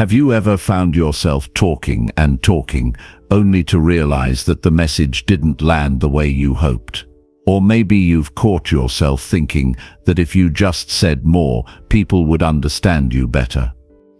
Have you ever found yourself talking and talking, only to realize that the message didn't land the way you hoped? Or maybe you've caught yourself thinking that if you just said more, people would understand you better.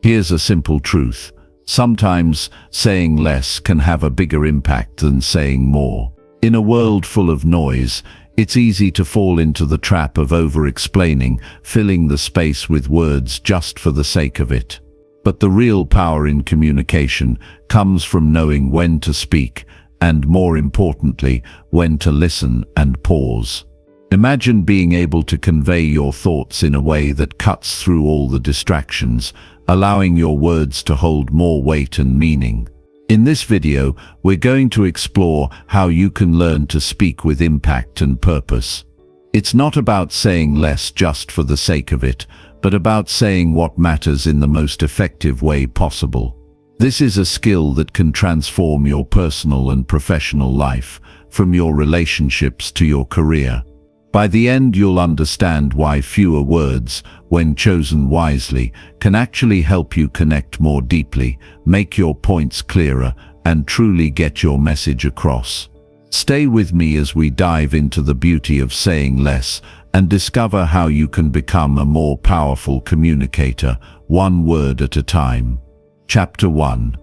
Here's a simple truth. Sometimes saying less can have a bigger impact than saying more. In a world full of noise, it's easy to fall into the trap of over-explaining, filling the space with words just for the sake of it. But the real power in communication comes from knowing when to speak, and more importantly, when to listen and pause. Imagine being able to convey your thoughts in a way that cuts through all the distractions, allowing your words to hold more weight and meaning. In this video, we're going to explore how you can learn to speak with impact and purpose. It's not about saying less just for the sake of it, but about saying what matters in the most effective way possible. This is a skill that can transform your personal and professional life, from your relationships to your career. By the end, you'll understand why fewer words, when chosen wisely, can actually help you connect more deeply, make your points clearer, and truly get your message across. Stay with me as we dive into the beauty of saying less and discover how you can become a more powerful communicator, one word at a time. Chapter 1.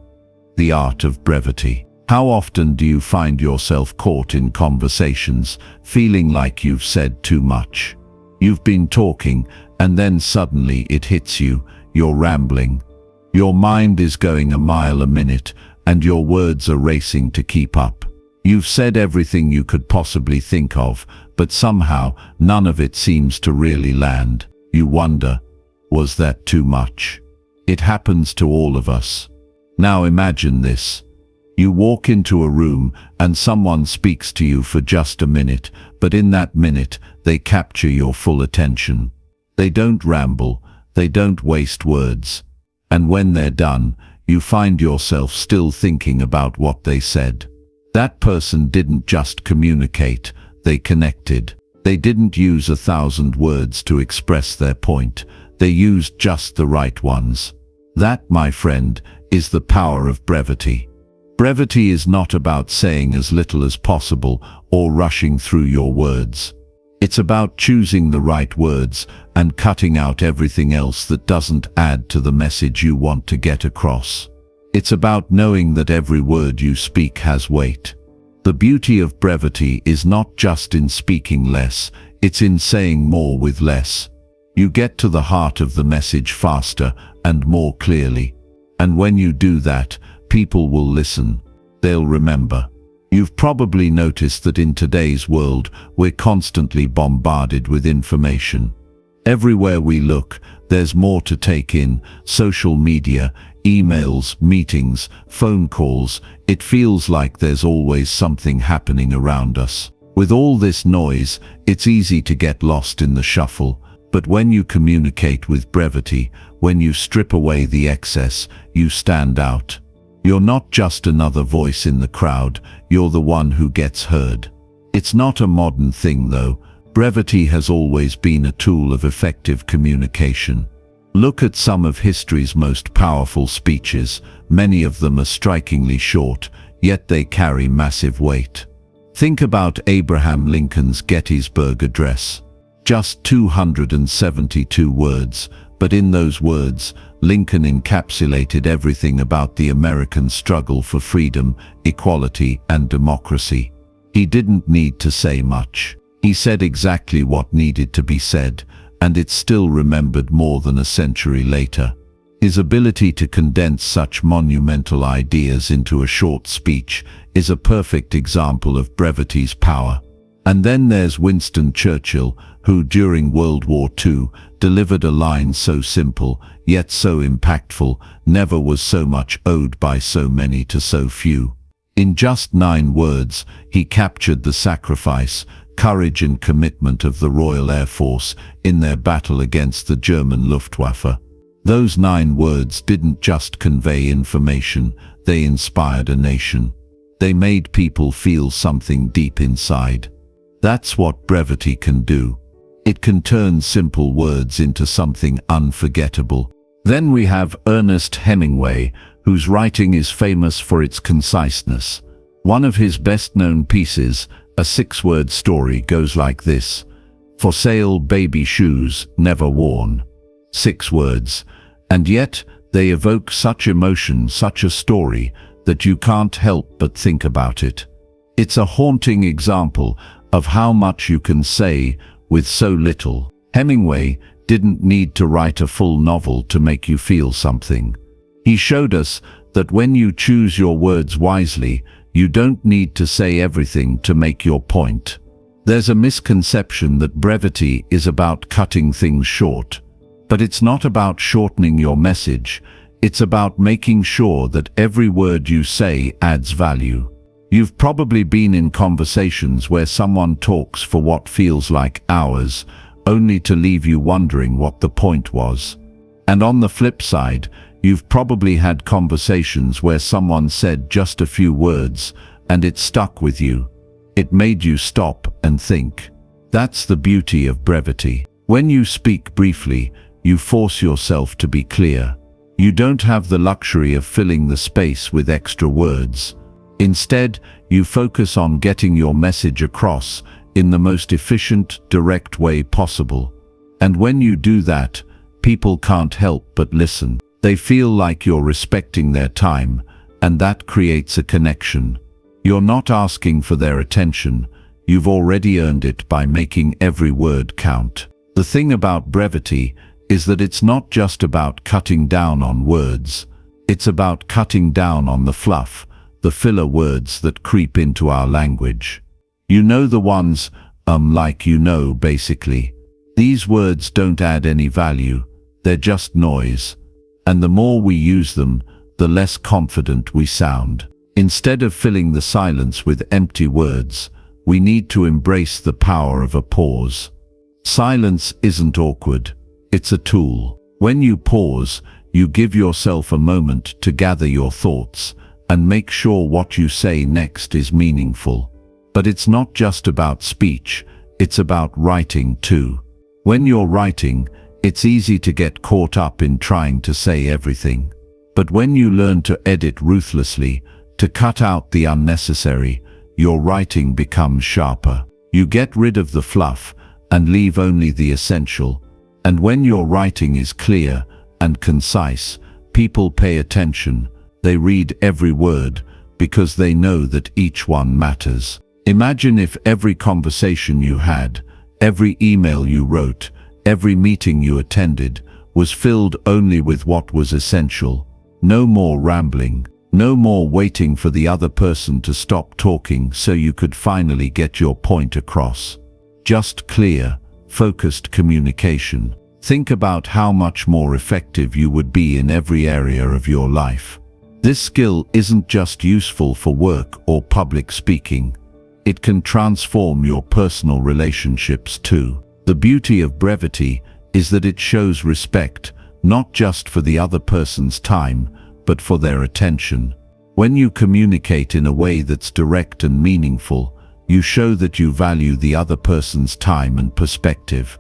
The Art of Brevity. How often do you find yourself caught in conversations, feeling like you've said too much? You've been talking, and then suddenly it hits you, you're rambling. Your mind is going a mile a minute, and your words are racing to keep up. You've said everything you could possibly think of, but somehow none of it seems to really land. You wonder, was that too much? It happens to all of us. Now imagine this. You walk into a room and someone speaks to you for just a minute, but in that minute, they capture your full attention. They don't ramble, they don't waste words. And when they're done, you find yourself still thinking about what they said. That person didn't just communicate, they connected. They didn't use 1,000 words to express their point, they used just the right ones. That, my friend, is the power of brevity. Brevity is not about saying as little as possible or rushing through your words. It's about choosing the right words and cutting out everything else that doesn't add to the message you want to get across. It's about knowing that every word you speak has weight. The beauty of brevity is not just in speaking less, it's in saying more with less. You get to the heart of the message faster and more clearly. And when you do that, people will listen. They'll remember. You've probably noticed that in today's world, we're constantly bombarded with information. Everywhere we look, there's more to take in: social media, emails, meetings, phone calls. It feels like there's always something happening around us. With all this noise, it's easy to get lost in the shuffle. But when you communicate with brevity, when you strip away the excess, you stand out. You're not just another voice in the crowd, you're the one who gets heard. It's not a modern thing though. Brevity has always been a tool of effective communication. Look at some of history's most powerful speeches. Many of them are strikingly short, yet they carry massive weight. Think about Abraham Lincoln's Gettysburg Address. Just 272 words, but in those words, Lincoln encapsulated everything about the American struggle for freedom, equality, and democracy. He didn't need to say much. He said exactly what needed to be said, and it's still remembered more than a century later. His ability to condense such monumental ideas into a short speech is a perfect example of brevity's power. And then there's Winston Churchill, who during World War II delivered a line so simple, yet so impactful: never was so much owed by so many to so few. In just 9 words, he captured the sacrifice, courage and commitment of the Royal Air Force in their battle against the German Luftwaffe. Those 9 words didn't just convey information, they inspired a nation. They made people feel something deep inside. That's what brevity can do. It can turn simple words into something unforgettable. Then we have Ernest Hemingway, whose writing is famous for its conciseness. One of his best-known pieces, a 6-word story, goes like this: "For sale baby shoes, never worn." 6 words, and yet they evoke such emotion, such a story, that you can't help but think about it. It's a haunting example of how much you can say with so little. Hemingway didn't need to write a full novel to make you feel something. He showed us that when you choose your words wisely, you don't need to say everything to make your point. There's a misconception that brevity is about cutting things short. But it's not about shortening your message, it's about making sure that every word you say adds value. You've probably been in conversations where someone talks for what feels like hours, only to leave you wondering what the point was. And on the flip side, you've probably had conversations where someone said just a few words, and it stuck with you. It made you stop and think. That's the beauty of brevity. When you speak briefly, you force yourself to be clear. You don't have the luxury of filling the space with extra words. Instead, you focus on getting your message across in the most efficient, direct way possible. And when you do that, people can't help but listen. They feel like you're respecting their time, and that creates a connection. You're not asking for their attention, you've already earned it by making every word count. The thing about brevity is that it's not just about cutting down on words, it's about cutting down on the fluff, the filler words that creep into our language. You know, the ones, like you know, basically. These words don't add any value, they're just noise. And the more we use them, the less confident we sound. Instead of filling the silence with empty words, we need to embrace the power of a pause. Silence isn't awkward, it's a tool. When you pause, you give yourself a moment to gather your thoughts and make sure what you say next is meaningful. But it's not just about speech, it's about writing too. When you're writing, it's easy to get caught up in trying to say everything. But when you learn to edit ruthlessly, to cut out the unnecessary, your writing becomes sharper. You get rid of the fluff and leave only the essential. And when your writing is clear and concise, people pay attention. They read every word because they know that each one matters. Imagine if every conversation you had, every email you wrote, every meeting you attended was filled only with what was essential. No more rambling, no more waiting for the other person to stop talking so you could finally get your point across. Just clear, focused communication. Think about how much more effective you would be in every area of your life. This skill isn't just useful for work or public speaking. It can transform your personal relationships too. The beauty of brevity is that it shows respect, not just for the other person's time, but for their attention. When you communicate in a way that's direct and meaningful, you show that you value the other person's time and perspective.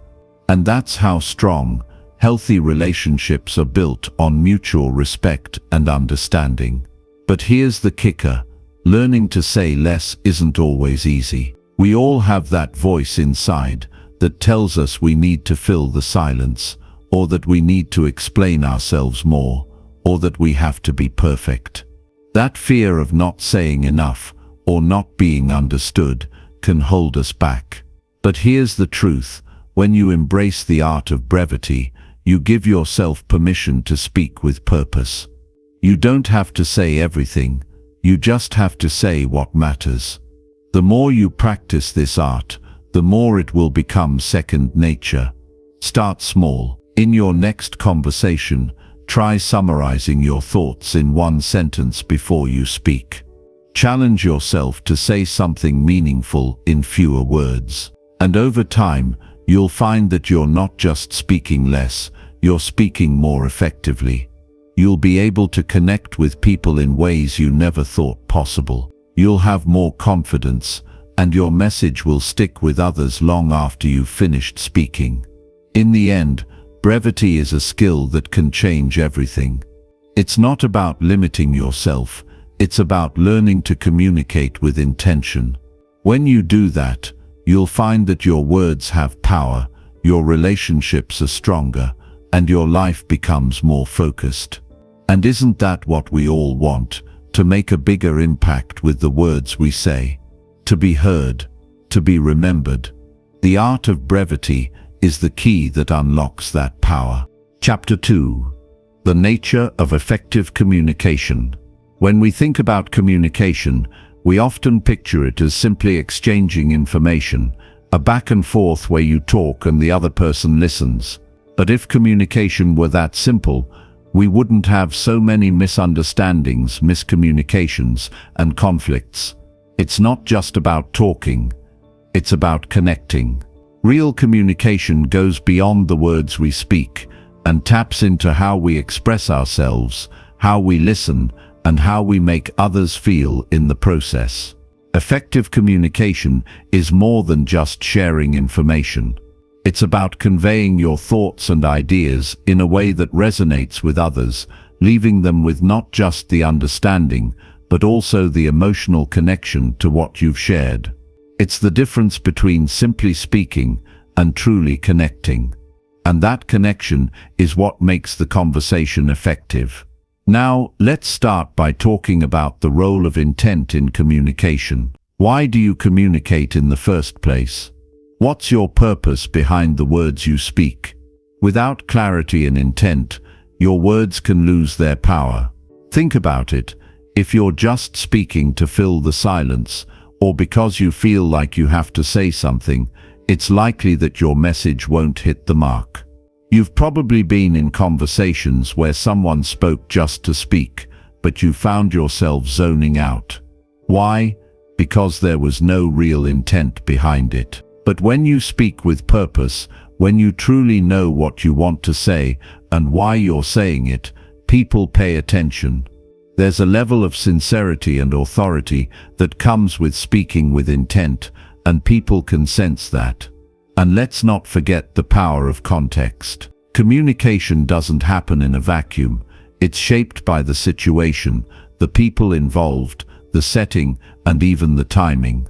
And that's how strong, healthy relationships are built, on mutual respect and understanding. But here's the kicker: learning to say less isn't always easy. We all have that voice inside that tells us we need to fill the silence, or that we need to explain ourselves more, or that we have to be perfect. That fear of not saying enough or not being understood can hold us back. But here's the truth: when you embrace the art of brevity, you give yourself permission to speak with purpose. You don't have to say everything, you just have to say what matters. The more you practice this art, the more it will become second nature. Start small. In your next conversation, try summarizing your thoughts in one sentence before you speak. Challenge yourself to say something meaningful in fewer words. And over time, you'll find that you're not just speaking less, you're speaking more effectively. You'll be able to connect with people in ways you never thought possible. You'll have more confidence, and your message will stick with others long after you've finished speaking. In the end, Brevity is a skill that can change everything. It's not about limiting yourself, it's about learning to communicate with intention. When you do that, you'll find that your words have power, your relationships are stronger, and your life becomes more focused. And isn't that what we all want? To make a bigger impact with the words we say. To be heard, to be remembered. The art of brevity is the key that unlocks that power. Chapter 2. The nature of effective communication. When we think about communication, we often picture it as simply exchanging information, a back and forth where you talk and the other person listens. But if communication were that simple, we wouldn't have so many misunderstandings, miscommunications, and conflicts. It's not just about talking, it's about connecting. Real communication goes beyond the words we speak and taps into how we express ourselves, how we listen, and how we make others feel in the process. Effective communication is more than just sharing information. It's about conveying your thoughts and ideas in a way that resonates with others, leaving them with not just the understanding, but also the emotional connection to what you've shared. It's the difference between simply speaking and truly connecting. And that connection is what makes the conversation effective. Now, let's start by talking about the role of intent in communication. Why do you communicate in the first place? What's your purpose behind the words you speak? Without clarity and intent, your words can lose their power. Think about it. If you're just speaking to fill the silence, or because you feel like you have to say something, it's likely that your message won't hit the mark. You've probably been in conversations where someone spoke just to speak, but you found yourself zoning out. Why? Because there was no real intent behind it. But when you speak with purpose, when you truly know what you want to say and why you're saying it, people pay attention. There's a level of sincerity and authority that comes with speaking with intent, and people can sense that. And let's not forget the power of context. Communication doesn't happen in a vacuum. It's shaped by the situation, the people involved, the setting, and even the timing.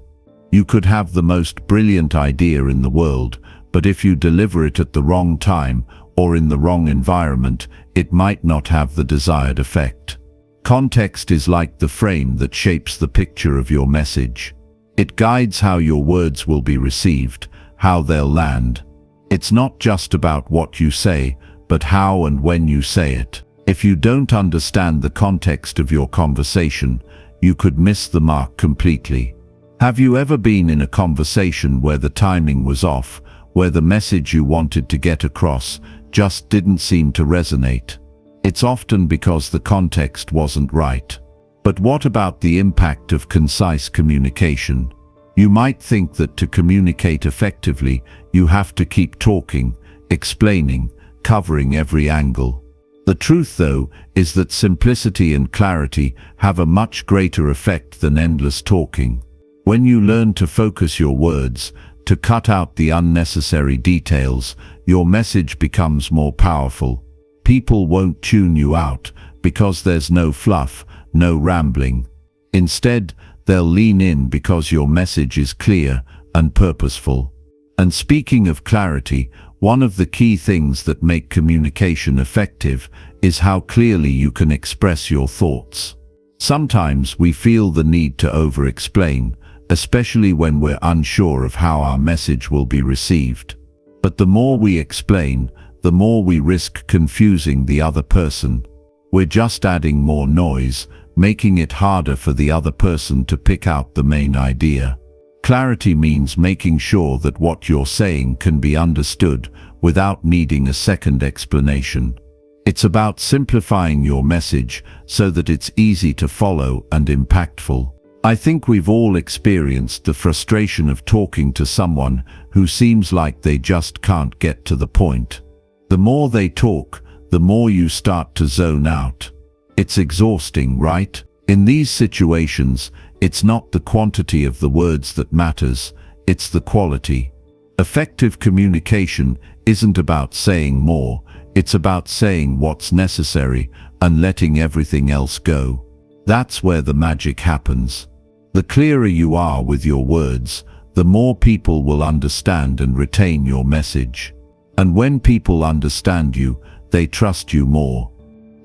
You could have the most brilliant idea in the world, but if you deliver it at the wrong time or in the wrong environment, it might not have the desired effect. Context is like the frame that shapes the picture of your message. It guides how your words will be received, how they'll land. It's not just about what you say, but how and when you say it. If you don't understand the context of your conversation, you could miss the mark completely. Have you ever been in a conversation where the timing was off, where the message you wanted to get across just didn't seem to resonate? It's often because the context wasn't right. But what about the impact of concise communication? You might think that to communicate effectively, you have to keep talking, explaining, covering every angle. The truth, though, is that simplicity and clarity have a much greater effect than endless talking. When you learn to focus your words, to cut out the unnecessary details, your message becomes more powerful. People won't tune you out because there's no fluff, no rambling. Instead, they'll lean in because your message is clear and purposeful. And speaking of clarity, one of the key things that make communication effective is how clearly you can express your thoughts. Sometimes we feel the need to over-explain, especially when we're unsure of how our message will be received. But the more we explain, the more we risk confusing the other person. We're just adding more noise, making it harder for the other person to pick out the main idea. Clarity means making sure that what you're saying can be understood without needing a second explanation. It's about simplifying your message so that it's easy to follow and impactful. I think we've all experienced the frustration of talking to someone who seems like they just can't get to the point. The more they talk, the more you start to zone out. It's exhausting, right? In these situations, it's not the quantity of the words that matters, it's the quality. Effective communication isn't about saying more, it's about saying what's necessary and letting everything else go. That's where the magic happens. The clearer you are with your words, the more people will understand and retain your message. And when people understand you, they trust you more.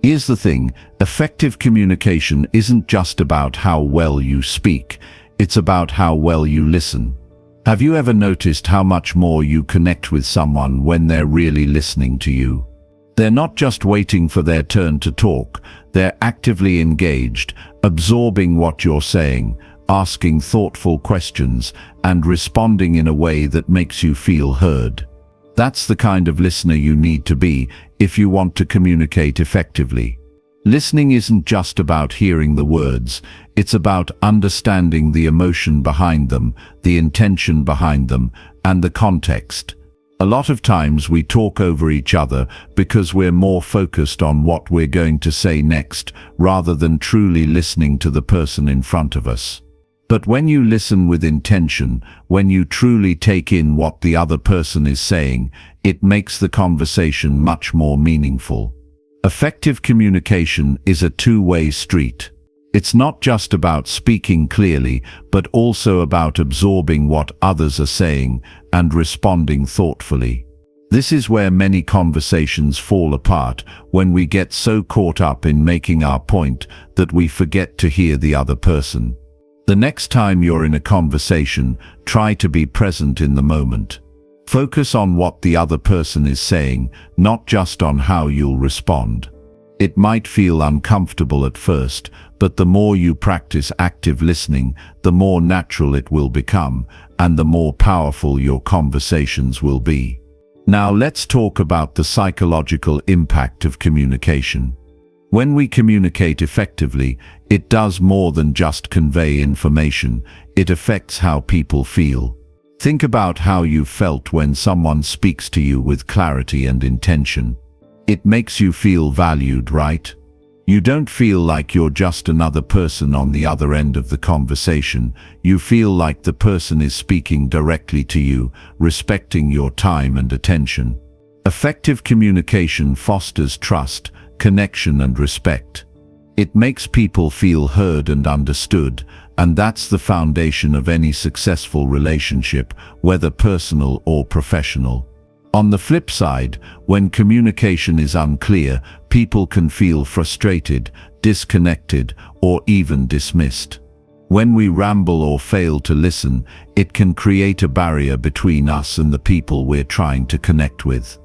Here's the thing, effective communication isn't just about how well you speak, it's about how well you listen. Have you ever noticed how much more you connect with someone when they're really listening to you? They're not just waiting for their turn to talk, they're actively engaged, absorbing what you're saying, asking thoughtful questions, and responding in a way that makes you feel heard. That's the kind of listener you need to be if you want to communicate effectively. Listening isn't just about hearing the words, it's about understanding the emotion behind them, the intention behind them, and the context. A lot of times we talk over each other because we're more focused on what we're going to say next, rather than truly listening to the person in front of us. But when you listen with intention, when you truly take in what the other person is saying, it makes the conversation much more meaningful. Effective communication is a two-way street. It's not just about speaking clearly, but also about absorbing what others are saying and responding thoughtfully. This is where many conversations fall apart, when we get so caught up in making our point that we forget to hear the other person. The next time you're in a conversation, try to be present in the moment. Focus on what the other person is saying, not just on how you'll respond. It might feel uncomfortable at first, but the more you practice active listening, the more natural it will become, and the more powerful your conversations will be. Now let's talk about the psychological impact of communication. When we communicate effectively, it does more than just convey information, it affects how people feel. Think about how you felt when someone speaks to you with clarity and intention. It makes you feel valued, right? You don't feel like you're just another person on the other end of the conversation. You feel like the person is speaking directly to you, respecting your time and attention. Effective communication fosters trust, connection and respect. It makes people feel heard and understood, and that's the foundation of any successful relationship, whether personal or professional. On the flip side, when communication is unclear, people can feel frustrated, disconnected, or even dismissed. When we ramble or fail to listen, it can create a barrier between us and the people we're trying to connect with.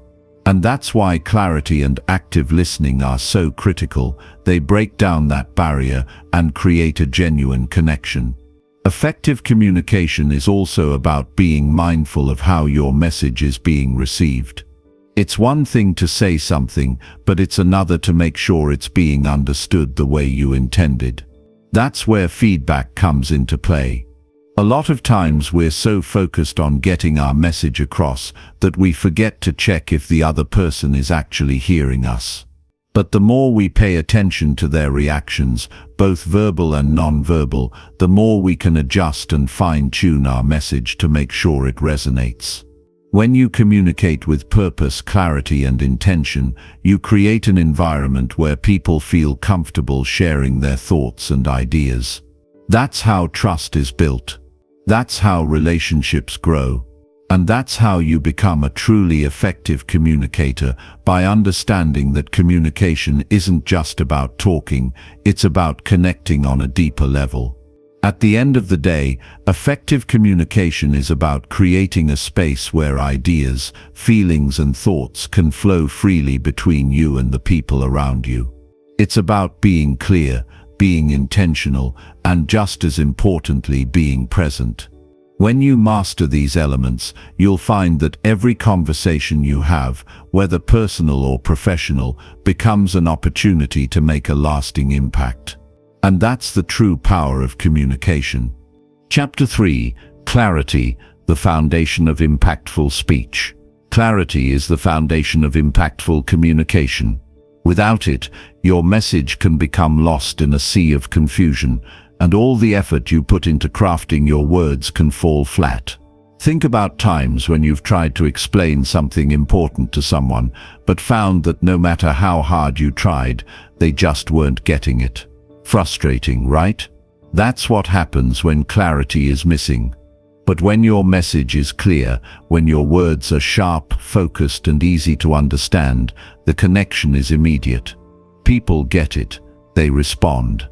And that's why clarity and active listening are so critical. They break down that barrier and create a genuine connection. Effective communication is also about being mindful of how your message is being received. It's one thing to say something, but it's another to make sure it's being understood the way you intended. That's where feedback comes into play. A lot of times we're so focused on getting our message across that we forget to check if the other person is actually hearing us. But the more we pay attention to their reactions, both verbal and non-verbal, the more we can adjust and fine-tune our message to make sure it resonates. When you communicate with purpose, clarity and intention, you create an environment where people feel comfortable sharing their thoughts and ideas. That's how trust is built. That's how relationships grow. And that's how you become a truly effective communicator, by understanding that communication isn't just about talking, it's about connecting on a deeper level. At the end of the day, effective communication is about creating a space where ideas, feelings and thoughts can flow freely between you and the people around you. It's about being clear, being intentional, and just as importantly, being present. When you master these elements, you'll find that every conversation you have, whether personal or professional, becomes an opportunity to make a lasting impact. And that's the true power of communication. Chapter 3: Clarity, the foundation of impactful speech. Clarity is the foundation of impactful communication. Without it, your message can become lost in a sea of confusion, and all the effort you put into crafting your words can fall flat. Think about times when you've tried to explain something important to someone, but found that no matter how hard you tried, they just weren't getting it. Frustrating, right? That's what happens when clarity is missing. But when your message is clear, when your words are sharp, focused, and easy to understand, the connection is immediate. People get it, they respond,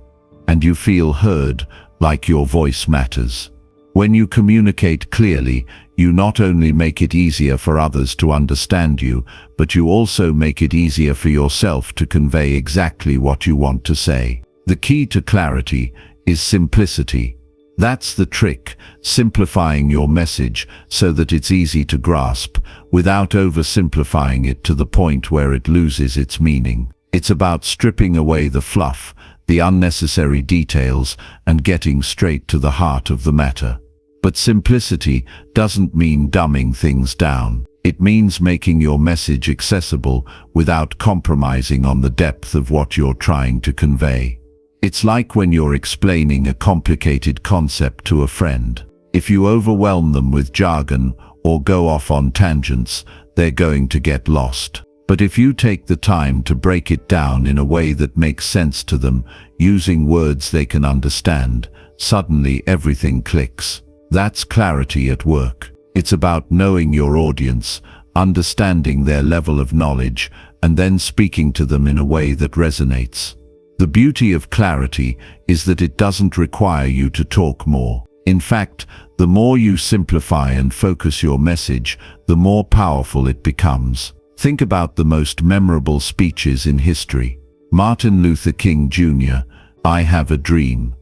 and you feel heard, like your voice matters. When you communicate clearly, you not only make it easier for others to understand you, but you also make it easier for yourself to convey exactly what you want to say. The key to clarity is simplicity. That's the trick, simplifying your message so that it's easy to grasp, without oversimplifying it to the point where it loses its meaning. It's about stripping away the fluff, the unnecessary details, and getting straight to the heart of the matter. But simplicity doesn't mean dumbing things down. It means making your message accessible without compromising on the depth of what you're trying to convey. It's like when you're explaining a complicated concept to a friend. If you overwhelm them with jargon or go off on tangents, they're going to get lost. But if you take the time to break it down in a way that makes sense to them, using words they can understand, suddenly everything clicks. That's clarity at work. It's about knowing your audience, understanding their level of knowledge, and then speaking to them in a way that resonates. The beauty of clarity is that it doesn't require you to talk more. In fact, the more you simplify and focus your message, the more powerful it becomes. Think about the most memorable speeches in history. Martin Luther King Jr., "I Have a Dream"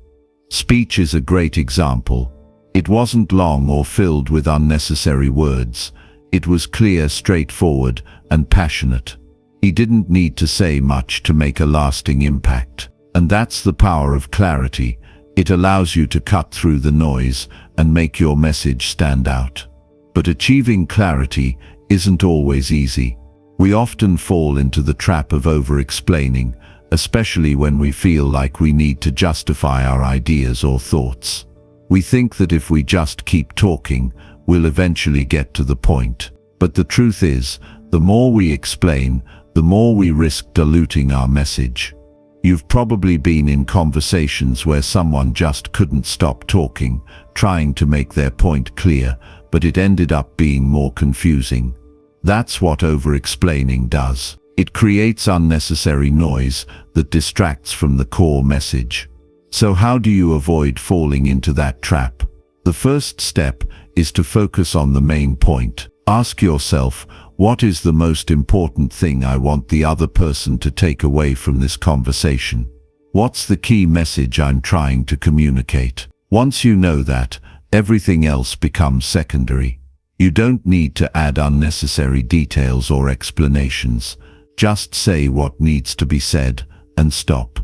speech is a great example. It wasn't long or filled with unnecessary words. It was clear, straightforward, and passionate. He didn't need to say much to make a lasting impact. And that's the power of clarity. It allows you to cut through the noise and make your message stand out. But achieving clarity isn't always easy. We often fall into the trap of over-explaining, especially when we feel like we need to justify our ideas or thoughts. We think that if we just keep talking, we'll eventually get to the point. But the truth is, the more we explain, the more we risk diluting our message. You've probably been in conversations where someone just couldn't stop talking, trying to make their point clear, but it ended up being more confusing. That's what over-explaining does. It creates unnecessary noise that distracts from the core message. So how do you avoid falling into that trap? The first step is to focus on the main point. Ask yourself, what is the most important thing I want the other person to take away from this conversation? What's the key message I'm trying to communicate? Once you know that, everything else becomes secondary. You don't need to add unnecessary details or explanations. Just say what needs to be said and stop.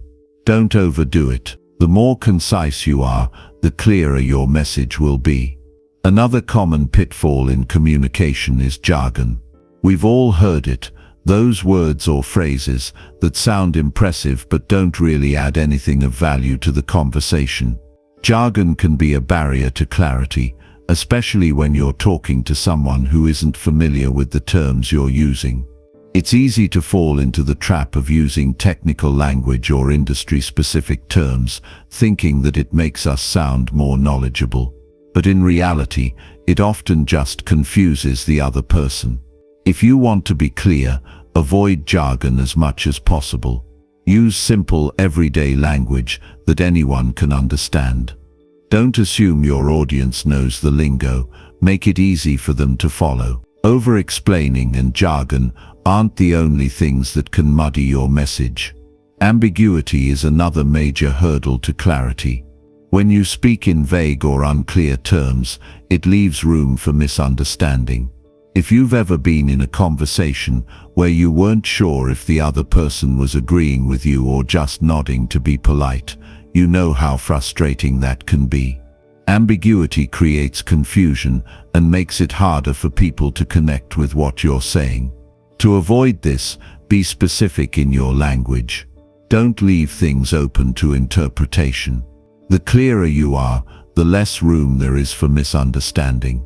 Don't overdo it. The more concise you are, the clearer your message will be. Another common pitfall in communication is jargon. We've all heard it, those words or phrases that sound impressive but don't really add anything of value to the conversation. Jargon can be a barrier to clarity, especially when you're talking to someone who isn't familiar with the terms you're using. It's easy to fall into the trap of using technical language or industry-specific terms, thinking that it makes us sound more knowledgeable. But in reality, it often just confuses the other person. If you want to be clear, avoid jargon as much as possible. Use simple, everyday language that anyone can understand. Don't assume your audience knows the lingo. Make it easy for them to follow. Over-explaining and jargon aren't the only things that can muddy your message. Ambiguity is another major hurdle to clarity. When you speak in vague or unclear terms, it leaves room for misunderstanding. If you've ever been in a conversation where you weren't sure if the other person was agreeing with you or just nodding to be polite, you know how frustrating that can be. Ambiguity creates confusion and makes it harder for people to connect with what you're saying. To avoid this, be specific in your language. Don't leave things open to interpretation. The clearer you are, the less room there is for misunderstanding.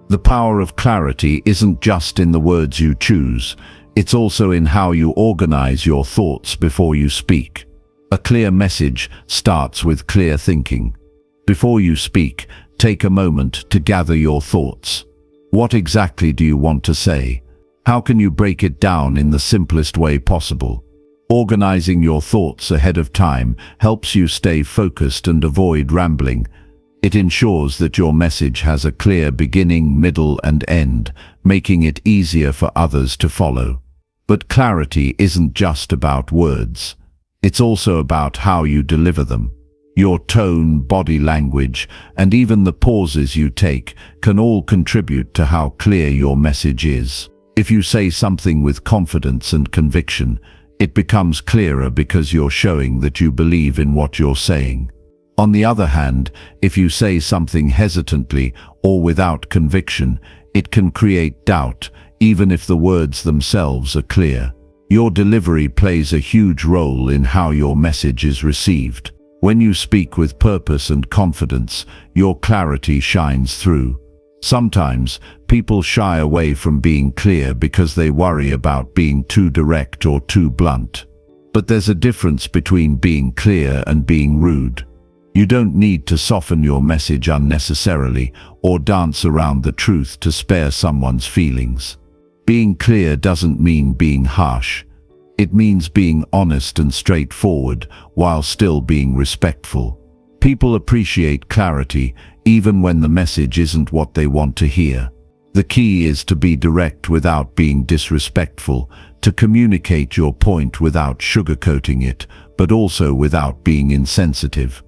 The power of clarity isn't just in the words you choose, it's also in how you organize your thoughts before you speak. A clear message starts with clear thinking. Before you speak, take a moment to gather your thoughts. What exactly do you want to say? How can you break it down in the simplest way possible? Organizing your thoughts ahead of time helps you stay focused and avoid rambling. It ensures that your message has a clear beginning, middle, and end, making it easier for others to follow. But clarity isn't just about words. It's also about how you deliver them. Your tone, body language, and even the pauses you take can all contribute to how clear your message is. If you say something with confidence and conviction, it becomes clearer because you're showing that you believe in what you're saying. On the other hand, if you say something hesitantly or without conviction, it can create doubt, even if the words themselves are clear. Your delivery plays a huge role in how your message is received. When you speak with purpose and confidence, your clarity shines through. Sometimes, people shy away from being clear because they worry about being too direct or too blunt. But there's a difference between being clear and being rude. You don't need to soften your message unnecessarily or dance around the truth to spare someone's feelings. Being clear doesn't mean being harsh. It means being honest and straightforward while still being respectful. People appreciate clarity even when the message isn't what they want to hear. The key is to be direct without being disrespectful, to communicate your point without sugarcoating it, but also without being insensitive.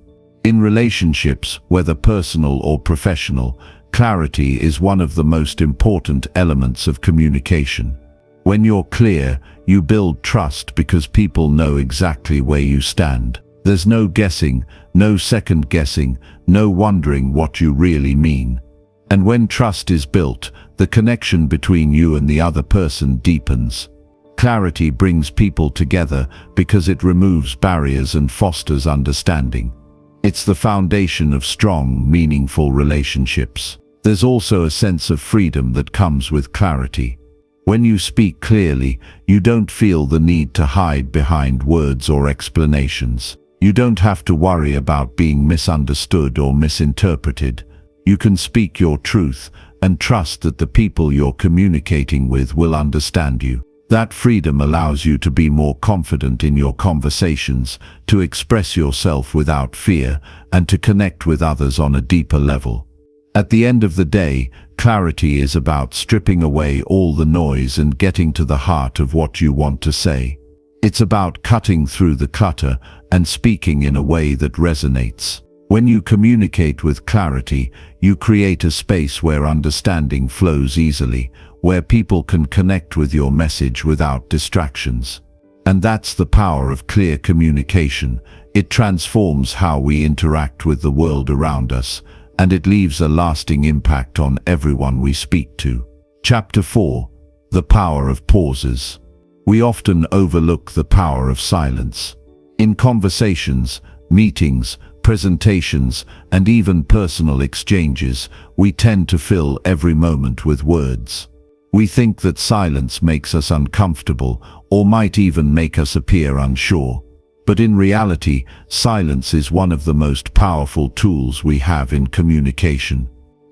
In relationships, whether personal or professional, clarity is one of the most important elements of communication. When you're clear, you build trust because people know exactly where you stand. There's no guessing, no second guessing, no wondering what you really mean. And when trust is built, the connection between you and the other person deepens. Clarity brings people together because it removes barriers and fosters understanding. It's the foundation of strong, meaningful relationships. There's also a sense of freedom that comes with clarity. When you speak clearly, you don't feel the need to hide behind words or explanations. You don't have to worry about being misunderstood or misinterpreted. You can speak your truth and trust that the people you're communicating with will understand you. That freedom allows you to be more confident in your conversations, to express yourself without fear, and to connect with others on a deeper level. At the end of the day, clarity is about stripping away all the noise and getting to the heart of what you want to say. It's about cutting through the clutter and speaking in a way that resonates. When you communicate with clarity, you create a space where understanding flows easily, where people can connect with your message without distractions. And that's the power of clear communication. It transforms how we interact with the world around us, and it leaves a lasting impact on everyone we speak to. Chapter 4: The Power of Pauses. We often overlook the power of silence. In conversations, meetings, presentations, and even personal exchanges, we tend to fill every moment with words. We think that silence makes us uncomfortable or might even make us appear unsure. But in reality, silence is one of the most powerful tools we have in communication.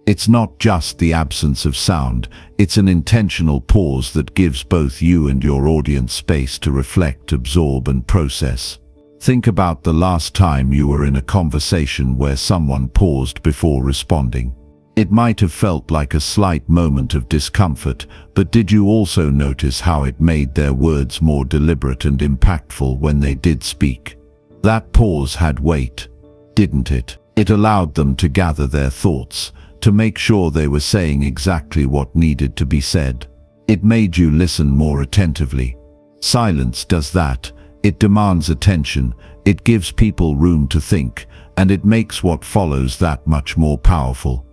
It's not just the absence of sound, it's an intentional pause that gives both you and your audience space to reflect, absorb, and process. Think about the last time you were in a conversation where someone paused before responding. It might have felt like a slight moment of discomfort, but did you also notice how it made their words more deliberate and impactful when they did speak? That pause had weight, didn't it? It allowed them to gather their thoughts, to make sure they were saying exactly what needed to be said. It made you listen more attentively. Silence does that. It demands attention, it gives people room to think, and it makes what follows that much more powerful.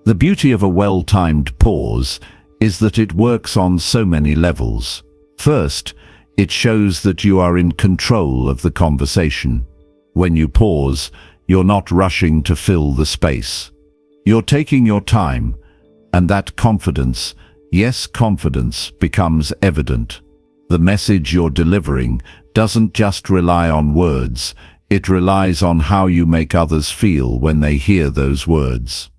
The beauty of a well-timed pause is that it works on so many levels. First, it shows that you are in control of the conversation. When you pause, you're not rushing to fill the space. You're taking your time, And that confidence, yes, confidence, becomes evident. The message you're delivering doesn't just rely on words, it relies on how you make others feel when they hear those words.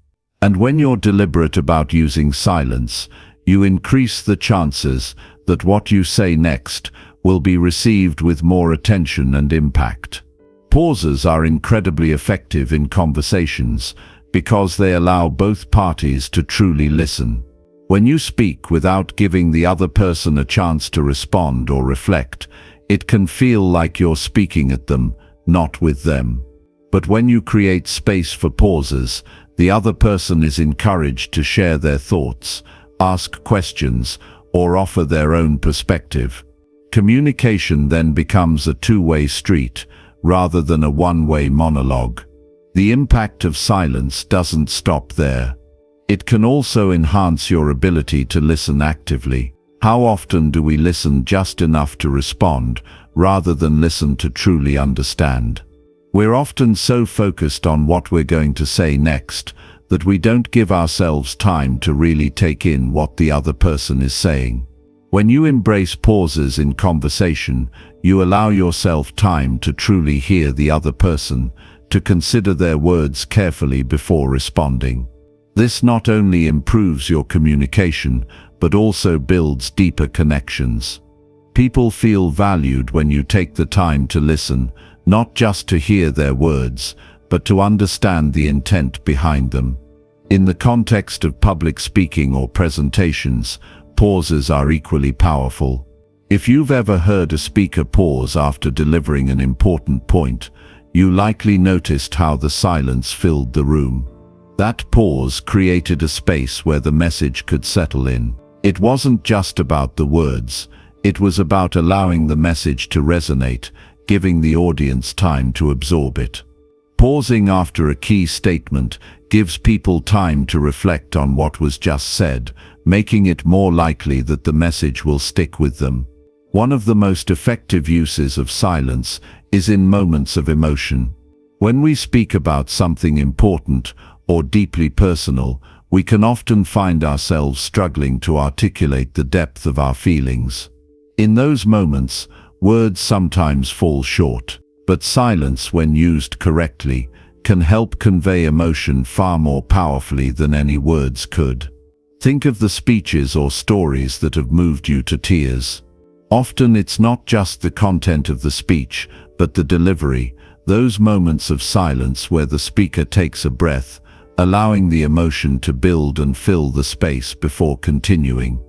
And when you're deliberate about using silence, you increase the chances that what you say next will be received with more attention and impact. Pauses are incredibly effective in conversations because they allow both parties to truly listen. When you speak without giving the other person a chance to respond or reflect, it can feel like you're speaking at them, not with them. But when you create space for pauses, the other person is encouraged to share their thoughts, ask questions, or offer their own perspective. Communication then becomes a two-way street, rather than a one-way monologue. The impact of silence doesn't stop there. It can also enhance your ability to listen actively. How often do we listen just enough to respond, rather than listen to truly understand? We're often so focused on what we're going to say next, that we don't give ourselves time to really take in what the other person is saying. When you embrace pauses in conversation, you allow yourself time to truly hear the other person, to consider their words carefully before responding. This not only improves your communication, but also builds deeper connections. People feel valued when you take the time to listen, not just to hear their words, but to understand the intent behind them. In the context of public speaking or presentations, pauses are equally powerful. If you've ever heard a speaker pause after delivering an important point, you likely noticed how the silence filled the room. That pause created a space where the message could settle in. It wasn't just about the words, it was about allowing the message to resonate, giving the audience time to absorb it. Pausing after a key statement gives people time to reflect on what was just said, making it more likely that the message will stick with them. One of the most effective uses of silence is in moments of emotion. When we speak about something important or deeply personal, we can often find ourselves struggling to articulate the depth of our feelings. In those moments, words sometimes fall short, but silence, when used correctly, can help convey emotion far more powerfully than any words could. Think of the speeches or stories that have moved you to tears. Often it's not just the content of the speech, but the delivery, those moments of silence where the speaker takes a breath, allowing the emotion to build and fill the space before continuing.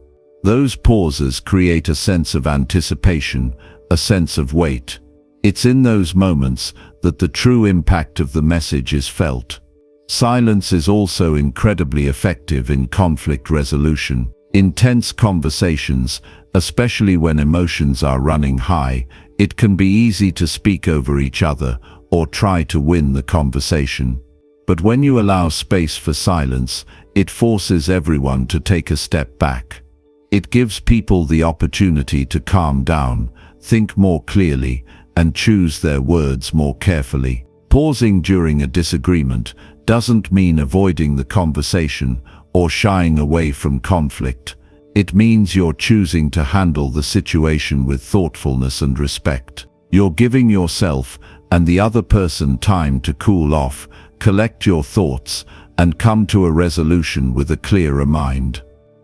Those pauses create a sense of anticipation, a sense of weight. It's in those moments that the true impact of the message is felt. Silence is also incredibly effective in conflict resolution. In tense conversations, especially when emotions are running high, it can be easy to speak over each other or try to win the conversation. But when you allow space for silence, it forces everyone to take a step back. It gives people the opportunity to calm down, think more clearly, and choose their words more carefully. Pausing during a disagreement doesn't mean avoiding the conversation or shying away from conflict. It means you're choosing to handle the situation with thoughtfulness and respect. You're giving yourself and the other person time to cool off, collect your thoughts, and come to a resolution with a clearer mind.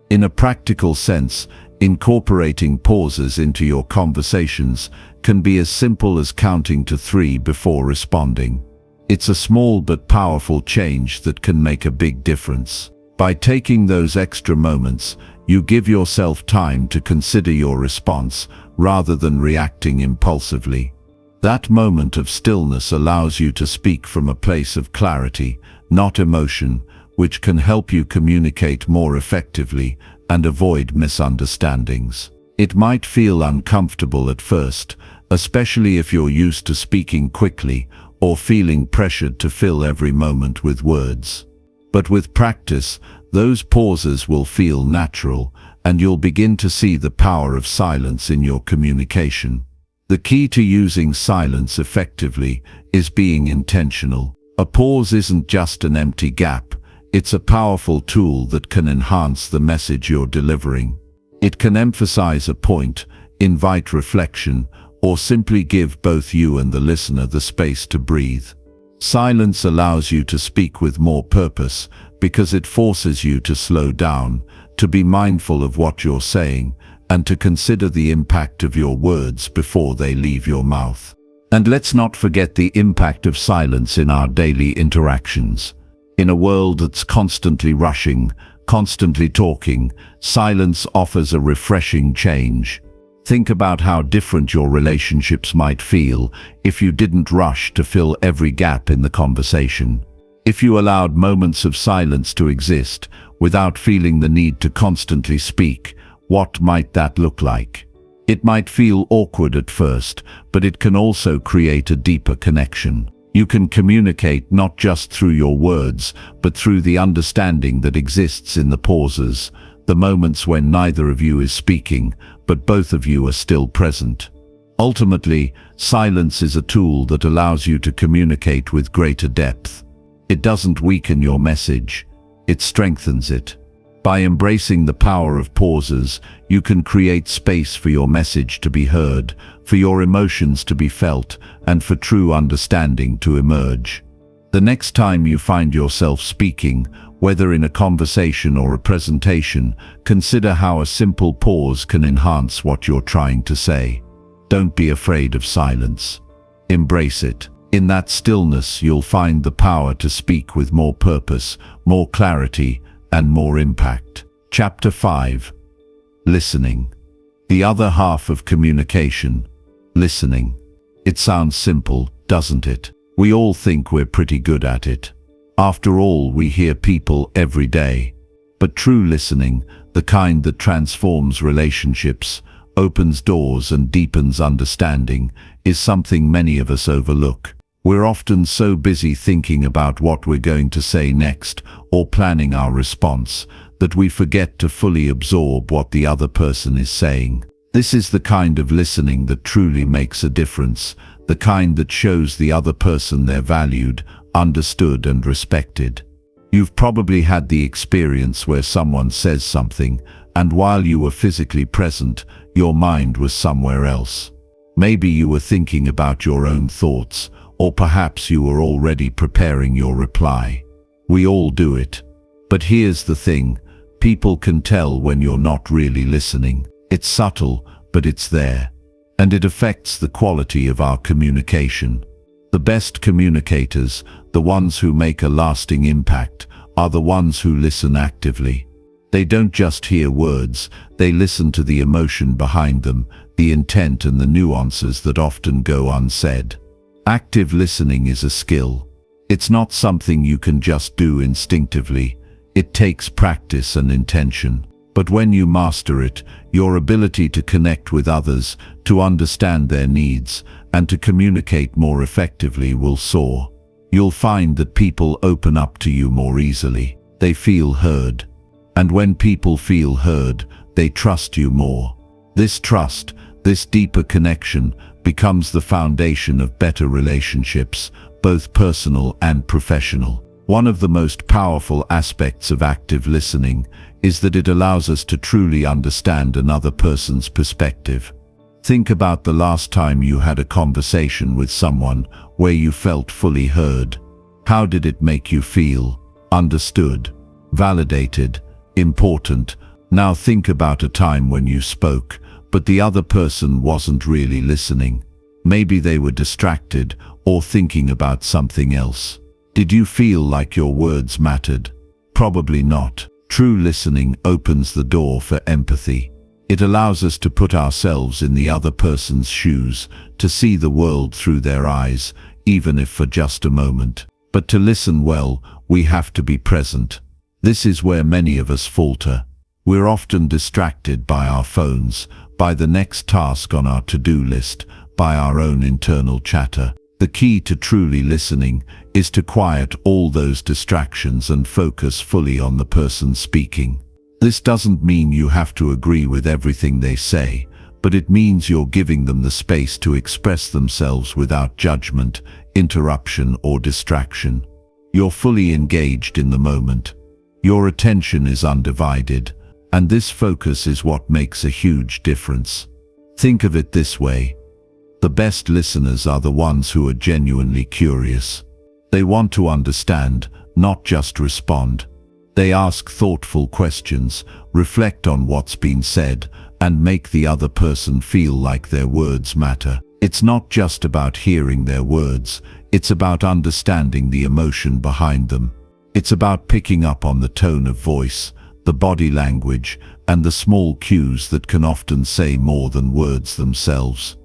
In a practical sense, incorporating pauses into your conversations can be as simple as counting to 3 before responding. It's a small but powerful change that can make a big difference. By taking those extra moments, you give yourself time to consider your response rather than reacting impulsively. That moment of stillness allows you to speak from a place of clarity, not emotion, which can help you communicate more effectively and avoid misunderstandings. It might feel uncomfortable at first, especially if you're used to speaking quickly or feeling pressured to fill every moment with words. But with practice, those pauses will feel natural, and you'll begin to see the power of silence in your communication. The key to using silence effectively is being intentional. A pause isn't just an empty gap, It's a powerful tool that can enhance the message you're delivering. It can emphasize a point, invite reflection, or simply give both you and the listener the space to breathe. Silence allows you to speak with more purpose because it forces you to slow down, to be mindful of what you're saying, and to consider the impact of your words before they leave your mouth. And let's not forget the impact of silence in our daily interactions. In a world that's constantly rushing, constantly talking, silence offers a refreshing change. Think about how different your relationships might feel if you didn't rush to fill every gap in the conversation. If you allowed moments of silence to exist without feeling the need to constantly speak, what might that look like? It might feel awkward at first, but it can also create a deeper connection. You can communicate not just through your words, but through the understanding that exists in the pauses, the moments when neither of you is speaking, but both of you are still present. Ultimately, silence is a tool that allows you to communicate with greater depth. It doesn't weaken your message, it strengthens it. By embracing the power of pauses, you can create space for your message to be heard, for your emotions to be felt, and for true understanding to emerge. The next time you find yourself speaking, whether in a conversation or a presentation, consider how a simple pause can enhance what you're trying to say. Don't be afraid of silence. Embrace it. In that stillness, you'll find the power to speak with more purpose, more clarity, and more impact. Chapter 5. Listening. The other half of communication. Listening. It sounds simple, doesn't it? We all think we're pretty good at it. After all, we hear people every day. But true listening, the kind that transforms relationships, opens doors and deepens understanding, is something many of us overlook. We're often so busy thinking about what we're going to say next or planning our response that we forget to fully absorb what the other person is saying. This is the kind of listening that truly makes a difference, the kind that shows the other person they're valued, understood, and respected. You've probably had the experience where someone says something, and while you were physically present, your mind was somewhere else. Maybe you were thinking about your own thoughts, or perhaps you were already preparing your reply. We all do it. But here's the thing, people can tell when you're not really listening. It's subtle, but it's there. And it affects the quality of our communication. The best communicators, the ones who make a lasting impact, are the ones who listen actively. They don't just hear words, they listen to the emotion behind them, the intent and the nuances that often go unsaid. Active listening is a skill. It's not something you can just do instinctively. It takes practice and intention. But when you master it, your ability to connect with others, to understand their needs, and to communicate more effectively will soar. You'll find that people open up to you more easily. They feel heard. And when people feel heard, they trust you more. This trust, this deeper connection, becomes the foundation of better relationships, both personal and professional. One of the most powerful aspects of active listening is that it allows us to truly understand another person's perspective. Think about the last time you had a conversation with someone where you felt fully heard. How did it make you feel? Understood, validated, important. Now think about a time when you spoke, but the other person wasn't really listening. Maybe they were distracted or thinking about something else. Did you feel like your words mattered? Probably not. True listening opens the door for empathy. It allows us to put ourselves in the other person's shoes, to see the world through their eyes, even if for just a moment. But to listen well, we have to be present. This is where many of us falter. We're often distracted by our phones, by the next task on our to-do list, by our own internal chatter. The key to truly listening is to quiet all those distractions and focus fully on the person speaking. This doesn't mean you have to agree with everything they say, but it means you're giving them the space to express themselves without judgment, interruption, or distraction. You're fully engaged in the moment. Your attention is undivided, and this focus is what makes a huge difference. Think of it this way. The best listeners are the ones who are genuinely curious. They want to understand, not just respond. They ask thoughtful questions, reflect on what's been said, and make the other person feel like their words matter. It's not just about hearing their words, it's about understanding the emotion behind them. It's about picking up on the tone of voice, the body language, and the small cues that can often say more than words themselves.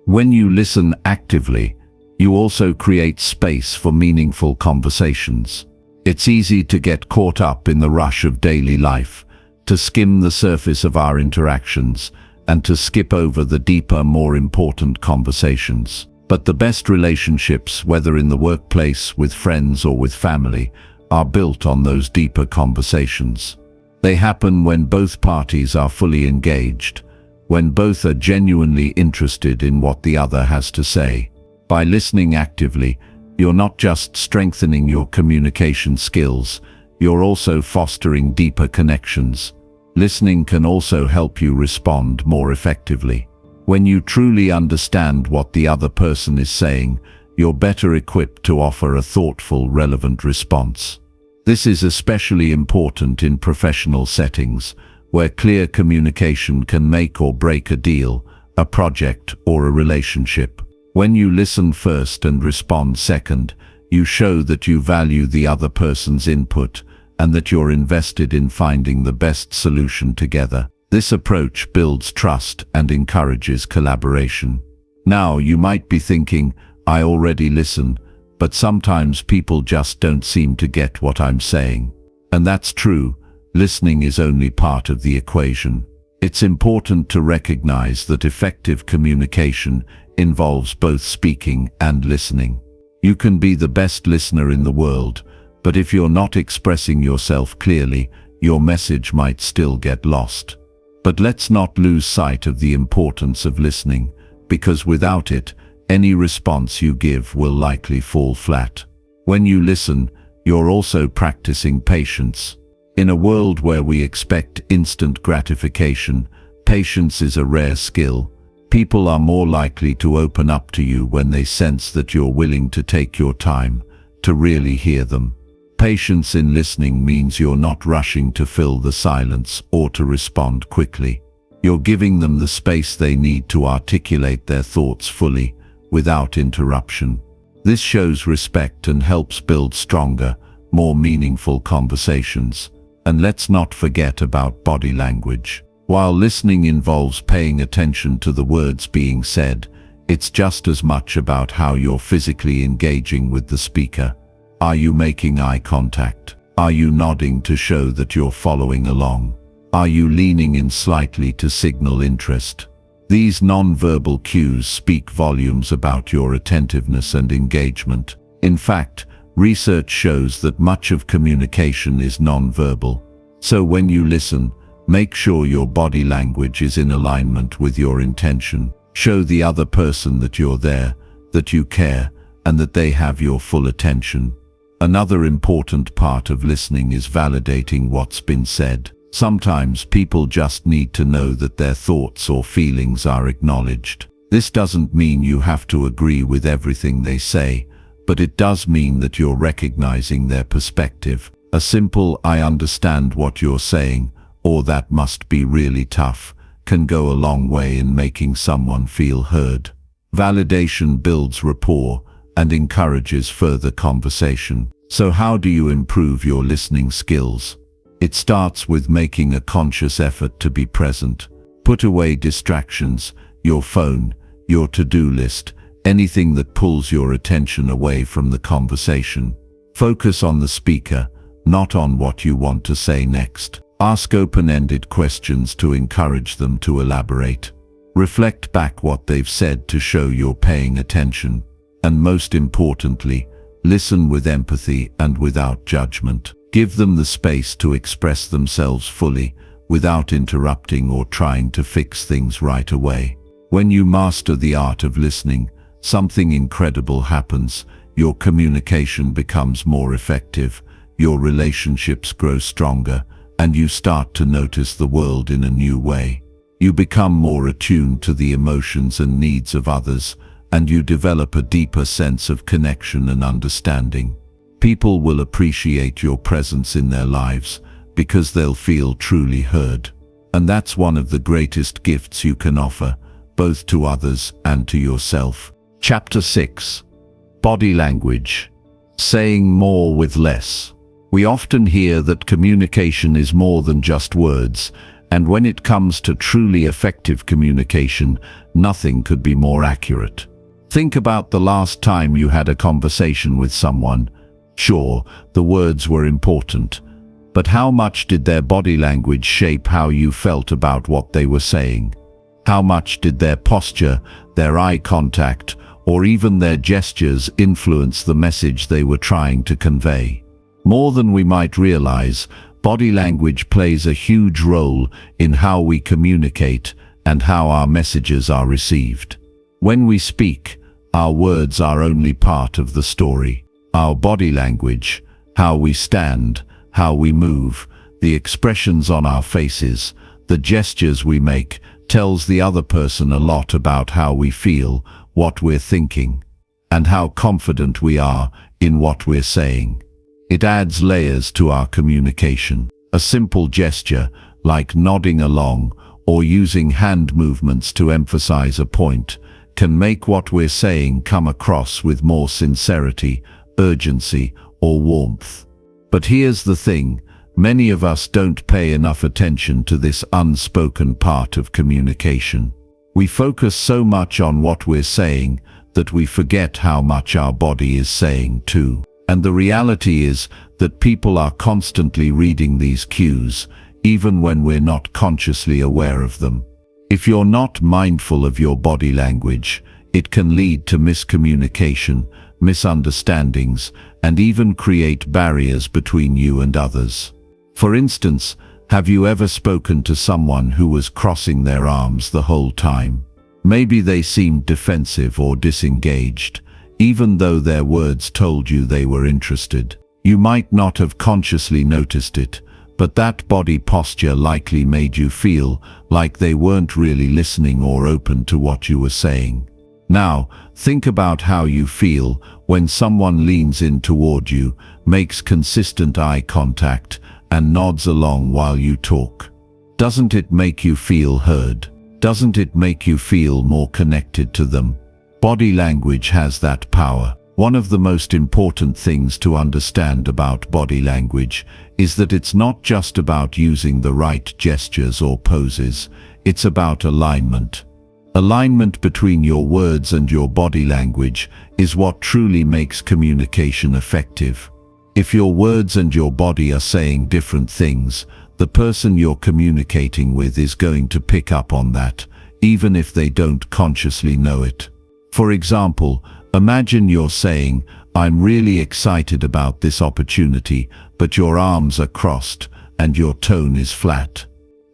When you listen actively, you also create space for meaningful conversations. It's easy to get caught up in the rush of daily life, to skim the surface of our interactions, and to skip over the deeper, more important conversations. But the best relationships, whether in the workplace, with friends, or with family, are built on those deeper conversations. They happen when both parties are fully engaged, when both are genuinely interested in what the other has to say. By listening actively, you're not just strengthening your communication skills, you're also fostering deeper connections. Listening can also help you respond more effectively. When you truly understand what the other person is saying, you're better equipped to offer a thoughtful, relevant response. This is especially important in professional settings, where clear communication can make or break a deal, a project, or a relationship. When you listen first and respond second, you show that you value the other person's input and that you're invested in finding the best solution together. This approach builds trust and encourages collaboration. Now, you might be thinking, I already listen, but sometimes people just don't seem to get what I'm saying. And that's true. Listening is only part of the equation. It's important to recognize that effective communication involves both speaking and listening. You can be the best listener in the world, but if you're not expressing yourself clearly, your message might still get lost. But let's not lose sight of the importance of listening, because without it, any response you give will likely fall flat. When you listen, you're also practicing patience. In a world where we expect instant gratification, patience is a rare skill. People are more likely to open up to you when they sense that you're willing to take your time to really hear them. Patience in listening means you're not rushing to fill the silence or to respond quickly. You're giving them the space they need to articulate their thoughts fully, without interruption. This shows respect and helps build stronger, more meaningful conversations. And let's not forget about body language. While listening involves paying attention to the words being said, it's just as much about how you're physically engaging with the speaker. Are you making eye contact? Are you nodding to show that you're following along? Are you leaning in slightly to signal interest? These non-verbal cues speak volumes about your attentiveness and engagement. In fact, research shows that much of communication is non-verbal. So when you listen, make sure your body language is in alignment with your intention. Show the other person that you're there, that you care, and that they have your full attention. Another important part of listening is validating what's been said. Sometimes people just need to know that their thoughts or feelings are acknowledged. This doesn't mean you have to agree with everything they say, but it does mean that you're recognizing their perspective. A simple "I understand what you're saying," or "that must be really tough," can go a long way in making someone feel heard. Validation builds rapport and encourages further conversation. So how do you improve your listening skills? It starts with making a conscious effort to be present. Put away distractions, your phone, your to-do list, anything that pulls your attention away from the conversation. Focus on the speaker, not on what you want to say next. Ask open-ended questions to encourage them to elaborate. Reflect back what they've said to show you're paying attention. And most importantly, listen with empathy and without judgment. Give them the space to express themselves fully, without interrupting or trying to fix things right away. When you master the art of listening, something incredible happens. Your communication becomes more effective, your relationships grow stronger, and you start to notice the world in a new way. You become more attuned to the emotions and needs of others, and you develop a deeper sense of connection and understanding. People will appreciate your presence in their lives because they'll feel truly heard. And that's one of the greatest gifts you can offer, both to others and to yourself. Chapter 6. Body language. Saying more with less. We often hear that communication is more than just words, and when it comes to truly effective communication, nothing could be more accurate. Think about the last time you had a conversation with someone. Sure, the words were important, but how much did their body language shape how you felt about what they were saying? How much did their posture, their eye contact, or even their gestures influence the message they were trying to convey? More than we might realize, body language plays a huge role in how we communicate and how our messages are received. When we speak, our words are only part of the story. Our body language, how we stand, how we move, the expressions on our faces, the gestures we make, tells the other person a lot about how we feel, what we're thinking, and how confident we are in what we're saying. It adds layers to our communication. A simple gesture, like nodding along or using hand movements to emphasize a point, can make what we're saying come across with more sincerity, urgency, or warmth. But here's the thing, many of us don't pay enough attention to this unspoken part of communication. We focus so much on what we're saying that we forget how much our body is saying too. And the reality is that people are constantly reading these cues, even when we're not consciously aware of them. If you're not mindful of your body language, it can lead to miscommunication, misunderstandings, and even create barriers between you and others. For instance, have you ever spoken to someone who was crossing their arms the whole time? Maybe they seemed defensive or disengaged, even though their words told you they were interested. You might not have consciously noticed it, but that body posture likely made you feel like they weren't really listening or open to what you were saying. Now, think about how you feel when someone leans in toward you, makes consistent eye contact, and nods along while you talk. Doesn't it make you feel heard? Doesn't it make you feel more connected to them? Body language has that power. One of the most important things to understand about body language is that it's not just about using the right gestures or poses, it's about alignment. Alignment between your words and your body language is what truly makes communication effective. If your words and your body are saying different things, the person you're communicating with is going to pick up on that, even if they don't consciously know it. For example, imagine you're saying, "I'm really excited about this opportunity," but your arms are crossed and your tone is flat.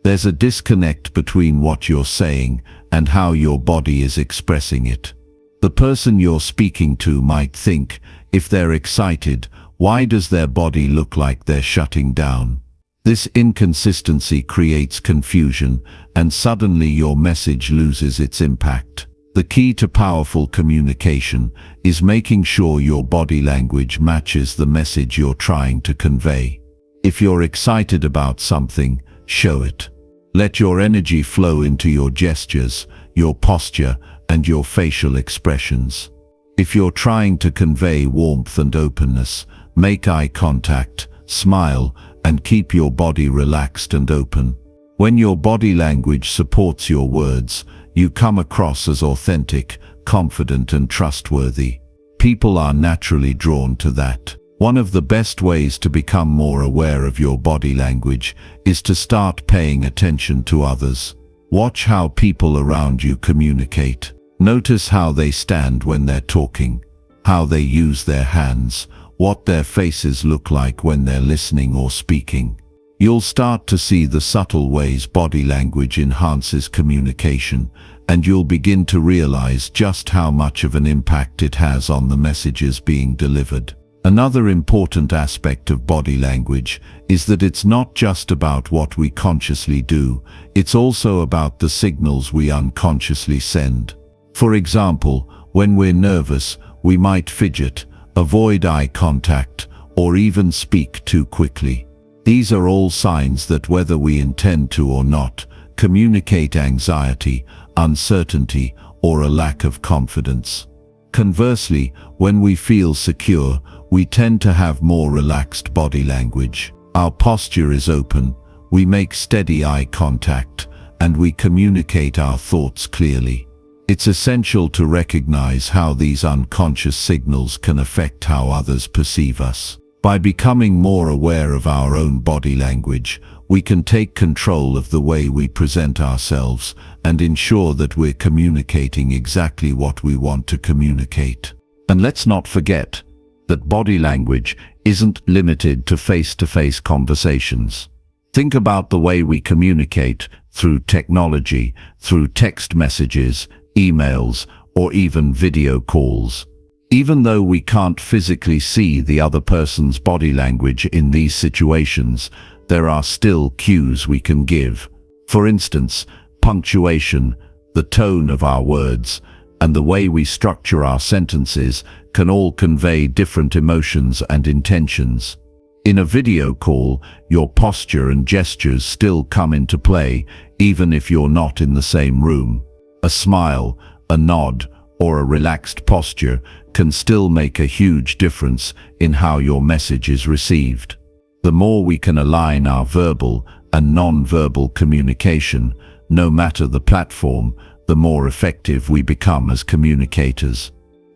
There's a disconnect between what you're saying and how your body is expressing it. The person you're speaking to might think, if they're excited, why does their body look like they're shutting down? This inconsistency creates confusion, and suddenly your message loses its impact. The key to powerful communication is making sure your body language matches the message you're trying to convey. If you're excited about something, show it. Let your energy flow into your gestures, your posture, and your facial expressions. If you're trying to convey warmth and openness, make eye contact, smile, and keep your body relaxed and open. When your body language supports your words, you come across as authentic, confident, and trustworthy. People are naturally drawn to that. One of the best ways to become more aware of your body language is to start paying attention to others. Watch how people around you communicate. Notice how they stand when they're talking, how they use their hands, what their faces look like when they're listening or speaking. You'll start to see the subtle ways body language enhances communication, and you'll begin to realize just how much of an impact it has on the messages being delivered. Another important aspect of body language is that it's not just about what we consciously do, it's also about the signals we unconsciously send. For example, when we're nervous, we might fidget, avoid eye contact, or even speak too quickly. These are all signs that, whether we intend to or not, communicate anxiety, uncertainty, or a lack of confidence. Conversely, when we feel secure, we tend to have more relaxed body language. Our posture is open, we make steady eye contact, and we communicate our thoughts clearly. It's essential to recognize how these unconscious signals can affect how others perceive us. By becoming more aware of our own body language, we can take control of the way we present ourselves and ensure that we're communicating exactly what we want to communicate. And let's not forget that body language isn't limited to face-to-face conversations. Think about the way we communicate through technology, through text messages, emails, or even video calls. Even though we can't physically see the other person's body language in these situations, there are still cues we can give. For instance, punctuation, the tone of our words, and the way we structure our sentences can all convey different emotions and intentions. In a video call, your posture and gestures still come into play, even if you're not in the same room. A smile, a nod, or a relaxed posture can still make a huge difference in how your message is received. The more we can align our verbal and non-verbal communication, no matter the platform, the more effective we become as communicators.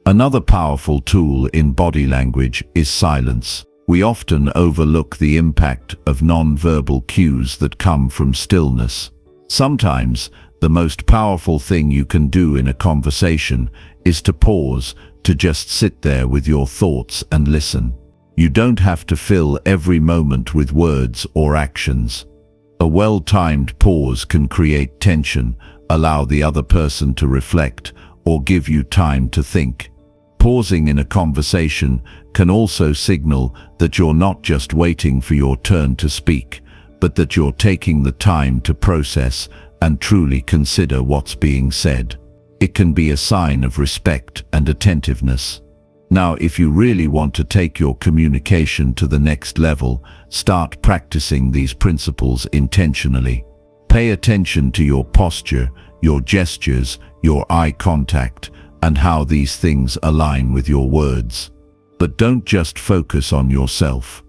Another powerful tool in body language is silence. We often overlook the impact of non-verbal cues that come from stillness. Sometimes, the most powerful thing you can do in a conversation is to pause, to just sit there with your thoughts and listen. You don't have to fill every moment with words or actions. A well-timed pause can create tension, allow the other person to reflect, or give you time to think. Pausing in a conversation can also signal that you're not just waiting for your turn to speak, but that you're taking the time to process and truly consider what's being said. It can be a sign of respect and attentiveness. Now, if you really want to take your communication to the next level, start practicing these principles intentionally. Pay attention to your posture, your gestures, your eye contact, and how these things align with your words. But don't just focus on yourself.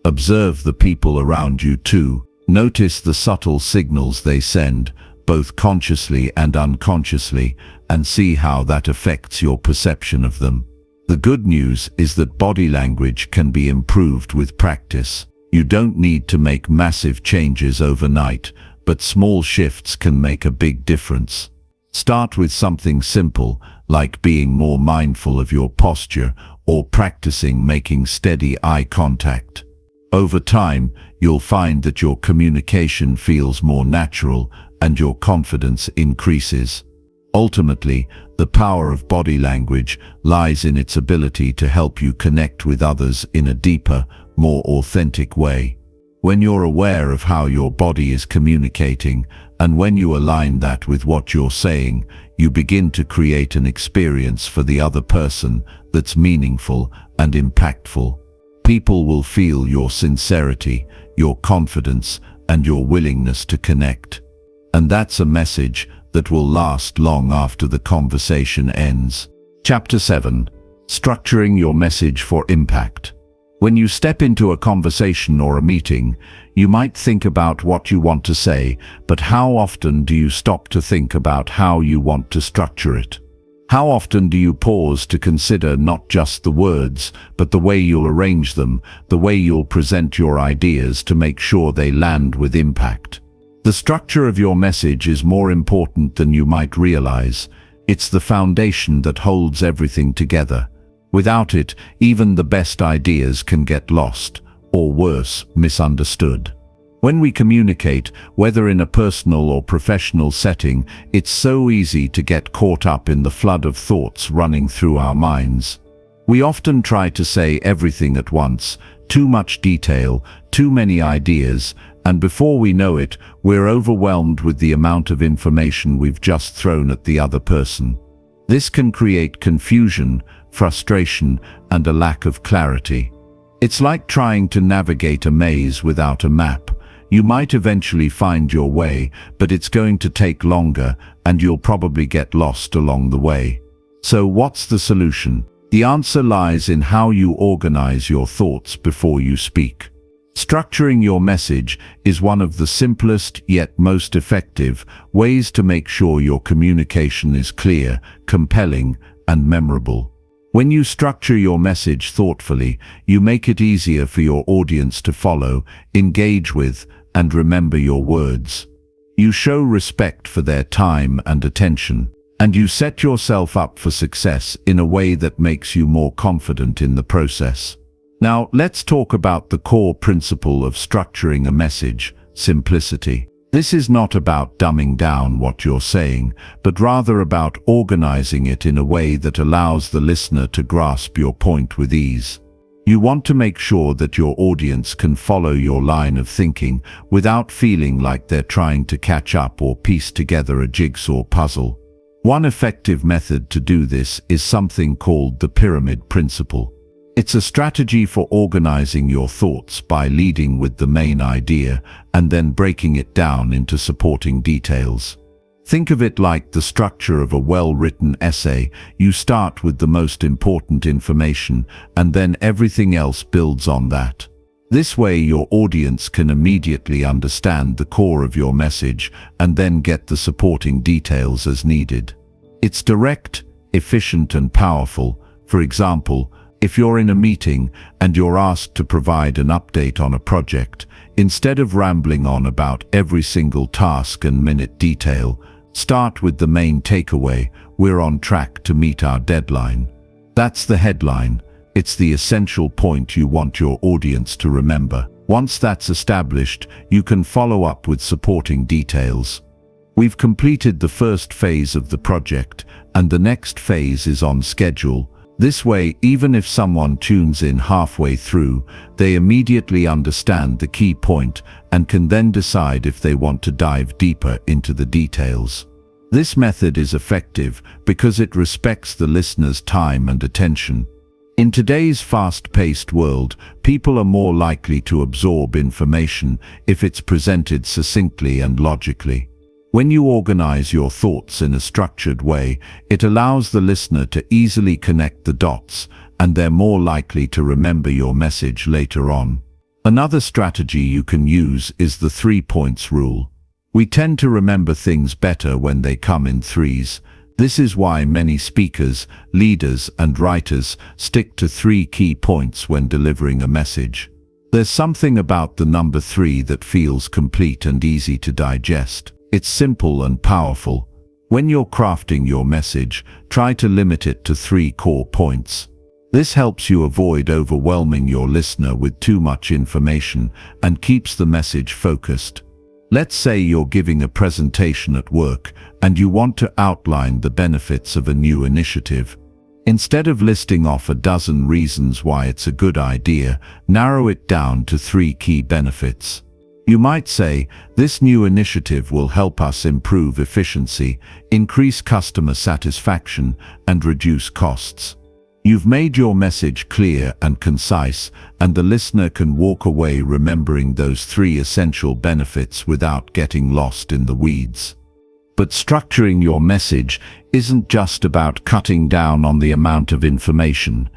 Observe the people around you too. Notice the subtle signals they send, both consciously and unconsciously, and see how that affects your perception of them. The good news is that body language can be improved with practice. You don't need to make massive changes overnight, but small shifts can make a big difference. Start with something simple, like being more mindful of your posture or practicing making steady eye contact. Over time, you'll find that your communication feels more natural and your confidence increases. Ultimately, the power of body language lies in its ability to help you connect with others in a deeper, more authentic way. When you're aware of how your body is communicating, and when you align that with what you're saying, you begin to create an experience for the other person that's meaningful and impactful. People will feel your sincerity, your confidence, and your willingness to connect. And that's a message that will last long after the conversation ends. Chapter 7. Structuring your message for impact. When you step into a conversation or a meeting, you might think about what you want to say, but how often do you stop to think about how you want to structure it? How often do you pause to consider not just the words, but the way you'll arrange them, the way you'll present your ideas to make sure they land with impact? The structure of your message is more important than you might realize. It's the foundation that holds everything together. Without it, even the best ideas can get lost, or worse, misunderstood. When we communicate, whether in a personal or professional setting, it's so easy to get caught up in the flood of thoughts running through our minds. We often try to say everything at once, too much detail, too many ideas, and before we know it, we're overwhelmed with the amount of information we've just thrown at the other person. This can create confusion, frustration, and a lack of clarity. It's like trying to navigate a maze without a map. You might eventually find your way, but it's going to take longer, and you'll probably get lost along the way. So what's the solution? The answer lies in how you organize your thoughts before you speak. Structuring your message is one of the simplest yet most effective ways to make sure your communication is clear, compelling, and memorable. When you structure your message thoughtfully, you make it easier for your audience to follow, engage with, and remember your words. You show respect for their time and attention, and you set yourself up for success in a way that makes you more confident in the process. Now, let's talk about the core principle of structuring a message: simplicity. This is not about dumbing down what you're saying, but rather about organizing it in a way that allows the listener to grasp your point with ease. You want to make sure that your audience can follow your line of thinking without feeling like they're trying to catch up or piece together a jigsaw puzzle. One effective method to do this is something called the pyramid principle. It's a strategy for organizing your thoughts by leading with the main idea and then breaking it down into supporting details. Think of it like the structure of a well-written essay. You start with the most important information, and then everything else builds on that. This way, your audience can immediately understand the core of your message and then get the supporting details as needed. It's direct, efficient, and powerful. For example, if you're in a meeting and you're asked to provide an update on a project, instead of rambling on about every single task and minute detail, start with the main takeaway: we're on track to meet our deadline. That's the headline. It's the essential point you want your audience to remember. Once that's established, you can follow up with supporting details. We've completed the first phase of the project, and the next phase is on schedule. This way, even if someone tunes in halfway through, they immediately understand the key point and can then decide if they want to dive deeper into the details. This method is effective because it respects the listener's time and attention. In today's fast-paced world, people are more likely to absorb information if it's presented succinctly and logically. When you organize your thoughts in a structured way, it allows the listener to easily connect the dots, and they're more likely to remember your message later on. Another strategy you can use is the 3 points rule. We tend to remember things better when they come in threes. This is why many speakers, leaders, and writers stick to 3 key points when delivering a message. There's something about the number 3 that feels complete and easy to digest. It's simple and powerful. When you're crafting your message, try to limit it to 3 core points. This helps you avoid overwhelming your listener with too much information and keeps the message focused. Let's say you're giving a presentation at work and you want to outline the benefits of a new initiative. Instead of listing off a dozen reasons why it's a good idea, narrow it down to 3 key benefits. You might say, this new initiative will help us improve efficiency, increase customer satisfaction, and reduce costs. You've made your message clear and concise, and the listener can walk away remembering those 3 essential benefits without getting lost in the weeds. But structuring your message isn't just about cutting down on the amount of information.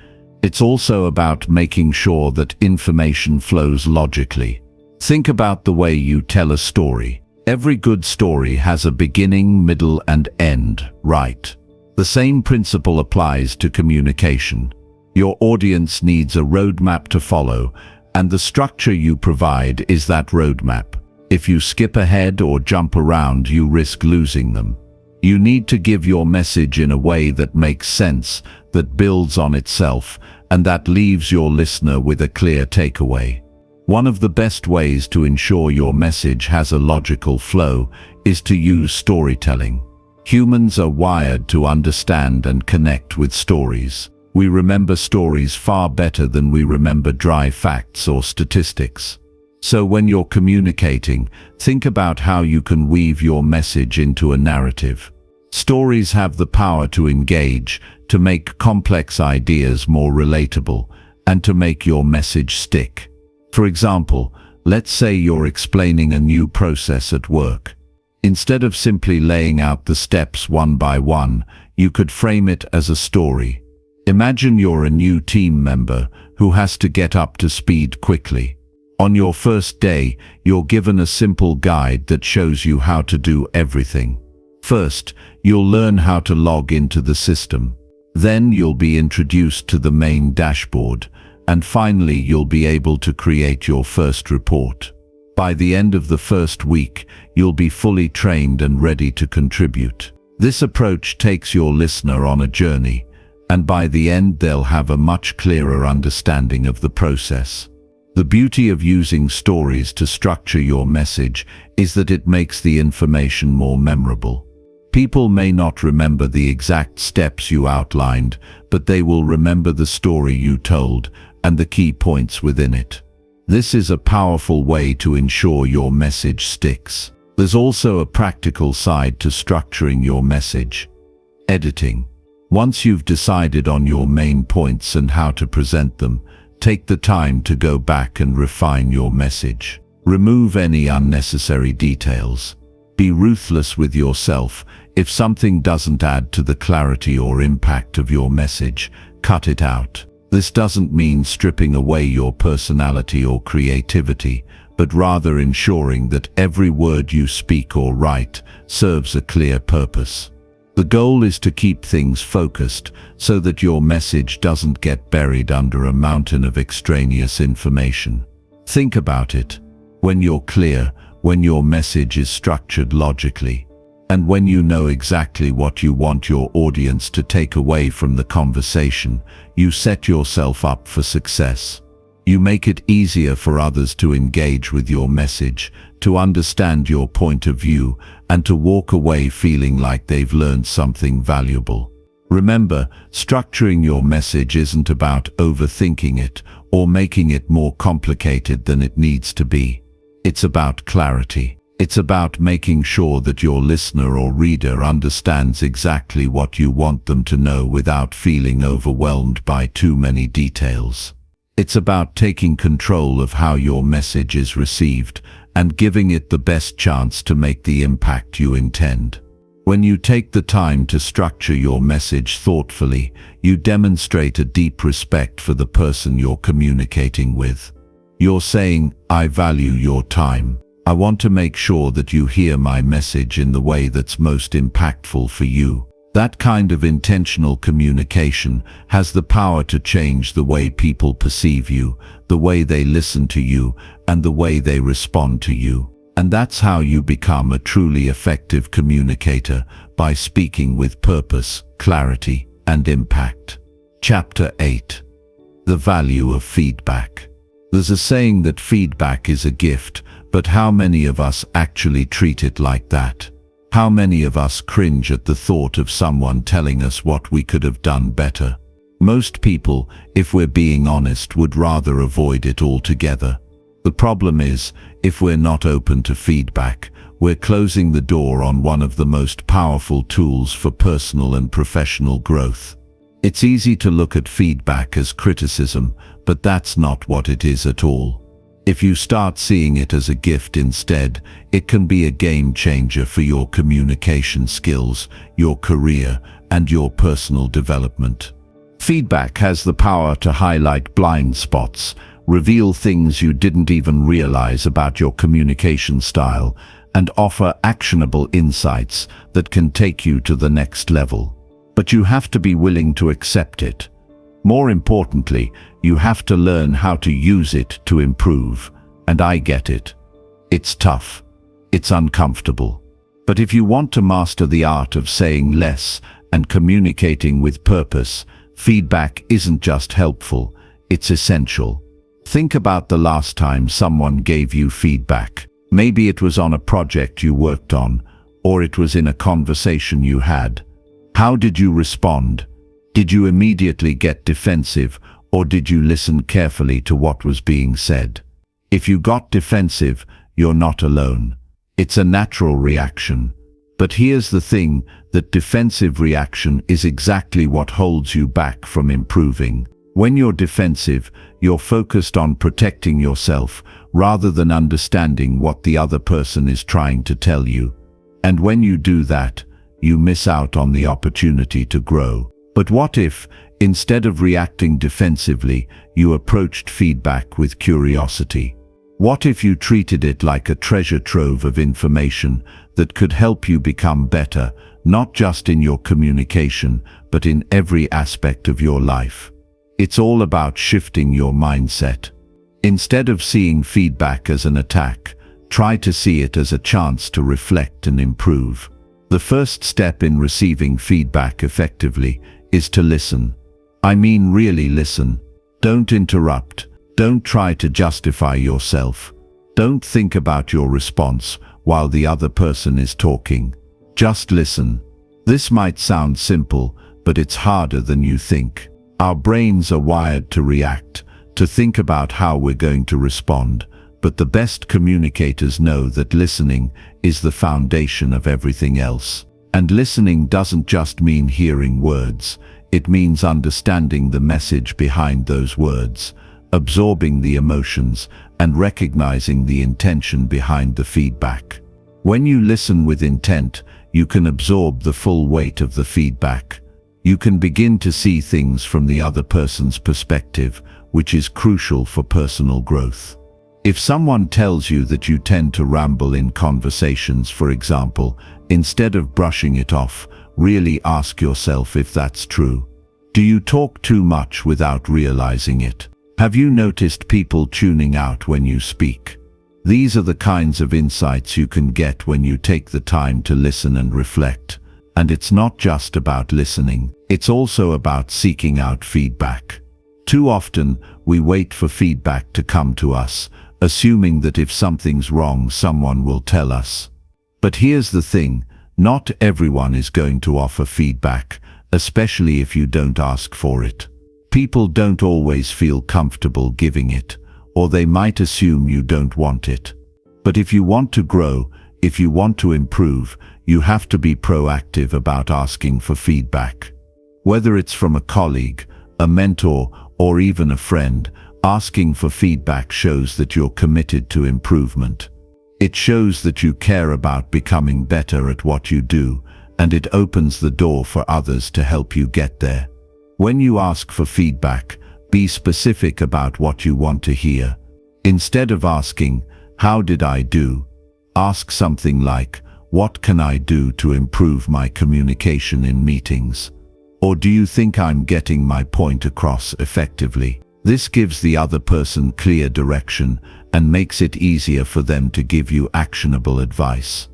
It's also about making sure that information flows logically. Think about the way you tell a story. Every good story has a beginning, middle, and end, right? The same principle applies to communication. Your audience needs a roadmap to follow, and the structure you provide is that roadmap. If you skip ahead or jump around, you risk losing them. You need to give your message in a way that makes sense, that builds on itself, and that leaves your listener with a clear takeaway. One of the best ways to ensure your message has a logical flow is to use storytelling. Humans are wired to understand and connect with stories. We remember stories far better than we remember dry facts or statistics. So when you're communicating, think about how you can weave your message into a narrative. Stories have the power to engage, to make complex ideas more relatable, and to make your message stick. For example, let's say you're explaining a new process at work. Instead of simply laying out the steps one by one, you could frame it as a story. Imagine you're a new team member who has to get up to speed quickly. On your first day, you're given a simple guide that shows you how to do everything. First, you'll learn how to log into the system. Then you'll be introduced to the main dashboard. And finally, you'll be able to create your first report. By the end of the first week, you'll be fully trained and ready to contribute. This approach takes your listener on a journey, and by the end they'll have a much clearer understanding of the process. The beauty of using stories to structure your message is that it makes the information more memorable. People may not remember the exact steps you outlined, but they will remember the story you told and the key points within it. This is a powerful way to ensure your message sticks. There's also a practical side to structuring your message. Editing. Once you've decided on your main points and how to present them, take the time to go back and refine your message. Remove any unnecessary details. Be ruthless with yourself. If something doesn't add to the clarity or impact of your message, cut it out. This doesn't mean stripping away your personality or creativity, but rather ensuring that every word you speak or write serves a clear purpose. The goal is to keep things focused so that your message doesn't get buried under a mountain of extraneous information. Think about it. When you're clear, when your message is structured logically, and when you know exactly what you want your audience to take away from the conversation, you set yourself up for success. You make it easier for others to engage with your message, to understand your point of view, and to walk away feeling like they've learned something valuable. Remember, structuring your message isn't about overthinking it or making it more complicated than it needs to be. It's about clarity. It's about making sure that your listener or reader understands exactly what you want them to know without feeling overwhelmed by too many details. It's about taking control of how your message is received and giving it the best chance to make the impact you intend. When you take the time to structure your message thoughtfully, you demonstrate a deep respect for the person you're communicating with. You're saying, "I value your time. I want to make sure that you hear my message in the way that's most impactful for you." That kind of intentional communication has the power to change the way people perceive you, the way they listen to you, and the way they respond to you. And that's how you become a truly effective communicator, by speaking with purpose, clarity, and impact. Chapter 8. The value of feedback. There's a saying that feedback is a gift, but how many of us actually treat it like that? How many of us cringe at the thought of someone telling us what we could have done better? Most people, if we're being honest, would rather avoid it altogether. The problem is, if we're not open to feedback, we're closing the door on one of the most powerful tools for personal and professional growth. It's easy to look at feedback as criticism, but that's not what it is at all. If you start seeing it as a gift instead, it can be a game changer for your communication skills, your career, and your personal development. Feedback has the power to highlight blind spots, reveal things you didn't even realize about your communication style, and offer actionable insights that can take you to the next level. But you have to be willing to accept it. More importantly, you have to learn how to use it to improve. And I get it. It's tough. It's uncomfortable. But if you want to master the art of saying less and communicating with purpose, feedback isn't just helpful, it's essential. Think about the last time someone gave you feedback. Maybe it was on a project you worked on, or it was in a conversation you had. How did you respond? Did you immediately get defensive, or did you listen carefully to what was being said? If you got defensive, you're not alone. It's a natural reaction. But here's the thing, that defensive reaction is exactly what holds you back from improving. When you're defensive, you're focused on protecting yourself rather than understanding what the other person is trying to tell you. And when you do that, you miss out on the opportunity to grow. But what if, instead of reacting defensively, you approached feedback with curiosity? What if you treated it like a treasure trove of information that could help you become better, not just in your communication, but in every aspect of your life? It's all about shifting your mindset. Instead of seeing feedback as an attack, try to see it as a chance to reflect and improve. The first step in receiving feedback effectively is to listen. I mean really listen. Don't interrupt. Don't try to justify yourself. Don't think about your response while the other person is talking. Just listen. This might sound simple, but it's harder than you think. Our brains are wired to react, to think about how we're going to respond, but the best communicators know that listening is the foundation of everything else. And listening doesn't just mean hearing words, it means understanding the message behind those words, absorbing the emotions, and recognizing the intention behind the feedback. When you listen with intent, you can absorb the full weight of the feedback. You can begin to see things from the other person's perspective, which is crucial for personal growth. If someone tells you that you tend to ramble in conversations, for example, instead of brushing it off, really ask yourself if that's true. Do you talk too much without realizing it? Have you noticed people tuning out when you speak? These are the kinds of insights you can get when you take the time to listen and reflect. And it's not just about listening, it's also about seeking out feedback. Too often, we wait for feedback to come to us, assuming that if something's wrong, someone will tell us. But here's the thing, not everyone is going to offer feedback, especially if you don't ask for it. People don't always feel comfortable giving it, or they might assume you don't want it. But if you want to grow, if you want to improve, you have to be proactive about asking for feedback. Whether it's from a colleague, a mentor, or even a friend, asking for feedback shows that you're committed to improvement. It shows that you care about becoming better at what you do, and it opens the door for others to help you get there. When you ask for feedback, be specific about what you want to hear. Instead of asking, "How did I do?" ask something like, "What can I do to improve my communication in meetings?" Or, "Do you think I'm getting my point across effectively?" This gives the other person clear direction and makes it easier for them to give you actionable advice.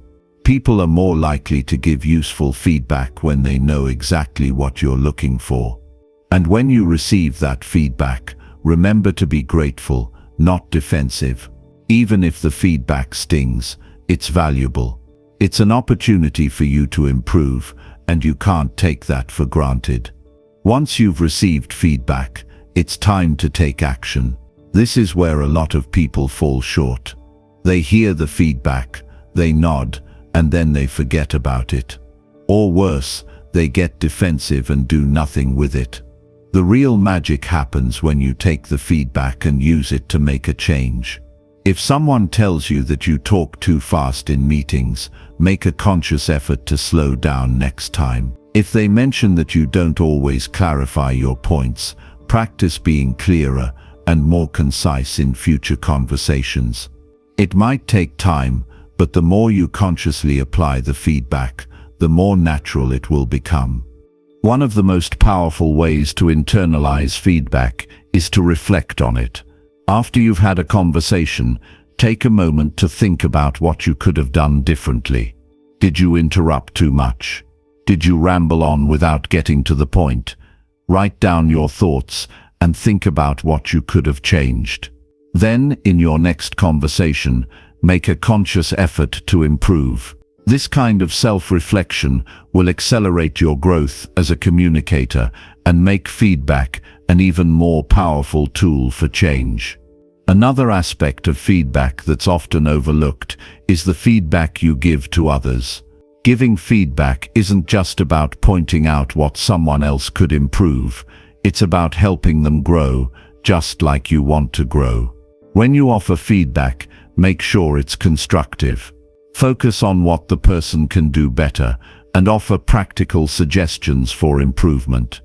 People are more likely to give useful feedback when they know exactly what you're looking for. And when you receive that feedback, remember to be grateful, not defensive. Even if the feedback stings, it's valuable. It's an opportunity for you to improve, and you can't take that for granted. Once you've received feedback, it's time to take action. This is where a lot of people fall short. They hear the feedback, they nod, and then they forget about it. Or worse, they get defensive and do nothing with it. The real magic happens when you take the feedback and use it to make a change. If someone tells you that you talk too fast in meetings, make a conscious effort to slow down next time. If they mention that you don't always clarify your points, practice being clearer and more concise in future conversations. It might take time, but the more you consciously apply the feedback, the more natural it will become. One of the most powerful ways to internalize feedback is to reflect on it. After you've had a conversation, take a moment to think about what you could have done differently. Did you interrupt too much? Did you ramble on without getting to the point? Write down your thoughts and think about what you could have changed. Then, in your next conversation, make a conscious effort to improve. This kind of self-reflection will accelerate your growth as a communicator and make feedback an even more powerful tool for change. Another aspect of feedback that's often overlooked is the feedback you give to others. Giving feedback isn't just about pointing out what someone else could improve. It's about helping them grow, just like you want to grow. When you offer feedback, make sure it's constructive. Focus on what the person can do better and offer practical suggestions for improvement.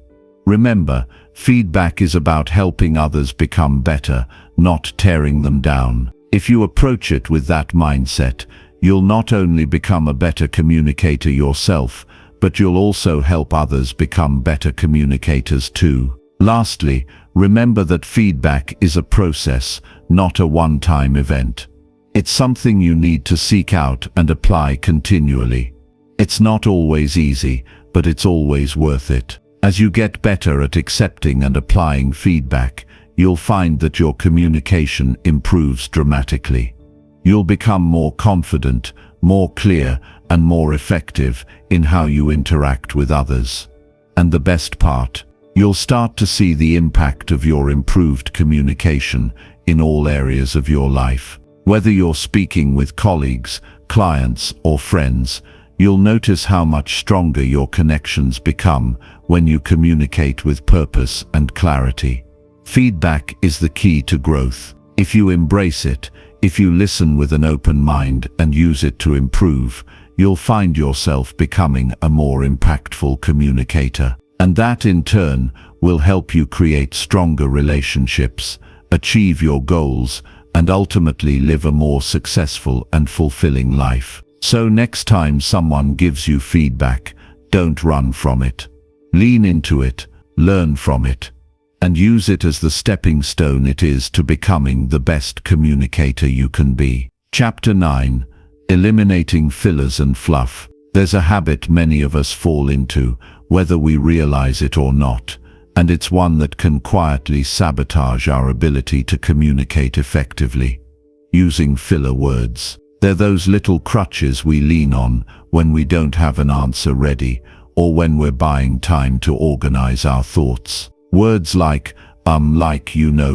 Remember, feedback is about helping others become better, not tearing them down. If you approach it with that mindset, you'll not only become a better communicator yourself, but you'll also help others become better communicators too. Lastly, remember that feedback is a process, not a one-time event. It's something you need to seek out and apply continually. It's not always easy, but it's always worth it. As you get better at accepting and applying feedback, you'll find that your communication improves dramatically. You'll become more confident, more clear, and more effective in how you interact with others. And the best part, you'll start to see the impact of your improved communication in all areas of your life. Whether you're speaking with colleagues, clients, or friends, you'll notice how much stronger your connections become when you communicate with purpose and clarity. Feedback is the key to growth. If you embrace it, if you listen with an open mind and use it to improve, you'll find yourself becoming a more impactful communicator. And that in turn will help you create stronger relationships, achieve your goals, and ultimately live a more successful and fulfilling life. So next time someone gives you feedback, don't run from it. Lean into it, learn from it, and use it as the stepping stone it is to becoming the best communicator you can be. Chapter 9. Eliminating fillers and fluff. There's a habit many of us fall into, whether we realize it or not, and it's one that can quietly sabotage our ability to communicate effectively. Using filler words. They're those little crutches we lean on when we don't have an answer ready, or when we're buying time to organize our thoughts. Words like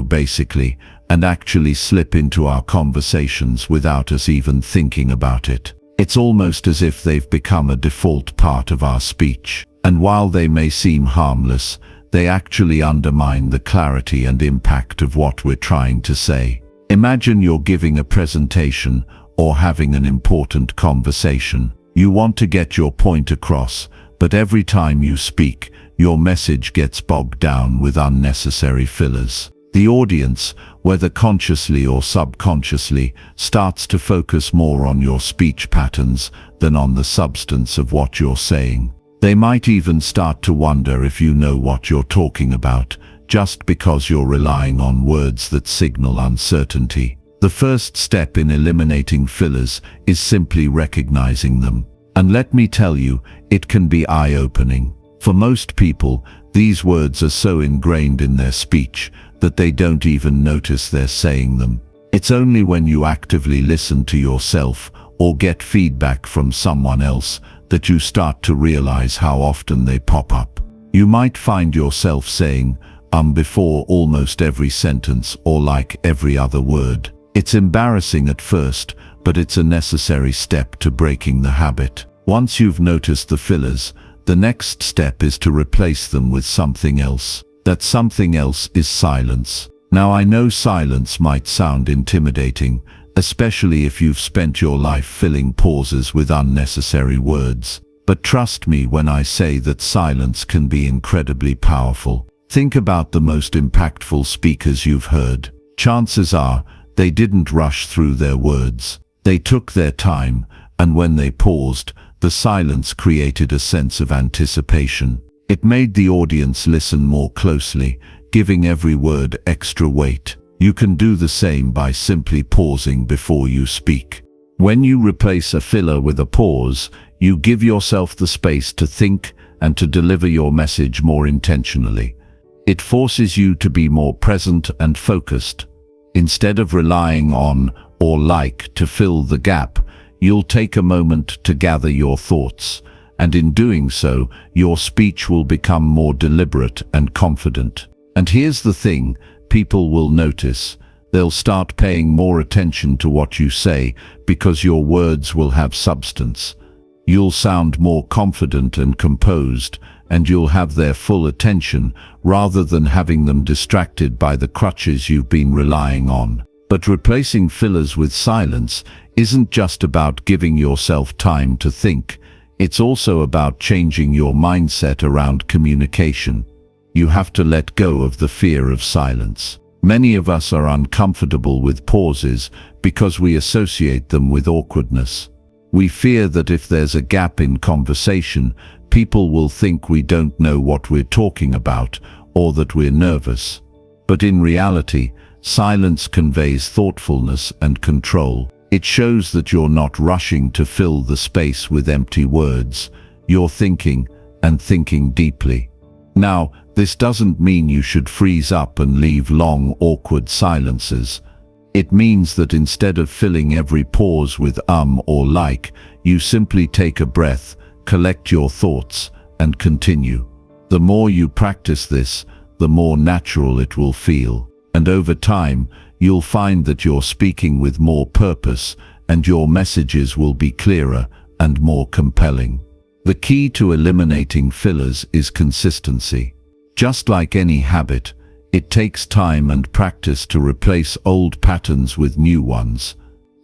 basically, and actually slip into our conversations without us even thinking about it. It's almost as if they've become a default part of our speech. And while they may seem harmless, they actually undermine the clarity and impact of what we're trying to say. Imagine you're giving a presentation or having an important conversation. You want to get your point across, but every time you speak, your message gets bogged down with unnecessary fillers. The audience, whether consciously or subconsciously, starts to focus more on your speech patterns than on the substance of what you're saying. They might even start to wonder if you know what you're talking about, just because you're relying on words that signal uncertainty. The first step in eliminating fillers is simply recognizing them. And let me tell you, it can be eye-opening. For most people, these words are so ingrained in their speech that they don't even notice they're saying them. It's only when you actively listen to yourself or get feedback from someone else that you start to realize how often they pop up. You might find yourself saying before almost every sentence or like every other word. It's embarrassing at first, but it's a necessary step to breaking the habit. Once you've noticed the fillers, the next step is to replace them with something else. That something else is silence. Now I know silence might sound intimidating, especially if you've spent your life filling pauses with unnecessary words. But trust me when I say that silence can be incredibly powerful. Think about the most impactful speakers you've heard. Chances are, they didn't rush through their words. They took their time, and when they paused, the silence created a sense of anticipation. It made the audience listen more closely, giving every word extra weight. You can do the same by simply pausing before you speak. When you replace a filler with a pause, you give yourself the space to think and to deliver your message more intentionally. It forces you to be more present and focused. Instead of relying on or like to fill the gap, you'll take a moment to gather your thoughts, and in doing so, your speech will become more deliberate and confident. And here's the thing, people will notice. They'll start paying more attention to what you say because your words will have substance. You'll sound more confident and composed, and you'll have their full attention rather than having them distracted by the crutches you've been relying on. But replacing fillers with silence isn't just about giving yourself time to think. It's also about changing your mindset around communication. You have to let go of the fear of silence. Many of us are uncomfortable with pauses because we associate them with awkwardness. We fear that if there's a gap in conversation, people will think we don't know what we're talking about or that we're nervous. But in reality, silence conveys thoughtfulness and control. It shows that you're not rushing to fill the space with empty words. You're thinking, and thinking deeply. Now, this doesn't mean you should freeze up and leave long, awkward silences. It means that instead of filling every pause with or like, you simply take a breath, collect your thoughts, and continue. The more you practice this, the more natural it will feel. And over time, you'll find that you're speaking with more purpose, and your messages will be clearer and more compelling. The key to eliminating fillers is consistency. Just like any habit, it takes time and practice to replace old patterns with new ones.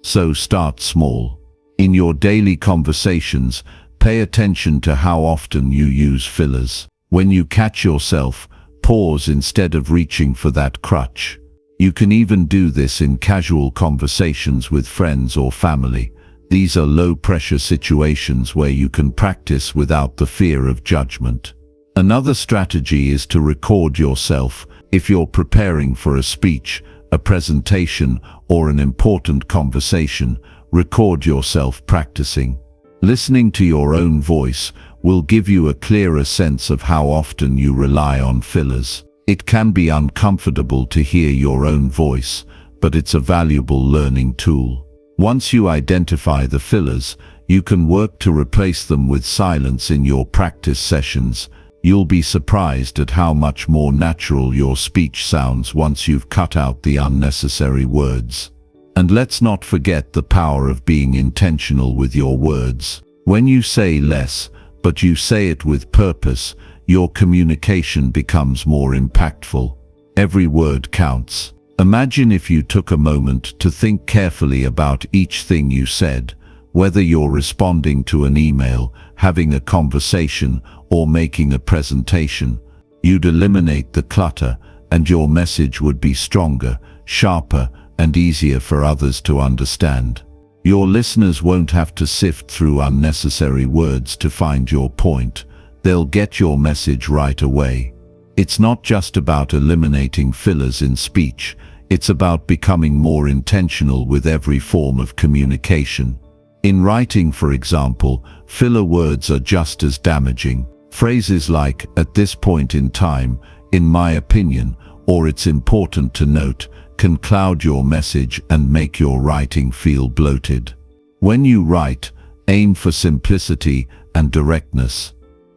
So start small. In your daily conversations, pay attention to how often you use fillers. When you catch yourself, pause instead of reaching for that crutch. You can even do this in casual conversations with friends or family. These are low-pressure situations where you can practice without the fear of judgment. Another strategy is to record yourself. If you're preparing for a speech, a presentation, or an important conversation, record yourself practicing. Listening to your own voice will give you a clearer sense of how often you rely on fillers. It can be uncomfortable to hear your own voice, but it's a valuable learning tool. Once you identify the fillers, you can work to replace them with silence in your practice sessions. You'll be surprised at how much more natural your speech sounds once you've cut out the unnecessary words. And let's not forget the power of being intentional with your words. When you say less, but you say it with purpose, your communication becomes more impactful. Every word counts. Imagine if you took a moment to think carefully about each thing you said, whether you're responding to an email, having a conversation, or making a presentation. You'd eliminate the clutter, and your message would be stronger, sharper, and easier for others to understand. Your listeners won't have to sift through unnecessary words to find your point. They'll get your message right away. It's not just about eliminating fillers in speech. It's about becoming more intentional with every form of communication. In writing, for example, filler words are just as damaging. Phrases like, "at this point in time," "in my opinion," or "it's important to note," can cloud your message and make your writing feel bloated. When you write, aim for simplicity and directness.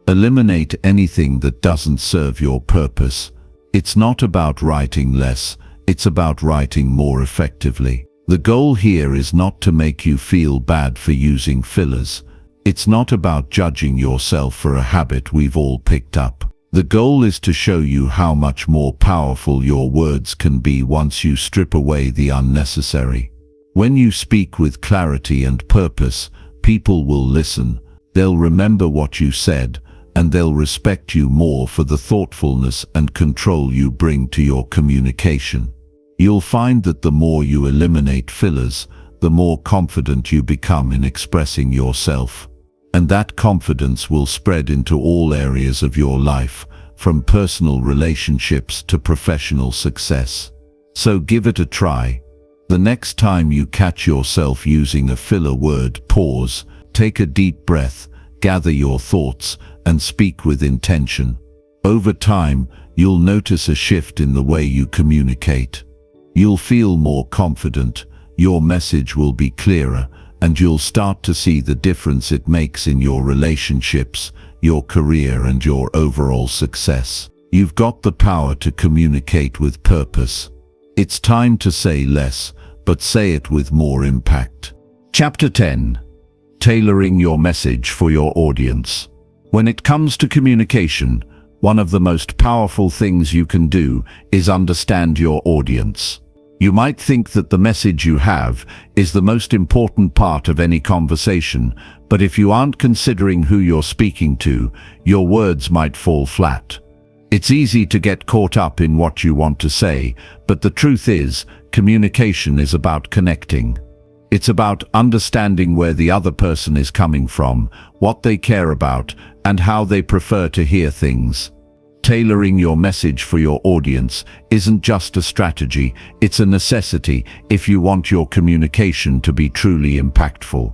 Eliminate anything that doesn't serve your purpose. It's not about writing less, it's about writing more effectively. The goal here is not to make you feel bad for using fillers. It's not about judging yourself for a habit we've all picked up. The goal is to show you how much more powerful your words can be once you strip away the unnecessary. When you speak with clarity and purpose, people will listen. They'll remember what you said, and they'll respect you more for the thoughtfulness and control you bring to your communication. You'll find that the more you eliminate fillers, the more confident you become in expressing yourself. And that confidence will spread into all areas of your life, from personal relationships to professional success. So give it a try. The next time you catch yourself using a filler word, pause, take a deep breath, gather your thoughts, and speak with intention. Over time, you'll notice a shift in the way you communicate. You'll feel more confident, your message will be clearer, and you'll start to see the difference it makes in your relationships, your career, and your overall success. You've got the power to communicate with purpose. It's time to say less, but say it with more impact. Chapter 10. Tailoring your message for your audience. When it comes to communication, one of the most powerful things you can do is understand your audience. You might think that the message you have is the most important part of any conversation, but if you aren't considering who you're speaking to, your words might fall flat. It's easy to get caught up in what you want to say, but the truth is, communication is about connecting. It's about understanding where the other person is coming from, what they care about, and how they prefer to hear things. Tailoring your message for your audience isn't just a strategy, it's a necessity if you want your communication to be truly impactful.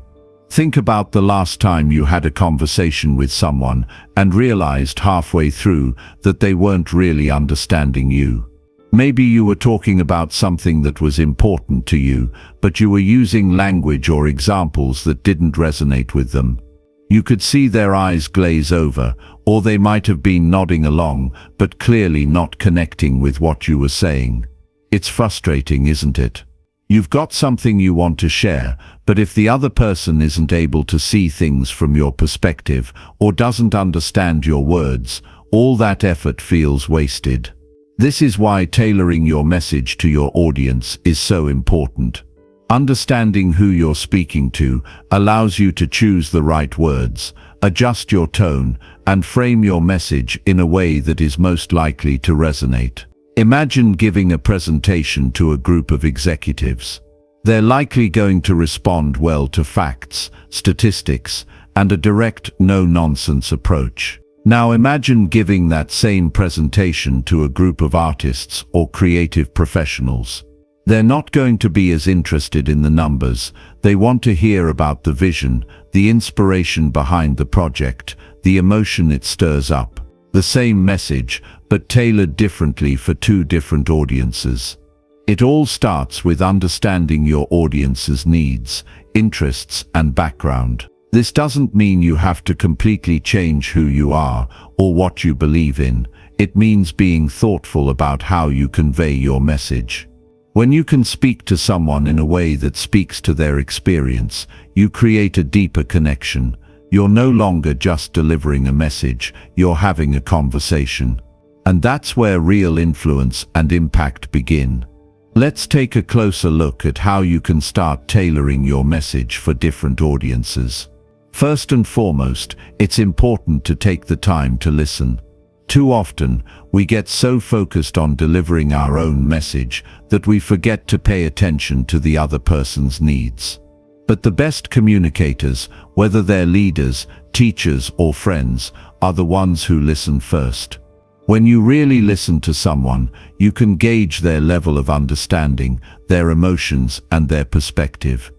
Think about the last time you had a conversation with someone and realized halfway through that they weren't really understanding you. Maybe you were talking about something that was important to you, but you were using language or examples that didn't resonate with them. You could see their eyes glaze over, or they might have been nodding along, but clearly not connecting with what you were saying. It's frustrating, isn't it? You've got something you want to share, but if the other person isn't able to see things from your perspective or doesn't understand your words, all that effort feels wasted. This is why tailoring your message to your audience is so important. Understanding who you're speaking to allows you to choose the right words, adjust your tone, and frame your message in a way that is most likely to resonate. Imagine giving a presentation to a group of executives. They're likely going to respond well to facts, statistics, and a direct, no-nonsense approach. Now imagine giving that same presentation to a group of artists or creative professionals. They're not going to be as interested in the numbers. They want to hear about the vision, the inspiration behind the project, the emotion it stirs up. The same message, but tailored differently for two different audiences. It all starts with understanding your audience's needs, interests, and background. This doesn't mean you have to completely change who you are or what you believe in. It means being thoughtful about how you convey your message. When you can speak to someone in a way that speaks to their experience, you create a deeper connection. You're no longer just delivering a message, you're having a conversation. And that's where real influence and impact begin. Let's take a closer look at how you can start tailoring your message for different audiences. First and foremost, it's important to take the time to listen. Too often, we get so focused on delivering our own message that we forget to pay attention to the other person's needs. But the best communicators, whether they're leaders, teachers, or friends, are the ones who listen first. When you really listen to someone, you can gauge their level of understanding, their emotions, and their perspective.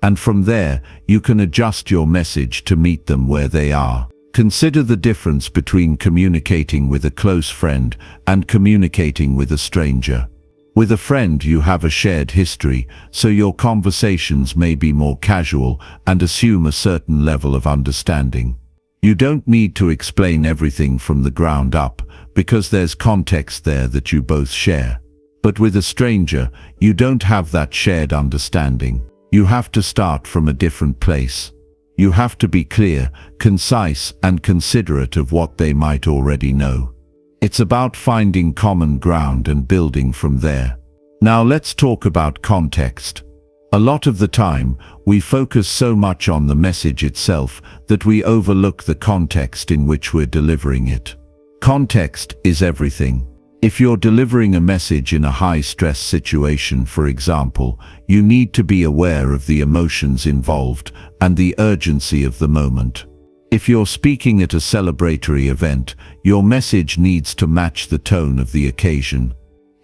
And from there, you can adjust your message to meet them where they are. Consider the difference between communicating with a close friend and communicating with a stranger. With a friend, you have a shared history, so your conversations may be more casual and assume a certain level of understanding. You don't need to explain everything from the ground up, because there's context there that you both share. But with a stranger, you don't have that shared understanding. You have to start from a different place. You have to be clear, concise, and considerate of what they might already know. It's about finding common ground and building from there. Now let's talk about context. A lot of the time, we focus so much on the message itself that we overlook the context in which we're delivering it. Context is everything. If you're delivering a message in a high-stress situation, for example, you need to be aware of the emotions involved and the urgency of the moment. If you're speaking at a celebratory event, your message needs to match the tone of the occasion.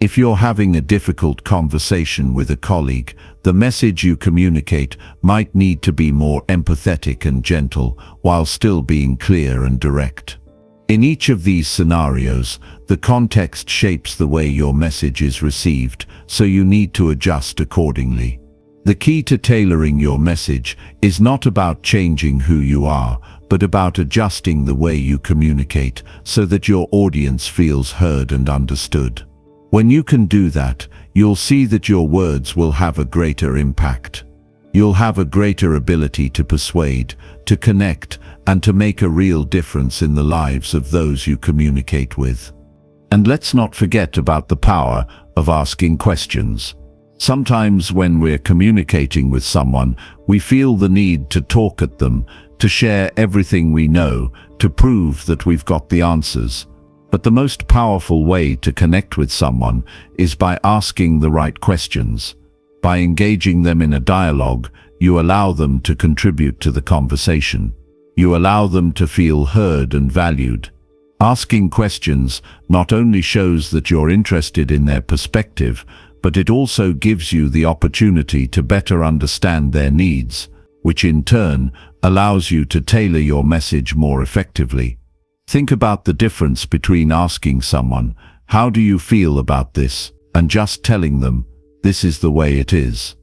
If you're having a difficult conversation with a colleague, the message you communicate might need to be more empathetic and gentle, while still being clear and direct. In each of these scenarios, the context shapes the way your message is received, so you need to adjust accordingly. The key to tailoring your message is not about changing who you are, but about adjusting the way you communicate so that your audience feels heard and understood. When you can do that, you'll see that your words will have a greater impact. You'll have a greater ability to persuade, to connect, and to make a real difference in the lives of those you communicate with. And let's not forget about the power of asking questions. Sometimes when we're communicating with someone, we feel the need to talk at them, to share everything we know, to prove that we've got the answers. But the most powerful way to connect with someone is by asking the right questions. By engaging them in a dialogue, you allow them to contribute to the conversation. You allow them to feel heard and valued. Asking questions not only shows that you're interested in their perspective, but it also gives you the opportunity to better understand their needs, which in turn allows you to tailor your message more effectively. Think about the difference between asking someone, "How do you feel about this?" and just telling them, "This is the way it is."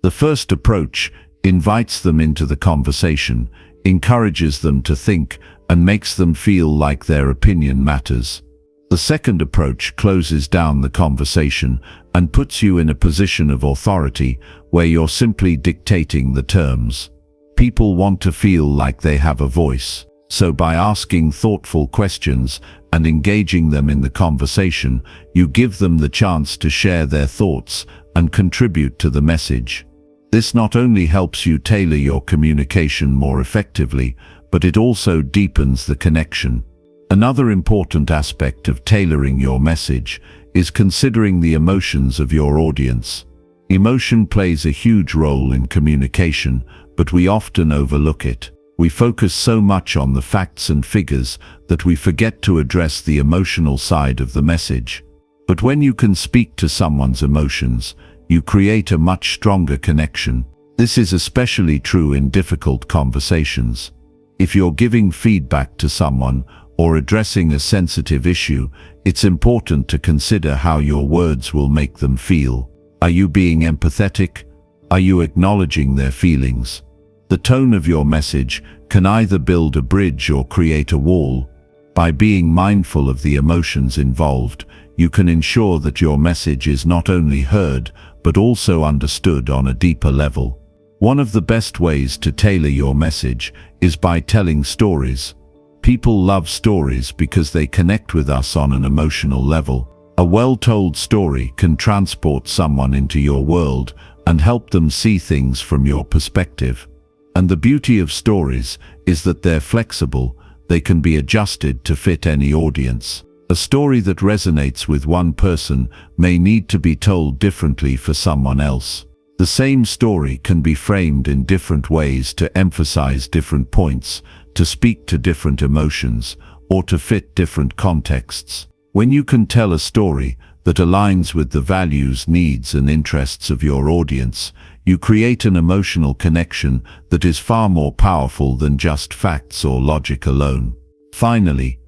The first approach invites them into the conversation, encourages them to think, and makes them feel like their opinion matters. The second approach closes down the conversation and puts you in a position of authority where you're simply dictating the terms. People want to feel like they have a voice. So by asking thoughtful questions and engaging them in the conversation, you give them the chance to share their thoughts and contribute to the message. This not only helps you tailor your communication more effectively, but it also deepens the connection. Another important aspect of tailoring your message is considering the emotions of your audience. Emotion plays a huge role in communication, but we often overlook it. We focus so much on the facts and figures that we forget to address the emotional side of the message. But when you can speak to someone's emotions, you create a much stronger connection. This is especially true in difficult conversations. If you're giving feedback to someone or addressing a sensitive issue, it's important to consider how your words will make them feel. Are you being empathetic? Are you acknowledging their feelings? The tone of your message can either build a bridge or create a wall. By being mindful of the emotions involved, you can ensure that your message is not only heard, but also understood on a deeper level. One of the best ways to tailor your message is by telling stories. People love stories because they connect with us on an emotional level. A well-told story can transport someone into your world and help them see things from your perspective. And the beauty of stories is that they're flexible. They can be adjusted to fit any audience. A story that resonates with one person may need to be told differently for someone else. The same story can be framed in different ways to emphasize different points, to speak to different emotions, or to fit different contexts. When you can tell a story that aligns with the values, needs, and interests of your audience, you create an emotional connection that is far more powerful than just facts or logic alone. Finally,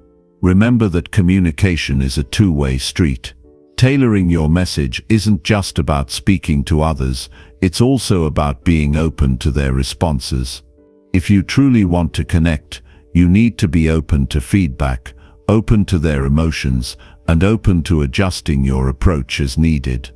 remember that communication is a two-way street. Tailoring your message isn't just about speaking to others, it's also about being open to their responses. If you truly want to connect, you need to be open to feedback, open to their emotions, and open to adjusting your approach as needed.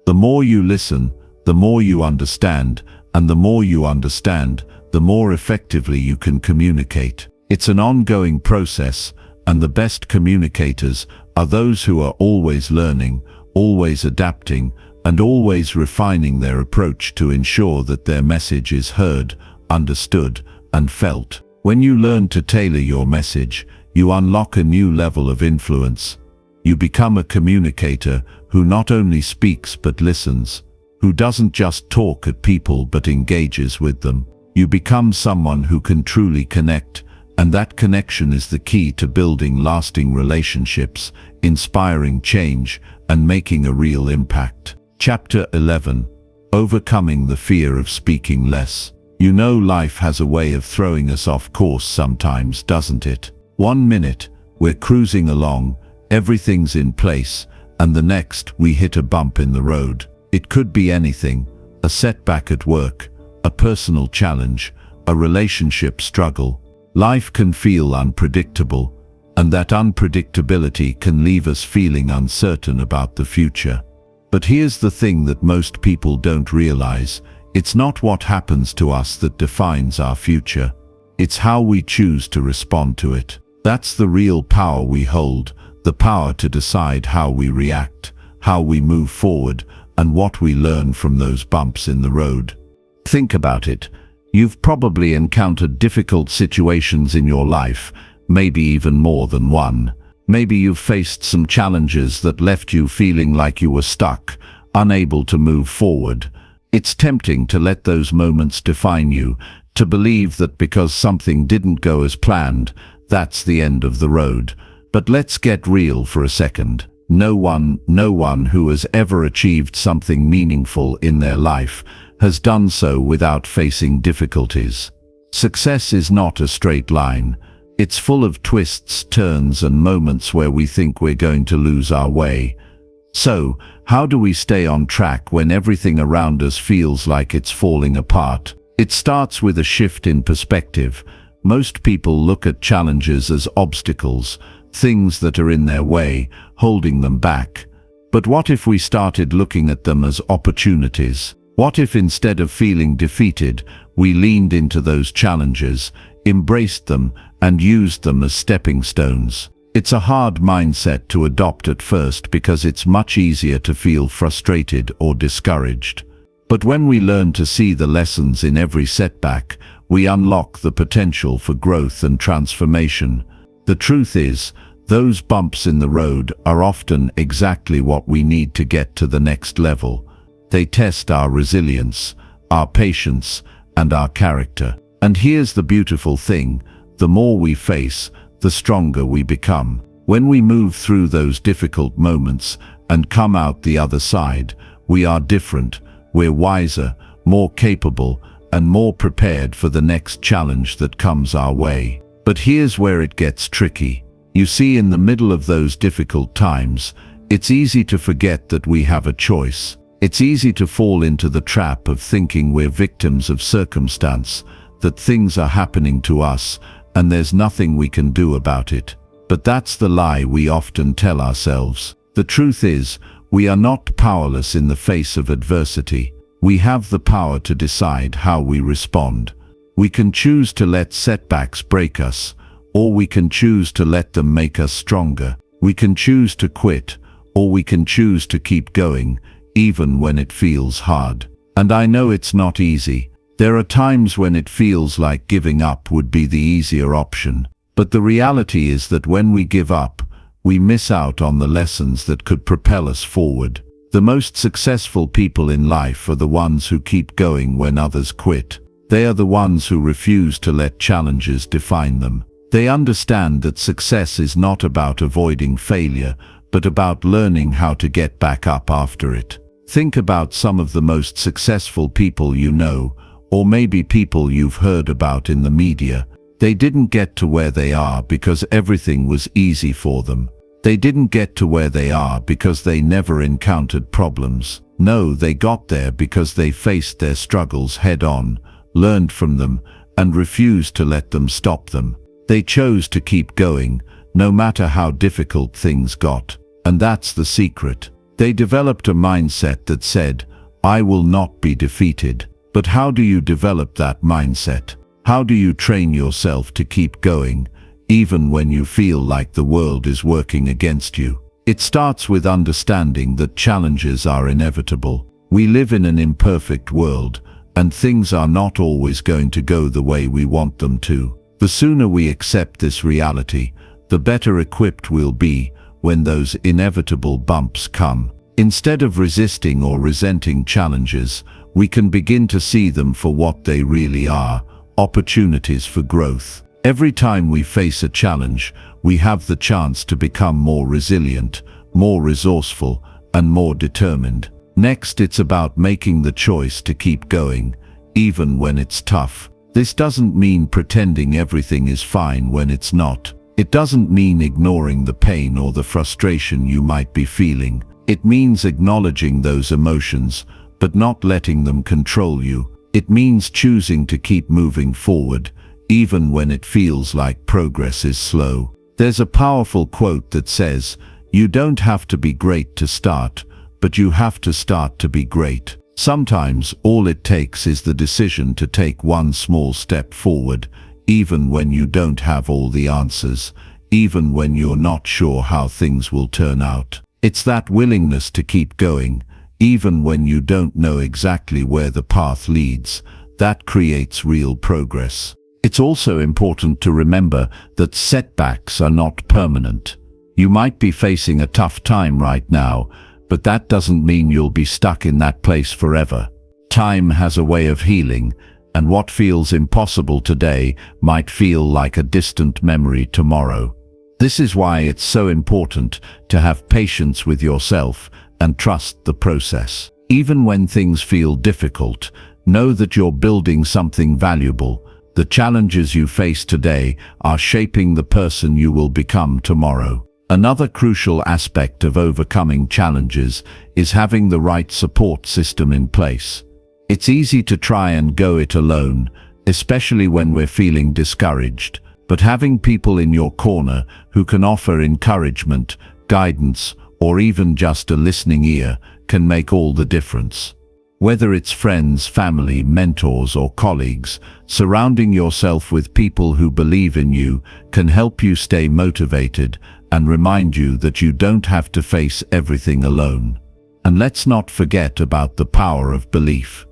The more you listen, the more you understand, and the more you understand, the more effectively you can communicate. It's an ongoing process, and the best communicators are those who are always learning, always adapting, and always refining their approach to ensure that their message is heard, understood, and felt. When you learn to tailor your message, you unlock a new level of influence. You become a communicator who not only speaks but listens, who doesn't just talk at people but engages with them. You become someone who can truly connect, and that connection is the key to building lasting relationships, inspiring change, and making a real impact. Chapter 11. Overcoming the fear of speaking less. You know, life has a way of throwing us off course sometimes, doesn't it? 1 minute, we're cruising along, everything's in place, and the next, we hit a bump in the road. It could be anything: a a setback at work, a personal challenge, a relationship struggle. Life can feel unpredictable, and that unpredictability can leave us feeling uncertain about the future. But here's the thing that most people don't realize. It's not what happens to us that defines our future. It's how we choose to respond to it. That's the real power we hold, the power to decide how we react, how we move forward, and what we learn from those bumps in the road. Think about it. You've probably encountered difficult situations in your life, maybe even more than one. Maybe you've faced some challenges that left you feeling like you were stuck, unable to move forward. It's tempting to let those moments define you, to believe that because something didn't go as planned, that's the end of the road. But let's get real for a second. No one who has ever achieved something meaningful in their life has done so without facing difficulties. Success is not a straight line. It's full of twists, turns, and moments where we think we're going to lose our way. So, how do we stay on track when everything around us feels like it's falling apart? It starts with a shift in perspective. Most people look at challenges as obstacles, things that are in their way, holding them back. But what if we started looking at them as opportunities? What if instead of feeling defeated, we leaned into those challenges, embraced them, and used them as stepping stones? It's a hard mindset to adopt at first because it's much easier to feel frustrated or discouraged. But when we learn to see the lessons in every setback, we unlock the potential for growth and transformation. The truth is, those bumps in the road are often exactly what we need to get to the next level. They test our resilience, our patience, and our character. And here's the beautiful thing: the more we face, the stronger we become. When we move through those difficult moments and come out the other side, we are different. We're wiser, more capable, and more prepared for the next challenge that comes our way. But here's where it gets tricky. You see, in the middle of those difficult times, it's easy to forget that we have a choice. It's easy to fall into the trap of thinking we're victims of circumstance, that things are happening to us, and there's nothing we can do about it. But that's the lie we often tell ourselves. The truth is, we are not powerless in the face of adversity. We have the power to decide how we respond. We can choose to let setbacks break us, or we can choose to let them make us stronger. We can choose to quit, or we can choose to keep going, even when it feels hard. And I know it's not easy. There are times when it feels like giving up would be the easier option. But the reality is that when we give up, we miss out on the lessons that could propel us forward. The most successful people in life are the ones who keep going when others quit. They are the ones who refuse to let challenges define them. They understand that success is not about avoiding failure, but about learning how to get back up after it. Think about some of the most successful people you know, or maybe people you've heard about in the media. They didn't get to where they are because everything was easy for them. They didn't get to where they are because they never encountered problems. No, they got there because they faced their struggles head-on, learned from them, and refused to let them stop them. They chose to keep going, no matter how difficult things got. And that's the secret. They developed a mindset that said, "I will not be defeated." But how do you develop that mindset? How do you train yourself to keep going, even when you feel like the world is working against you? It starts with understanding that challenges are inevitable. We live in an imperfect world, and things are not always going to go the way we want them to. The sooner we accept this reality, the better equipped we'll be when those inevitable bumps come. Instead of resisting or resenting challenges, we can begin to see them for what they really are: opportunities for growth. Every time we face a challenge, we have the chance to become more resilient, more resourceful, and more determined. Next, it's about making the choice to keep going, even when it's tough. This doesn't mean pretending everything is fine when it's not. It doesn't mean ignoring the pain or the frustration you might be feeling. It means acknowledging those emotions, but not letting them control you. It means choosing to keep moving forward, even when it feels like progress is slow. There's a powerful quote that says, "You don't have to be great to start, but you have to start to be great." Sometimes all it takes is the decision to take one small step forward, even when you don't have all the answers, even when you're not sure how things will turn out. It's that willingness to keep going, even when you don't know exactly where the path leads, that creates real progress. It's also important to remember that setbacks are not permanent. You might be facing a tough time right now, but that doesn't mean you'll be stuck in that place forever. Time has a way of healing, and what feels impossible today might feel like a distant memory tomorrow. This is why it's so important to have patience with yourself and trust the process. Even when things feel difficult, know that you're building something valuable. The challenges you face today are shaping the person you will become tomorrow. Another crucial aspect of overcoming challenges is having the right support system in place. It's easy to try and go it alone, especially when we're feeling discouraged, but having people in your corner who can offer encouragement, guidance, or even just a listening ear can make all the difference. Whether it's friends, family, mentors, or colleagues, surrounding yourself with people who believe in you can help you stay motivated and remind you that you don't have to face everything alone. And let's not forget about the power of belief.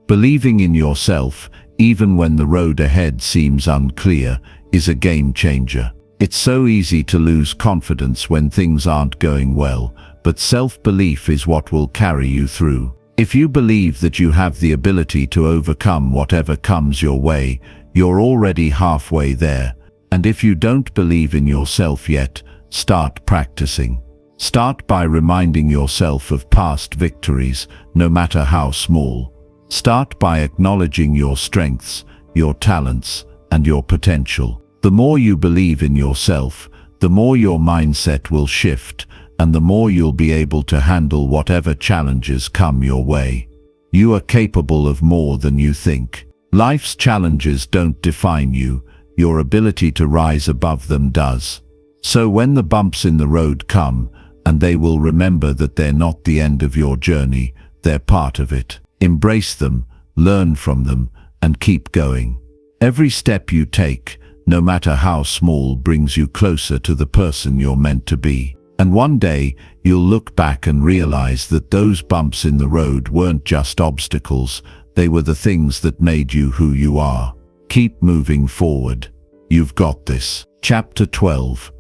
Believing in yourself, even when the road ahead seems unclear, is a game changer. It's so easy to lose confidence when things aren't going well, but self-belief is what will carry you through. If you believe that you have the ability to overcome whatever comes your way, you're already halfway there. And if you don't believe in yourself yet, start practicing. Start by reminding yourself of past victories, no matter how small. Start by acknowledging your strengths, your talents, and your potential. The more you believe in yourself, the more your mindset will shift, and the more you'll be able to handle whatever challenges come your way. You are capable of more than you think. Life's challenges don't define you, your ability to rise above them does. So when the bumps in the road come, and they will remember that they're not the end of your journey, they're part of it. Embrace them, learn from them, and keep going. Every step you take, no matter how small, brings you closer to the person you're meant to be. And one day, you'll look back and realize that those bumps in the road weren't just obstacles, they were the things that made you who you are. Keep moving forward. You've got this. Chapter 12.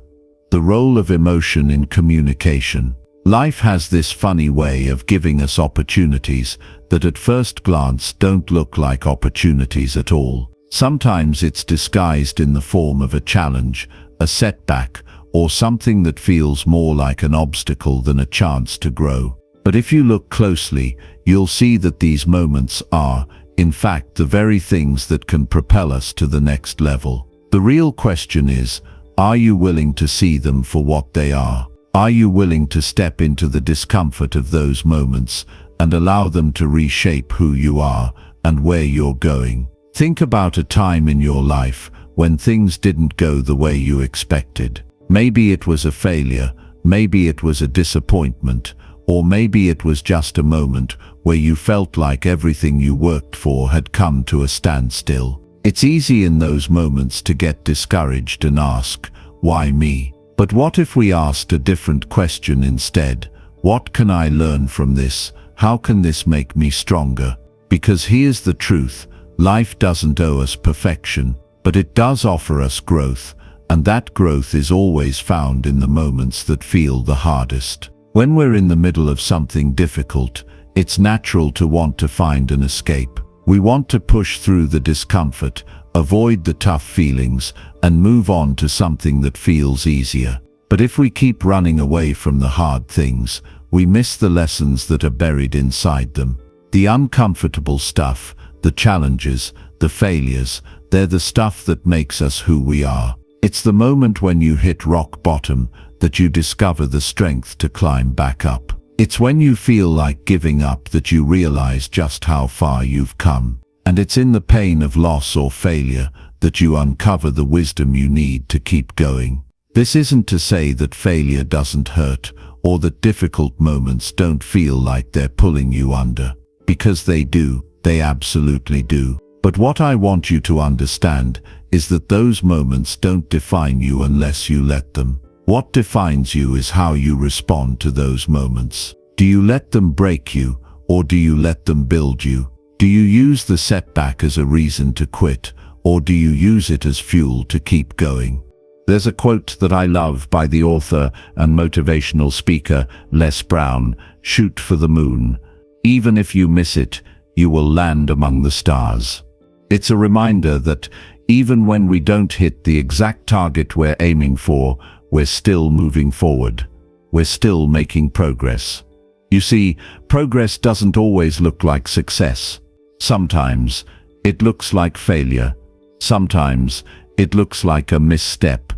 The role of emotion in communication. Life has this funny way of giving us opportunities that at first glance don't look like opportunities at all. Sometimes it's disguised in the form of a challenge, a setback, or something that feels more like an obstacle than a chance to grow. But if you look closely, you'll see that these moments are, in fact, the very things that can propel us to the next level. The real question is, are you willing to see them for what they are? Are you willing to step into the discomfort of those moments and allow them to reshape who you are and where you're going? Think about a time in your life when things didn't go the way you expected. Maybe it was a failure, maybe it was a disappointment, or maybe it was just a moment where you felt like everything you worked for had come to a standstill. It's easy in those moments to get discouraged and ask, why me? But what if we asked a different question instead? What can I learn from this? How can this make me stronger? Because here's the truth, life doesn't owe us perfection, but it does offer us growth. And that growth is always found in the moments that feel the hardest. When we're in the middle of something difficult, it's natural to want to find an escape. We want to push through the discomfort, avoid the tough feelings, and move on to something that feels easier. But if we keep running away from the hard things, we miss the lessons that are buried inside them. The uncomfortable stuff, the challenges, the failures, they're the stuff that makes us who we are. It's the moment when you hit rock bottom that you discover the strength to climb back up. It's when you feel like giving up that you realize just how far you've come. And it's in the pain of loss or failure that you uncover the wisdom you need to keep going. This isn't to say that failure doesn't hurt or that difficult moments don't feel like they're pulling you under. Because they do, they absolutely do. But what I want you to understand is that those moments don't define you unless you let them. What defines you is how you respond to those moments. Do you let them break you, or do you let them build you? Do you use the setback as a reason to quit, or do you use it as fuel to keep going? There's a quote that I love by the author and motivational speaker Les Brown: "Shoot for the moon. Even if you miss it, you will land among the stars." It's a reminder that even when we don't hit the exact target we're aiming for, we're still moving forward. We're still making progress. You see, progress doesn't always look like success. Sometimes it looks like failure. Sometimes it looks like a misstep,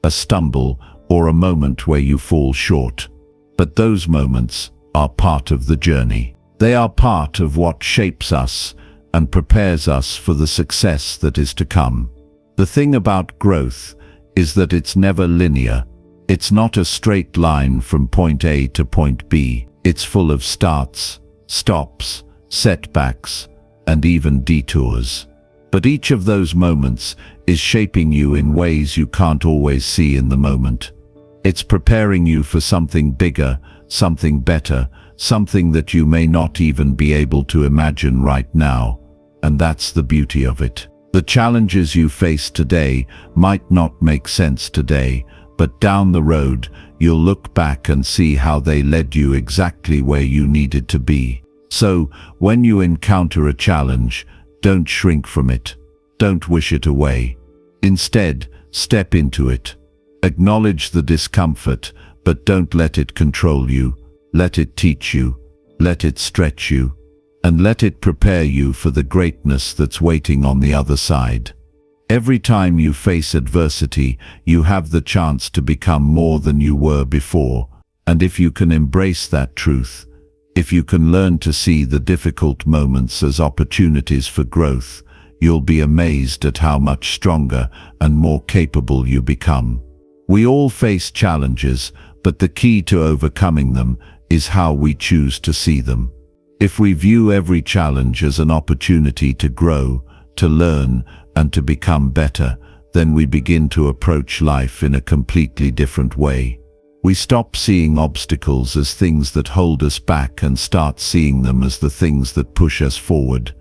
a stumble, or a moment where you fall short. But those moments are part of the journey. They are part of what shapes us and prepares us for the success that is to come. The thing about growth is that it's never linear. It's not a straight line from point A to point B. It's full of starts, stops, setbacks, and even detours. But each of those moments is shaping you in ways you can't always see in the moment. It's preparing you for something bigger, something better, something that you may not even be able to imagine right now. And that's the beauty of it. The challenges you face today might not make sense today, but down the road, you'll look back and see how they led you exactly where you needed to be. So, when you encounter a challenge, don't shrink from it. Don't wish it away. Instead, step into it. Acknowledge the discomfort, but don't let it control you. Let it teach you. Let it stretch you. And let it prepare you for the greatness that's waiting on the other side. Every time you face adversity, you have the chance to become more than you were before. And if you can embrace that truth, if you can learn to see the difficult moments as opportunities for growth, you'll be amazed at how much stronger and more capable you become. We all face challenges, but the key to overcoming them is how we choose to see them. If we view every challenge as an opportunity to grow, to learn, and to become better, then we begin to approach life in a completely different way. We stop seeing obstacles as things that hold us back and start seeing them as the things that push us forward.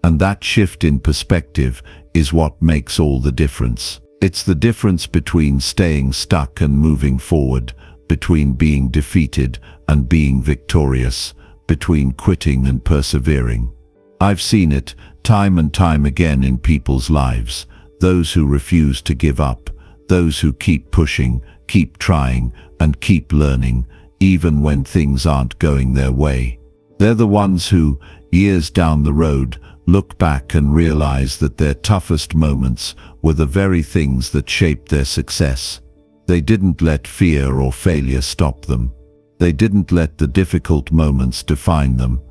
And that shift in perspective is what makes all the difference. It's the difference between staying stuck and moving forward, between being defeated and being victorious, between quitting and persevering. I've seen it time and time again in people's lives. Those who refuse to give up, those who keep pushing, keep trying, and keep learning, even when things aren't going their way. They're the ones who, years down the road, look back and realize that their toughest moments were the very things that shaped their success. They didn't let fear or failure stop them. They didn't let the difficult moments define them.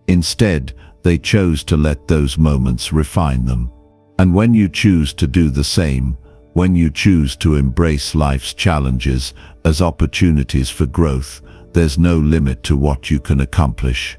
Instead, they chose to let those moments refine them. And when you choose to do the same, when you choose to embrace life's challenges as opportunities for growth, there's no limit to what you can accomplish.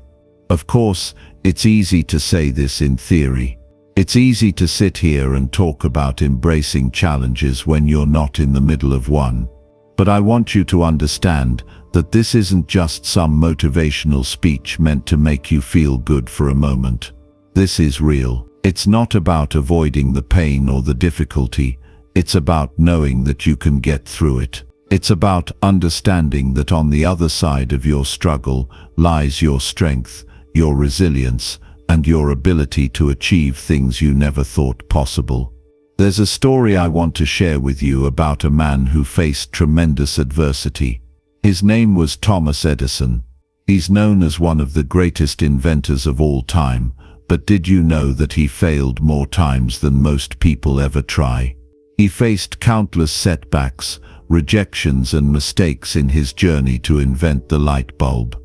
Of course, it's easy to say this in theory. It's easy to sit here and talk about embracing challenges when you're not in the middle of one. But I want you to understand that this isn't just some motivational speech meant to make you feel good for a moment. This is real. It's not about avoiding the pain or the difficulty. It's about knowing that you can get through it. It's about understanding that on the other side of your struggle lies your strength, your resilience, and your ability to achieve things you never thought possible. There's a story I want to share with you about a man who faced tremendous adversity. His name was Thomas Edison. He's known as one of the greatest inventors of all time, but did you know that he failed more times than most people ever try? He faced countless setbacks, rejections, and mistakes in his journey to invent the light bulb.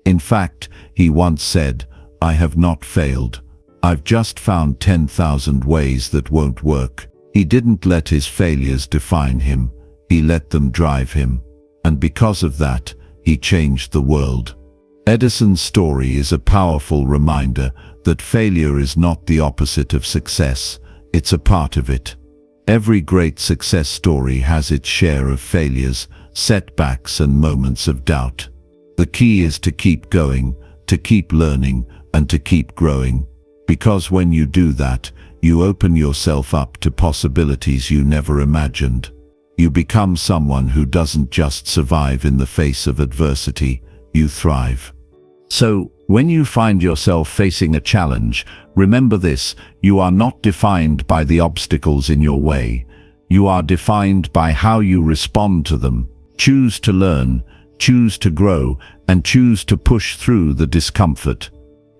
In fact, he once said, "I have not failed. I've just found 10,000 ways that won't work." He didn't let his failures define him. He let them drive him. And because of that, he changed the world. Edison's story is a powerful reminder that failure is not the opposite of success. It's a part of it. Every great success story has its share of failures, setbacks, and moments of doubt. The key is to keep going, to keep learning, and to keep growing. Because when you do that, you open yourself up to possibilities you never imagined. You become someone who doesn't just survive in the face of adversity, you thrive. So, when you find yourself facing a challenge, remember this: you are not defined by the obstacles in your way. You are defined by how you respond to them. Choose to learn, choose to grow, and choose to push through the discomfort.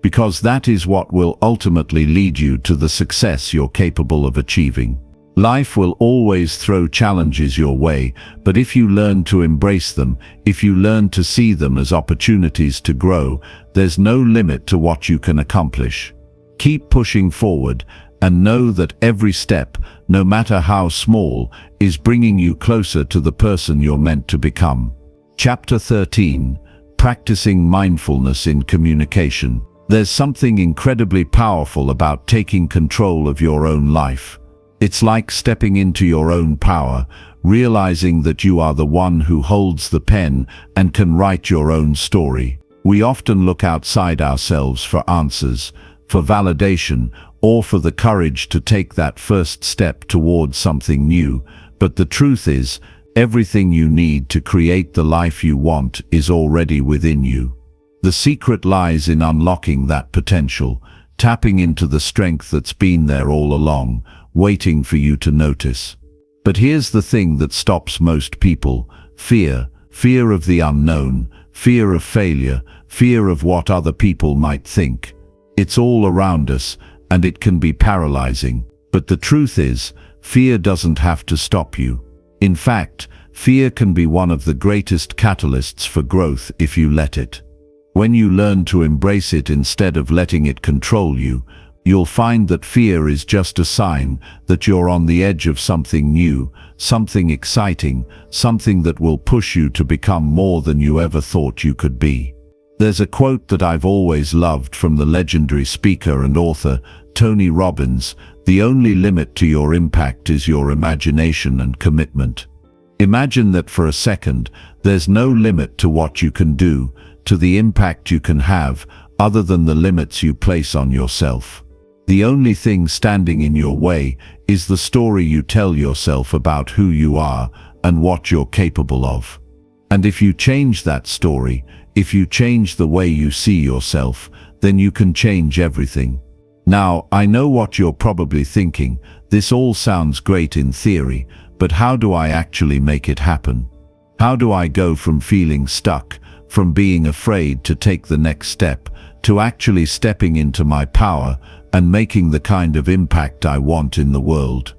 Because that is what will ultimately lead you to the success you're capable of achieving. Life will always throw challenges your way, but if you learn to embrace them, if you learn to see them as opportunities to grow, there's no limit to what you can accomplish. Keep pushing forward, and know that every step, no matter how small, is bringing you closer to the person you're meant to become. Chapter 13: Practicing Mindfulness in Communication. There's something incredibly powerful about taking control of your own life. It's like stepping into your own power, realizing that you are the one who holds the pen and can write your own story. We often look outside ourselves for answers, for validation, or for the courage to take that first step towards something new. But the truth is, everything you need to create the life you want is already within you. The secret lies in unlocking that potential, tapping into the strength that's been there all along, waiting for you to notice. But here's the thing that stops most people: fear. Fear of the unknown, fear of failure, fear of what other people might think. It's all around us, and it can be paralyzing. But the truth is, fear doesn't have to stop you. In fact, fear can be one of the greatest catalysts for growth if you let it. When you learn to embrace it instead of letting it control you, you'll find that fear is just a sign that you're on the edge of something new, something exciting, something that will push you to become more than you ever thought you could be. There's a quote that I've always loved from the legendary speaker and author Tony Robbins: "The only limit to your impact is your imagination and commitment." Imagine that for a second. There's no limit to what you can do, to the impact you can have, other than the limits you place on yourself. The only thing standing in your way is the story you tell yourself about who you are and what you're capable of. And if you change that story, if you change the way you see yourself, then you can change everything. Now, I know what you're probably thinking: this all sounds great in theory, but how do I actually make it happen? How do I go from feeling stuck, from being afraid to take the next step, to actually stepping into my power and making the kind of impact I want in the world?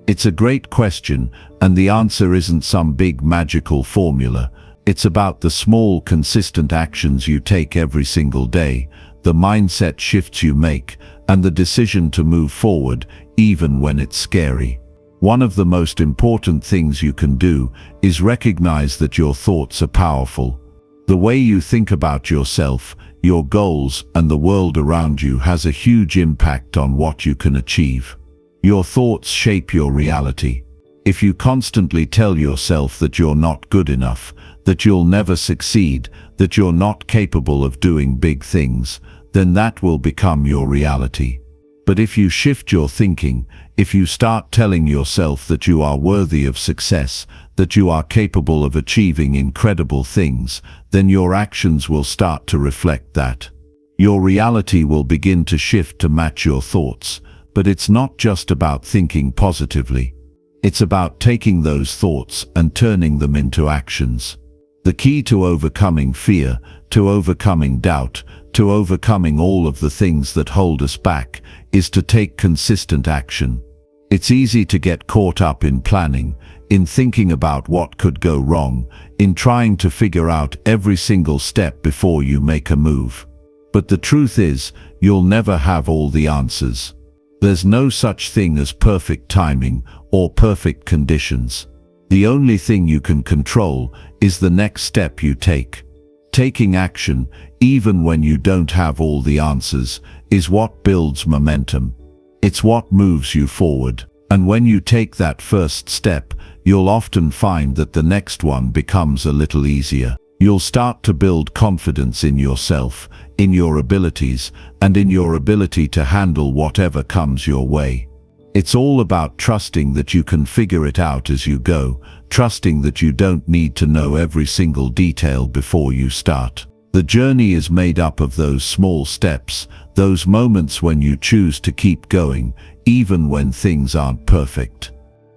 It's a great question, and the answer isn't some big magical formula. It's about the small, consistent actions you take every single day, the mindset shifts you make, and the decision to move forward, even when it's scary. One of the most important things you can do is recognize that your thoughts are powerful. The way you think about yourself, your goals, and the world around you has a huge impact on what you can achieve. Your thoughts shape your reality. If you constantly tell yourself that you're not good enough, that you'll never succeed, that you're not capable of doing big things, then that will become your reality. But if you shift your thinking, if you start telling yourself that you are worthy of success, that you are capable of achieving incredible things, then your actions will start to reflect that. Your reality will begin to shift to match your thoughts. But it's not just about thinking positively. It's about taking those thoughts and turning them into actions. The key to overcoming fear, to overcoming doubt, to overcoming all of the things that hold us back, is to take consistent action. It's easy to get caught up in planning, in thinking about what could go wrong, in trying to figure out every single step before you make a move. But the truth is, you'll never have all the answers. There's no such thing as perfect timing or perfect conditions. The only thing you can control is the next step you take. Taking action, even when you don't have all the answers, is what builds momentum. It's what moves you forward. And when you take that first step, you'll often find that the next one becomes a little easier. You'll start to build confidence in yourself, in your abilities, and in your ability to handle whatever comes your way. It's all about trusting that you can figure it out as you go, trusting that you don't need to know every single detail before you start. The journey is made up of those small steps, those moments when you choose to keep going, even when things aren't perfect.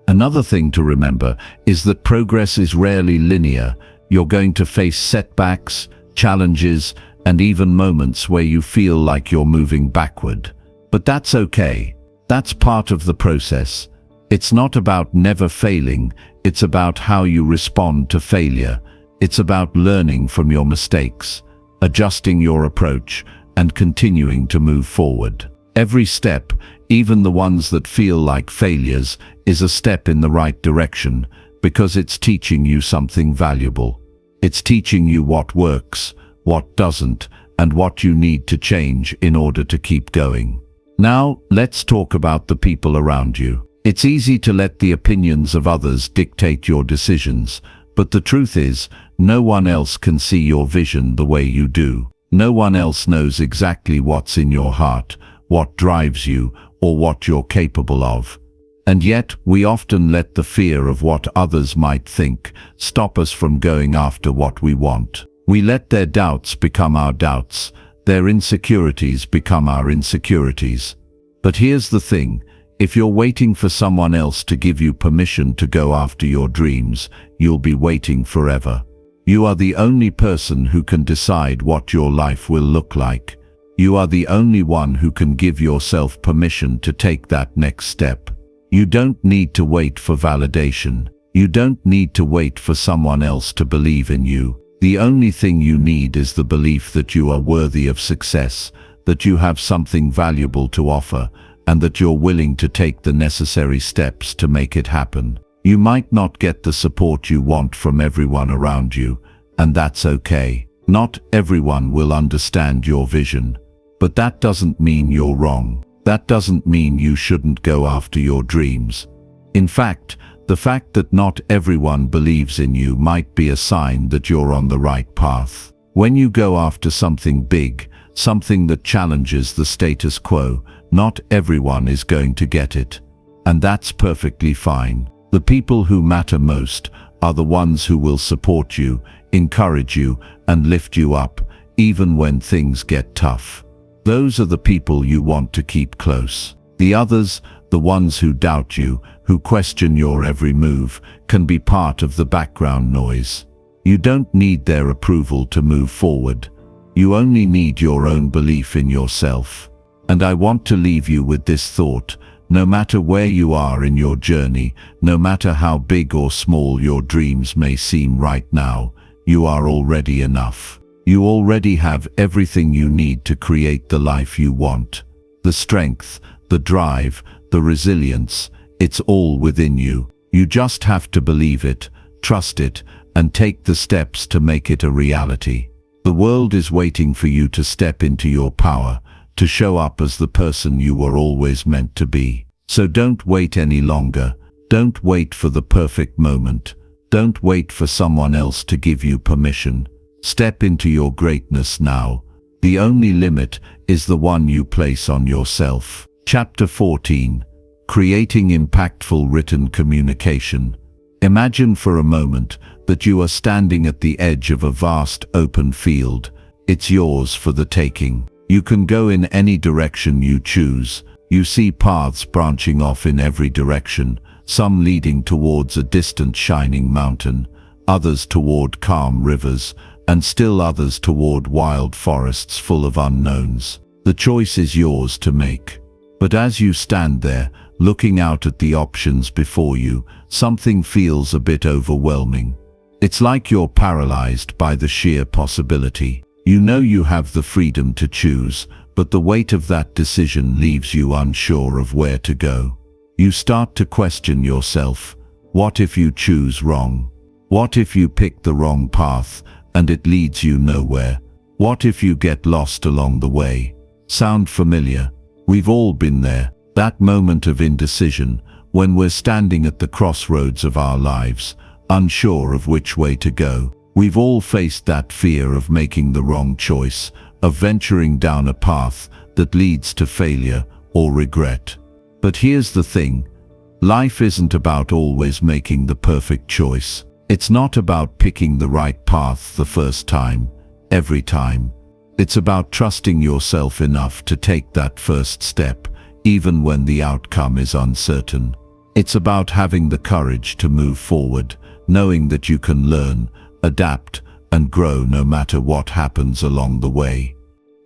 Another thing to remember is that progress is rarely linear. You're going to face setbacks, challenges, and even moments where you feel like you're moving backward. But that's okay. That's part of the process. It's not about never failing, it's about how you respond to failure. It's about learning from your mistakes, adjusting your approach, and continuing to move forward. Every step, even the ones that feel like failures, is a step in the right direction, because it's teaching you something valuable. It's teaching you what works, what doesn't, and what you need to change in order to keep going. Now, let's talk about the people around you. It's easy to let the opinions of others dictate your decisions, but the truth is, no one else can see your vision the way you do. No one else knows exactly what's in your heart, what drives you, or what you're capable of. And yet, we often let the fear of what others might think stop us from going after what we want. We let their doubts become our doubts, their insecurities become our insecurities. But here's the thing, if you're waiting for someone else to give you permission to go after your dreams, you'll be waiting forever. You are the only person who can decide what your life will look like. You are the only one who can give yourself permission to take that next step. You don't need to wait for validation. You don't need to wait for someone else to believe in you. The only thing you need is the belief that you are worthy of success, that you have something valuable to offer, and that you're willing to take the necessary steps to make it happen. You might not get the support you want from everyone around you, and that's okay. Not everyone will understand your vision, but that doesn't mean you're wrong. That doesn't mean you shouldn't go after your dreams. In fact, the fact that not everyone believes in you might be a sign that you're on the right path. When you go after something big, something that challenges the status quo, not everyone is going to get it. And that's perfectly fine. The people who matter most are the ones who will support you, encourage you, and lift you up, even when things get tough. Those are the people you want to keep close. The others, the ones who doubt you, who question your every move, can be part of the background noise. You don't need their approval to move forward. You only need your own belief in yourself. And I want to leave you with this thought: no matter where you are in your journey, no matter how big or small your dreams may seem right now, you are already enough. You already have everything you need to create the life you want. The strength, the drive, the resilience, it's all within you. You just have to believe it, trust it, and take the steps to make it a reality. The world is waiting for you to step into your power, to show up as the person you were always meant to be. So don't wait any longer. Don't wait for the perfect moment. Don't wait for someone else to give you permission. Step into your greatness now. The only limit is the one you place on yourself. Chapter 14. Creating impactful written communication. Imagine for a moment that you are standing at the edge of a vast open field. It's yours for the taking. You can go in any direction you choose. You see paths branching off in every direction, some leading towards a distant shining mountain, others toward calm rivers, and still others toward wild forests full of unknowns. The choice is yours to make. But as you stand there, looking out at the options before you, something feels a bit overwhelming. It's like you're paralyzed by the sheer possibility. You know you have the freedom to choose, but the weight of that decision leaves you unsure of where to go. You start to question yourself. What if you choose wrong? What if you pick the wrong path and it leads you nowhere? What if you get lost along the way? Sound familiar? We've all been there. That moment of indecision, when we're standing at the crossroads of our lives, unsure of which way to go. We've all faced that fear of making the wrong choice, of venturing down a path that leads to failure or regret. But here's the thing. Life isn't about always making the perfect choice. It's not about picking the right path the first time, every time. It's about trusting yourself enough to take that first step, even when the outcome is uncertain. It's about having the courage to move forward, knowing that you can learn, adapt, and grow no matter what happens along the way.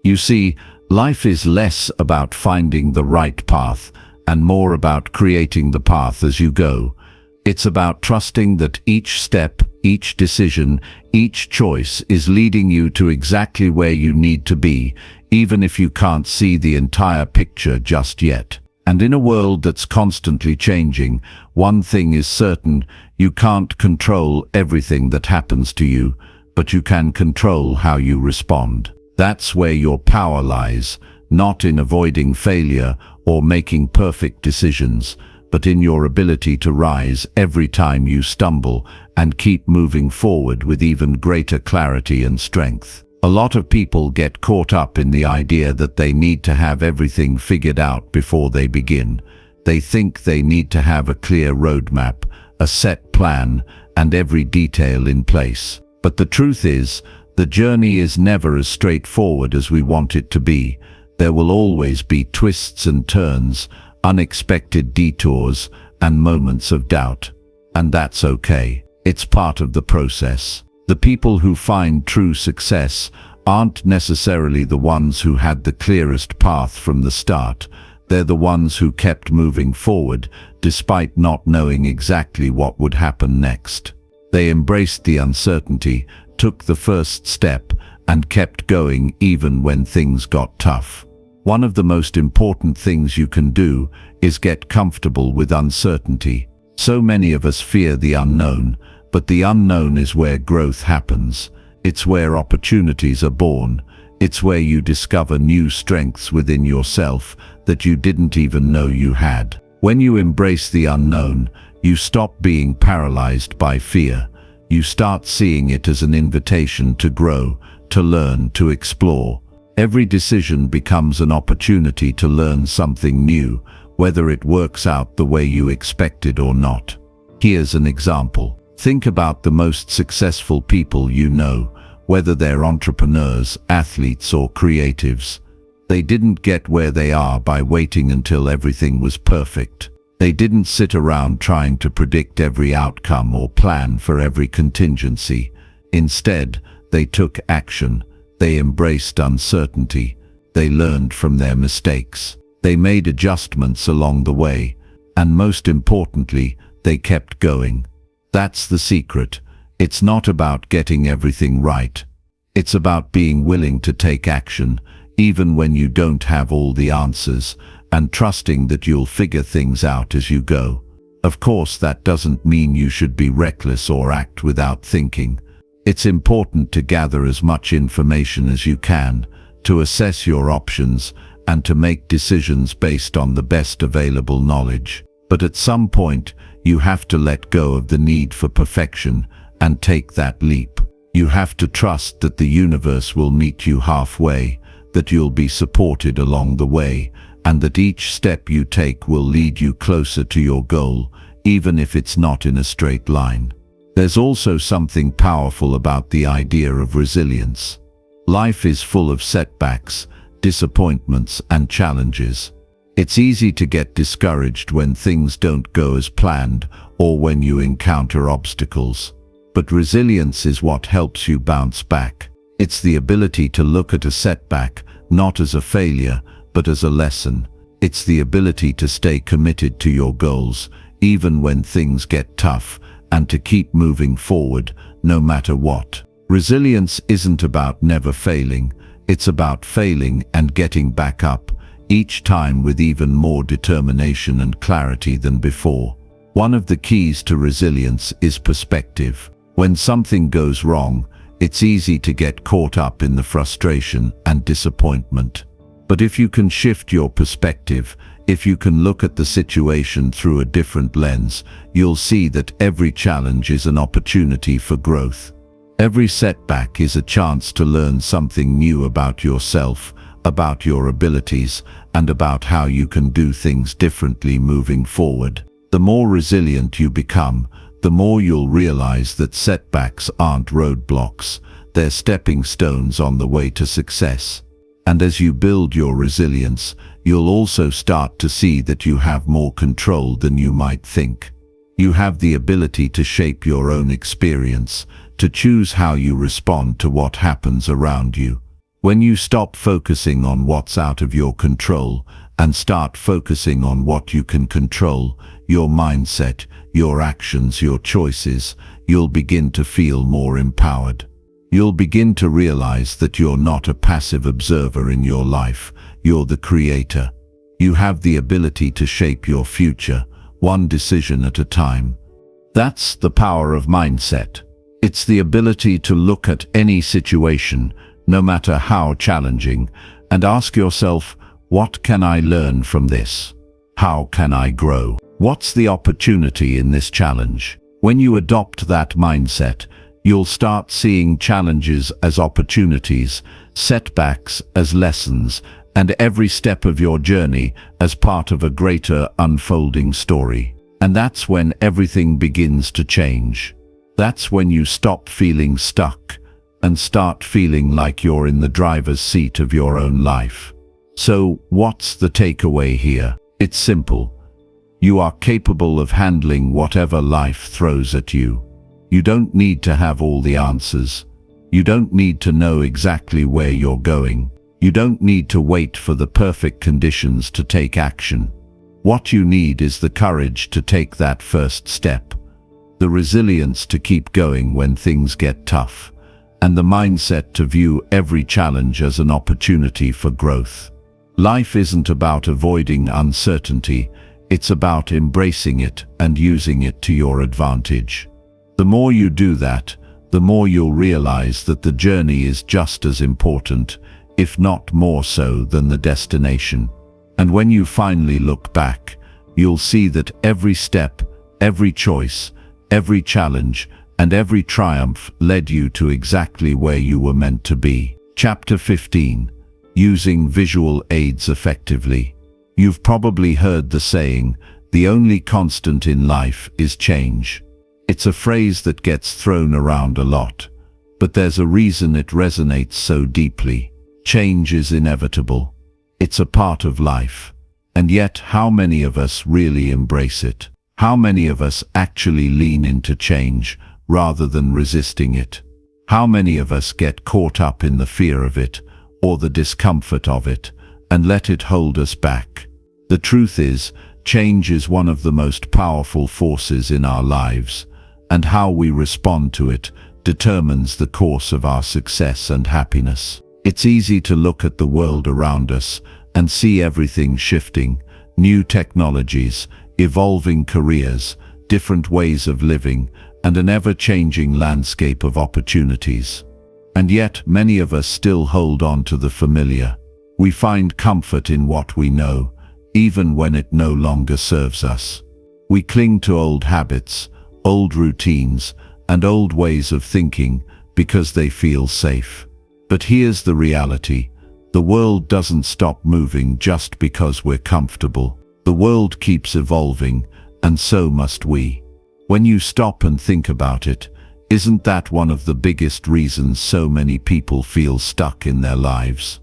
You see, life is less about finding the right path and more about creating the path as you go. It's about trusting that each step, each decision, each choice is leading you to exactly where you need to be, even if you can't see the entire picture just yet. And in a world that's constantly changing, one thing is certain: you can't control everything that happens to you, but you can control how you respond. That's where your power lies, not in avoiding failure or making perfect decisions, but in your ability to rise every time you stumble and keep moving forward with even greater clarity and strength. A lot of people get caught up in the idea that they need to have everything figured out before they begin. They think they need to have a clear roadmap, a set plan, and every detail in place. But the truth is, the journey is never as straightforward as we want it to be. There will always be twists and turns, unexpected detours, and moments of doubt. And that's okay. It's part of the process. The people who find true success aren't necessarily the ones who had the clearest path from the start. They're the ones who kept moving forward despite not knowing exactly what would happen next. They embraced the uncertainty, took the first step, and kept going even when things got tough. One of the most important things you can do is get comfortable with uncertainty. So many of us fear the unknown, but the unknown is where growth happens. It's where opportunities are born. It's where you discover new strengths within yourself that you didn't even know you had. When you embrace the unknown, you stop being paralyzed by fear. You start seeing it as an invitation to grow, to learn, to explore. Every decision becomes an opportunity to learn something new, whether it works out the way you expected or not. Here's an example. Think about the most successful people you know, whether they're entrepreneurs, athletes, or creatives. They didn't get where they are by waiting until everything was perfect. They didn't sit around trying to predict every outcome or plan for every contingency. Instead, they took action. They embraced uncertainty. They learned from their mistakes. They made adjustments along the way. And most importantly, they kept going. That's the secret. It's not about getting everything right. It's about being willing to take action, even when you don't have all the answers, and trusting that you'll figure things out as you go. Of course, that doesn't mean you should be reckless or act without thinking. It's important to gather as much information as you can, to assess your options, and to make decisions based on the best available knowledge. But at some point, you have to let go of the need for perfection and take that leap. You have to trust that the universe will meet you halfway, that you'll be supported along the way, and that each step you take will lead you closer to your goal, even if it's not in a straight line. There's also something powerful about the idea of resilience. Life is full of setbacks, disappointments, and challenges. It's easy to get discouraged when things don't go as planned or when you encounter obstacles. But resilience is what helps you bounce back. It's the ability to look at a setback not as a failure, but as a lesson. It's the ability to stay committed to your goals, even when things get tough, and to keep moving forward, no matter what. Resilience isn't about never failing, it's about failing and getting back up, each time with even more determination and clarity than before. One of the keys to resilience is perspective. When something goes wrong, it's easy to get caught up in the frustration and disappointment. But if you can shift your perspective, if you can look at the situation through a different lens, you'll see that every challenge is an opportunity for growth. Every setback is a chance to learn something new about yourself, about your abilities, and about how you can do things differently moving forward. The more resilient you become, the more you'll realize that setbacks aren't roadblocks, they're stepping stones on the way to success. And as you build your resilience, you'll also start to see that you have more control than you might think. You have the ability to shape your own experience, to choose how you respond to what happens around you. When you stop focusing on what's out of your control and start focusing on what you can control, your mindset, your actions, your choices, you'll begin to feel more empowered. You'll begin to realize that you're not a passive observer in your life, you're the creator. You have the ability to shape your future, one decision at a time. That's the power of mindset. It's the ability to look at any situation, no matter how challenging, and ask yourself, what can I learn from this? How can I grow? What's the opportunity in this challenge? When you adopt that mindset, you'll start seeing challenges as opportunities, setbacks as lessons, and every step of your journey as part of a greater unfolding story. And that's when everything begins to change. That's when you stop feeling stuck and start feeling like you're in the driver's seat of your own life. So, what's the takeaway here? It's simple. You are capable of handling whatever life throws at you. You don't need to have all the answers. You don't need to know exactly where you're going. You don't need to wait for the perfect conditions to take action. What you need is the courage to take that first step, the resilience to keep going when things get tough, and the mindset to view every challenge as an opportunity for growth. Life isn't about avoiding uncertainty, it's about embracing it and using it to your advantage. The more you do that, the more you'll realize that the journey is just as important, if not more so, than the destination. And when you finally look back, you'll see that every step, every choice, every challenge, and every triumph led you to exactly where you were meant to be. Chapter 15. Using visual aids effectively. You've probably heard the saying, the only constant in life is change. It's a phrase that gets thrown around a lot, but there's a reason it resonates so deeply. Change is inevitable. It's a part of life. And yet, how many of us really embrace it? How many of us actually lean into change rather than resisting it? How many of us get caught up in the fear of it or the discomfort of it and let it hold us back? The truth is, change is one of the most powerful forces in our lives, and how we respond to it determines the course of our success and happiness. It's easy to look at the world around us and see everything shifting, new technologies, evolving careers, different ways of living, and an ever-changing landscape of opportunities. And yet, many of us still hold on to the familiar. We find comfort in what we know, even when it no longer serves us. We cling to old habits, old routines, and old ways of thinking because they feel safe. But here's the reality. The world doesn't stop moving just because we're comfortable. The world keeps evolving, and so must we. When you stop and think about it, isn't that one of the biggest reasons so many people feel stuck in their lives?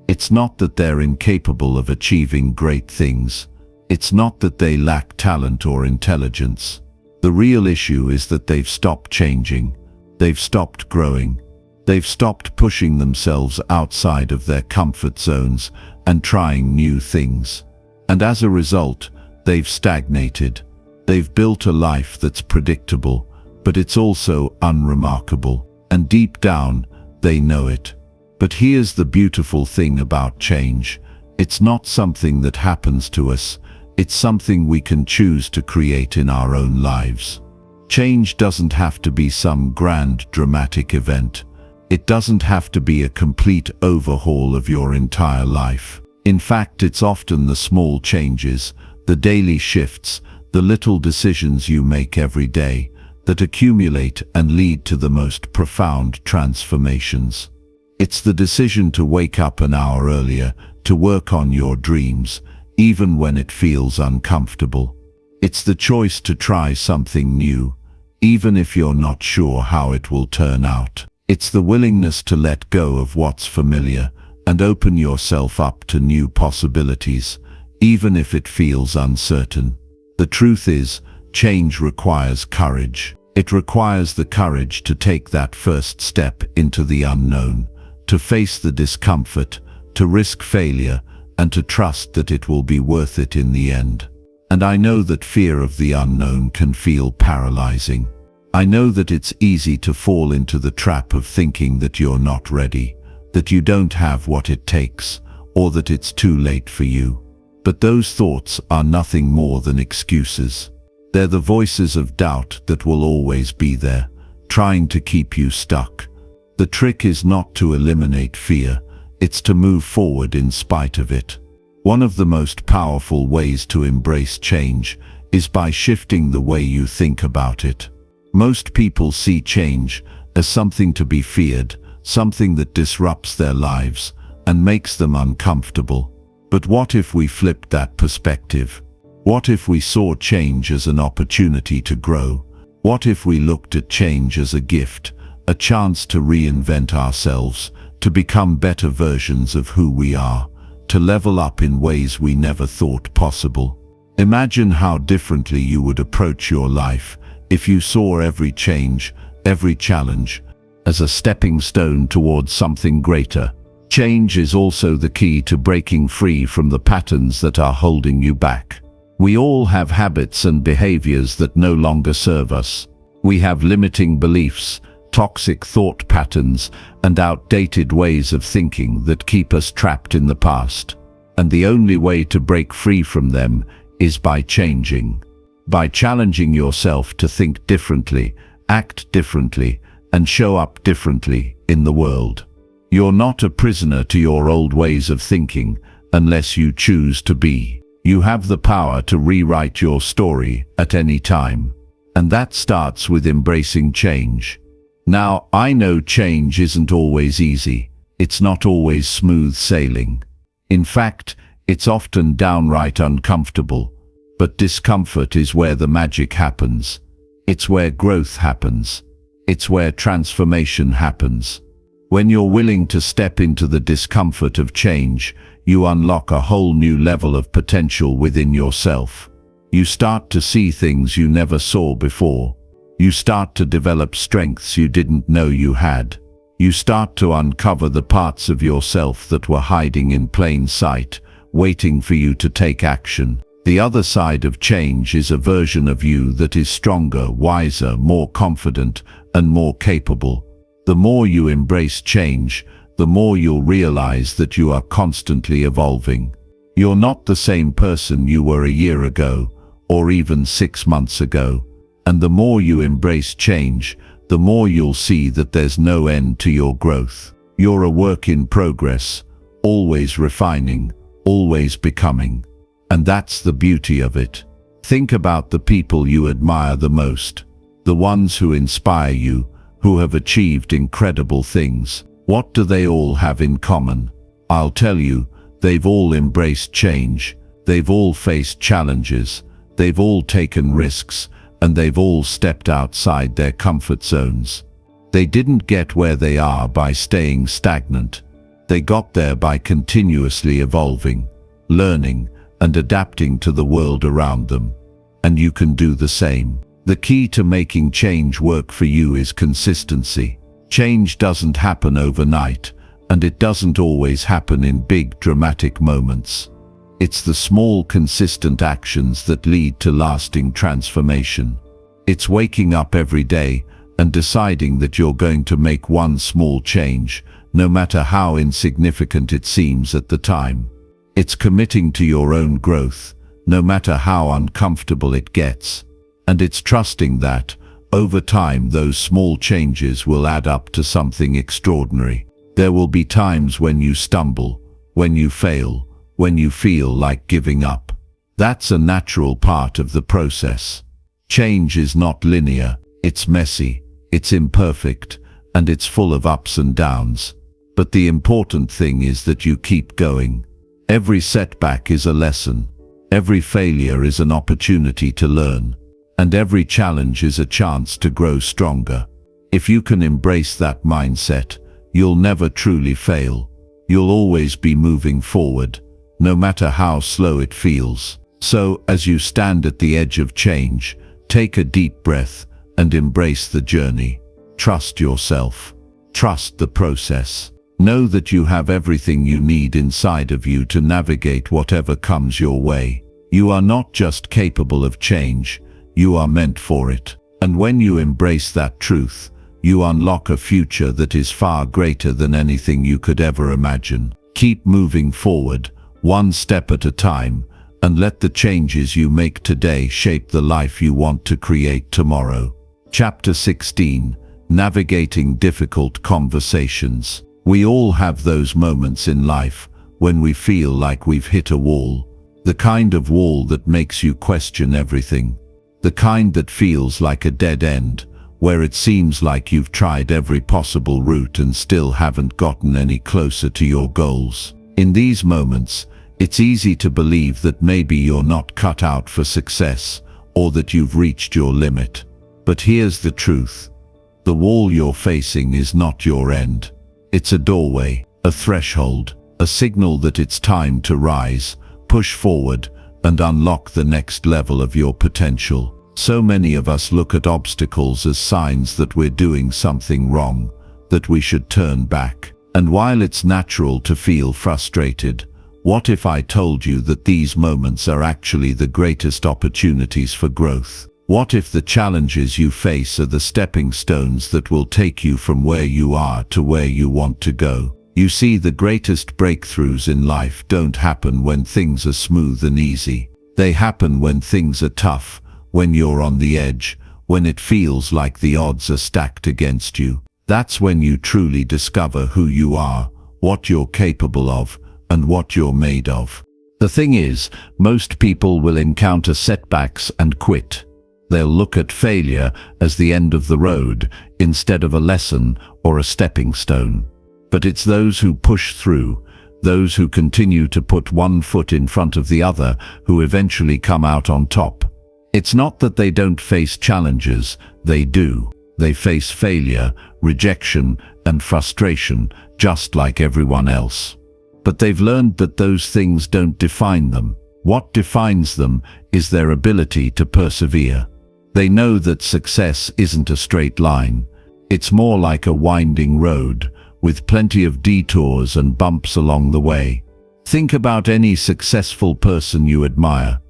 It's not that they're incapable of achieving great things. It's not that they lack talent or intelligence. The real issue is that they've stopped changing. They've stopped growing. They've stopped pushing themselves outside of their comfort zones and trying new things. And as a result, they've stagnated. They've built a life that's predictable, but it's also unremarkable. And deep down, they know it. But here's the beautiful thing about change. It's not something that happens to us. It's something we can choose to create in our own lives. Change doesn't have to be some grand, dramatic event. It doesn't have to be a complete overhaul of your entire life. In fact, it's often the small changes, the daily shifts, the little decisions you make every day that accumulate and lead to the most profound transformations. It's the decision to wake up an hour earlier, to work on your dreams, even when it feels uncomfortable. It's the choice to try something new, even if you're not sure how it will turn out. It's the willingness to let go of what's familiar and open yourself up to new possibilities, even if it feels uncertain. The truth is, change requires courage. It requires the courage to take that first step into the unknown, to face the discomfort, to risk failure, and to trust that it will be worth it in the end. And I know that fear of the unknown can feel paralyzing. I know that it's easy to fall into the trap of thinking that you're not ready, that you don't have what it takes, or that it's too late for you. But those thoughts are nothing more than excuses. They're the voices of doubt that will always be there, trying to keep you stuck. The trick is not to eliminate fear, it's to move forward in spite of it. One of the most powerful ways to embrace change is by shifting the way you think about it. Most people see change as something to be feared, something that disrupts their lives and makes them uncomfortable. But what if we flipped that perspective? What if we saw change as an opportunity to grow? What if we looked at change as a gift, a chance to reinvent ourselves, to become better versions of who we are, to level up in ways we never thought possible? Imagine how differently you would approach your life if you saw every change, every challenge, as a stepping stone towards something greater. Change is also the key to breaking free from the patterns that are holding you back. We all have habits and behaviors that no longer serve us. We have limiting beliefs, toxic thought patterns, and outdated ways of thinking that keep us trapped in the past. And the only way to break free from them is by changing. By challenging yourself to think differently, act differently, and show up differently in the world. You're not a prisoner to your old ways of thinking unless you choose to be. You have the power to rewrite your story at any time. And that starts with embracing change. Now, I know change isn't always easy. It's not always smooth sailing. In fact, it's often downright uncomfortable. But discomfort is where the magic happens. It's where growth happens. It's where transformation happens. When you're willing to step into the discomfort of change, you unlock a whole new level of potential within yourself. You start to see things you never saw before. You start to develop strengths you didn't know you had. You start to uncover the parts of yourself that were hiding in plain sight, waiting for you to take action. The other side of change is a version of you that is stronger, wiser, more confident, and more capable. The more you embrace change, the more you'll realize that you are constantly evolving. You're not the same person you were a year ago, or even 6 months ago. And the more you embrace change, the more you'll see that there's no end to your growth. You're a work in progress, always refining, always becoming. And that's the beauty of it. Think about the people you admire the most, the ones who inspire you, who have achieved incredible things. What do they all have in common? I'll tell you, they've all embraced change, they've all faced challenges, they've all taken risks, and they've all stepped outside their comfort zones. They didn't get where they are by staying stagnant. They got there by continuously evolving, learning, and adapting to the world around them. And you can do the same. The key to making change work for you is consistency. Change doesn't happen overnight, and it doesn't always happen in big, dramatic moments. It's the small, consistent actions that lead to lasting transformation. It's waking up every day and deciding that you're going to make one small change, no matter how insignificant it seems at the time. It's committing to your own growth, no matter how uncomfortable it gets. And it's trusting that, over time, those small changes will add up to something extraordinary. There will be times when you stumble, when you fail, when you feel like giving up. That's a natural part of the process. Change is not linear, it's messy, it's imperfect, and it's full of ups and downs. But the important thing is that you keep going. Every setback is a lesson. Every failure is an opportunity to learn. And every challenge is a chance to grow stronger. If you can embrace that mindset, you'll never truly fail. You'll always be moving forward, no matter how slow it feels. So, as you stand at the edge of change, take a deep breath and embrace the journey. Trust yourself. Trust the process. Know that you have everything you need inside of you to navigate whatever comes your way. You are not just capable of change, you are meant for it. And when you embrace that truth, you unlock a future that is far greater than anything you could ever imagine. Keep moving forward, one step at a time, and let the changes you make today shape the life you want to create tomorrow. Chapter 16: Navigating Difficult Conversations. We all have those moments in life when we feel like we've hit a wall. The kind of wall that makes you question everything. The kind that feels like a dead end, where it seems like you've tried every possible route and still haven't gotten any closer to your goals. In these moments, it's easy to believe that maybe you're not cut out for success, or that you've reached your limit. But here's the truth. The wall you're facing is not your end. It's a doorway, a threshold, a signal that it's time to rise, push forward, and unlock the next level of your potential. So many of us look at obstacles as signs that we're doing something wrong, that we should turn back. And while it's natural to feel frustrated, what if I told you that these moments are actually the greatest opportunities for growth? What if the challenges you face are the stepping stones that will take you from where you are to where you want to go? You see, the greatest breakthroughs in life don't happen when things are smooth and easy. They happen when things are tough, when you're on the edge, when it feels like the odds are stacked against you. That's when you truly discover who you are, what you're capable of, and what you're made of. The thing is, most people will encounter setbacks and quit. They'll look at failure as the end of the road instead of a lesson or a stepping stone. But it's those who push through, those who continue to put one foot in front of the other, who eventually come out on top. It's not that they don't face challenges, they do. They face failure, rejection, and frustration, just like everyone else. But they've learned that those things don't define them. What defines them is their ability to persevere. They know that success isn't a straight line. It's more like a winding road, with plenty of detours and bumps along the way. Think about any successful person you admire.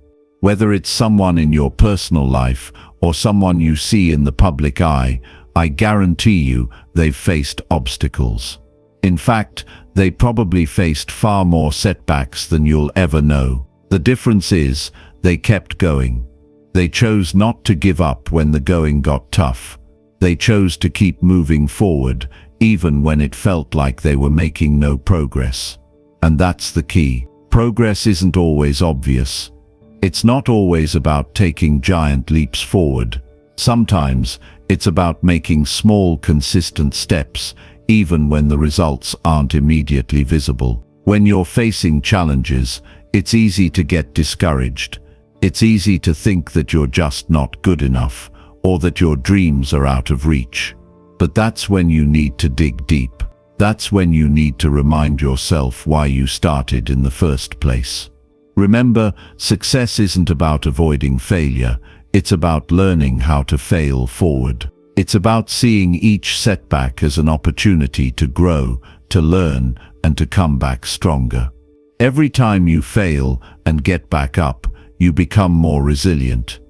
Whether it's someone in your personal life or someone you see in the public eye, I guarantee you they've faced obstacles. In fact, they probably faced far more setbacks than you'll ever know. The difference is, they kept going. They chose not to give up when the going got tough. They chose to keep moving forward, even when it felt like they were making no progress. And that's the key. Progress isn't always obvious. It's not always about taking giant leaps forward. Sometimes it's about making small, consistent steps, even when the results aren't immediately visible. When you're facing challenges, it's easy to get discouraged. It's easy to think that you're just not good enough, or that your dreams are out of reach. But that's when you need to dig deep. That's when you need to remind yourself why you started in the first place. Remember, success isn't about avoiding failure. It's about learning how to fail forward. It's about seeing each setback as an opportunity to grow, to learn, and to come back stronger. Every time you fail and get back up, you become more resilient.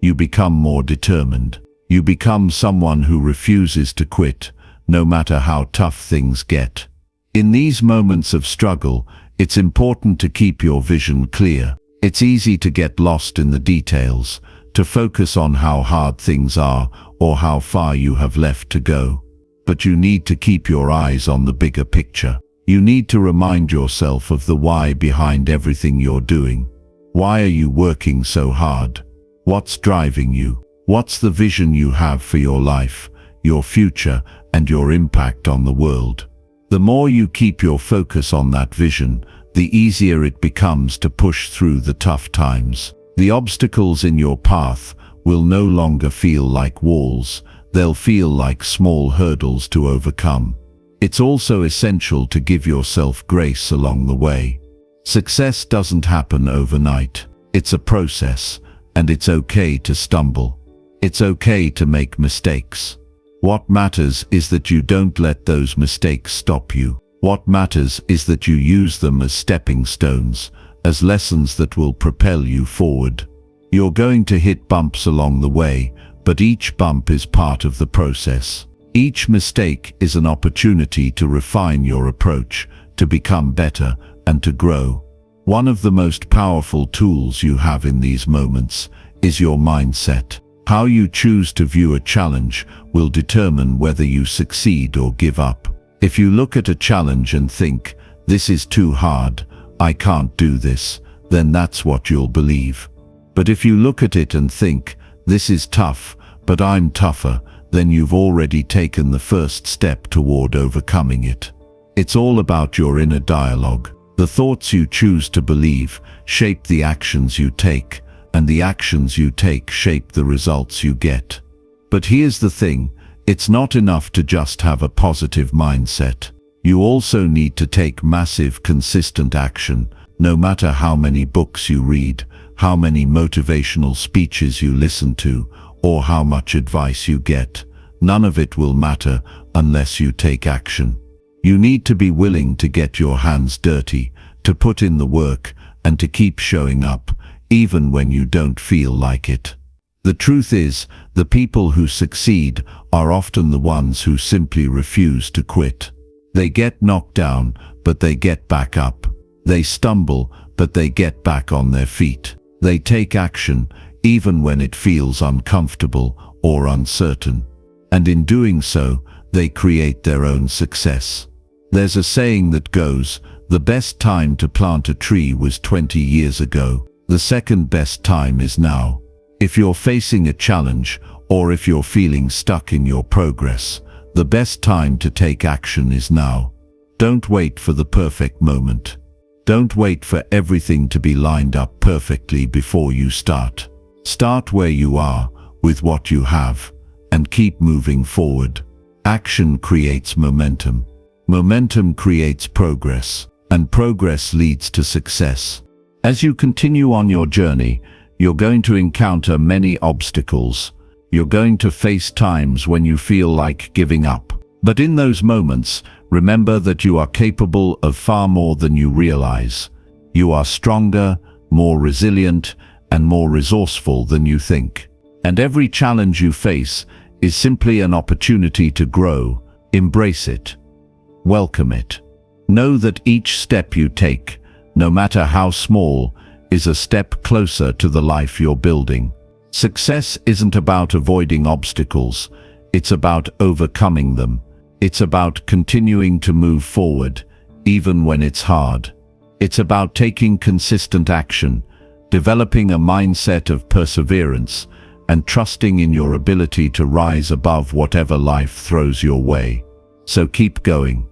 you become more determined. You become someone who refuses to quit, no matter how tough things get. In these moments of struggle, it's important to keep your vision clear. It's easy to get lost in the details, to focus on how hard things are or how far you have left to go. But you need to keep your eyes on the bigger picture. You need to remind yourself of the why behind everything you're doing. Why are you working so hard? What's driving you? What's the vision you have for your life, your future, and your impact on the world? The more you keep your focus on that vision, the easier it becomes to push through the tough times. The obstacles in your path will no longer feel like walls, they'll feel like small hurdles to overcome. It's also essential to give yourself grace along the way. Success doesn't happen overnight. It's a process, and it's okay to stumble. It's okay to make mistakes. What matters is that you don't let those mistakes stop you. What matters is that you use them as stepping stones, as lessons that will propel you forward. You're going to hit bumps along the way, but each bump is part of the process. Each mistake is an opportunity to refine your approach, to become better, and to grow. One of the most powerful tools you have in these moments is your mindset. How you choose to view a challenge will determine whether you succeed or give up. If you look at a challenge and think, "This is too hard, I can't do this," then that's what you'll believe. But if you look at it and think, "This is tough, but I'm tougher," then you've already taken the first step toward overcoming it. It's all about your inner dialogue. The thoughts you choose to believe shape the actions you take, and the actions you take shape the results you get. But here's the thing, it's not enough to just have a positive mindset. You also need to take massive, consistent action, no matter how many books you read, how many motivational speeches you listen to, or how much advice you get. None of it will matter unless you take action. You need to be willing to get your hands dirty, to put in the work, and to keep showing up, even when you don't feel like it. The truth is, the people who succeed are often the ones who simply refuse to quit. They get knocked down, but they get back up. They stumble, but they get back on their feet. They take action, even when it feels uncomfortable or uncertain. And in doing so, they create their own success. There's a saying that goes, "The best time to plant a tree was 20 years ago. The second best time is now." If you're facing a challenge, or if you're feeling stuck in your progress, the best time to take action is now. Don't wait for the perfect moment. Don't wait for everything to be lined up perfectly before you start. Start where you are, with what you have, and keep moving forward. Action creates momentum. Momentum creates progress, and progress leads to success. As you continue on your journey, you're going to encounter many obstacles. You're going to face times when you feel like giving up. But in those moments, remember that you are capable of far more than you realize. You are stronger, more resilient, and more resourceful than you think. And every challenge you face is simply an opportunity to grow. Embrace it. Welcome it. Know that each step you take, no matter how small, is a step closer to the life you're building. Success isn't about avoiding obstacles, it's about overcoming them. It's about continuing to move forward, even when it's hard. It's about taking consistent action, developing a mindset of perseverance, and trusting in your ability to rise above whatever life throws your way. So keep going,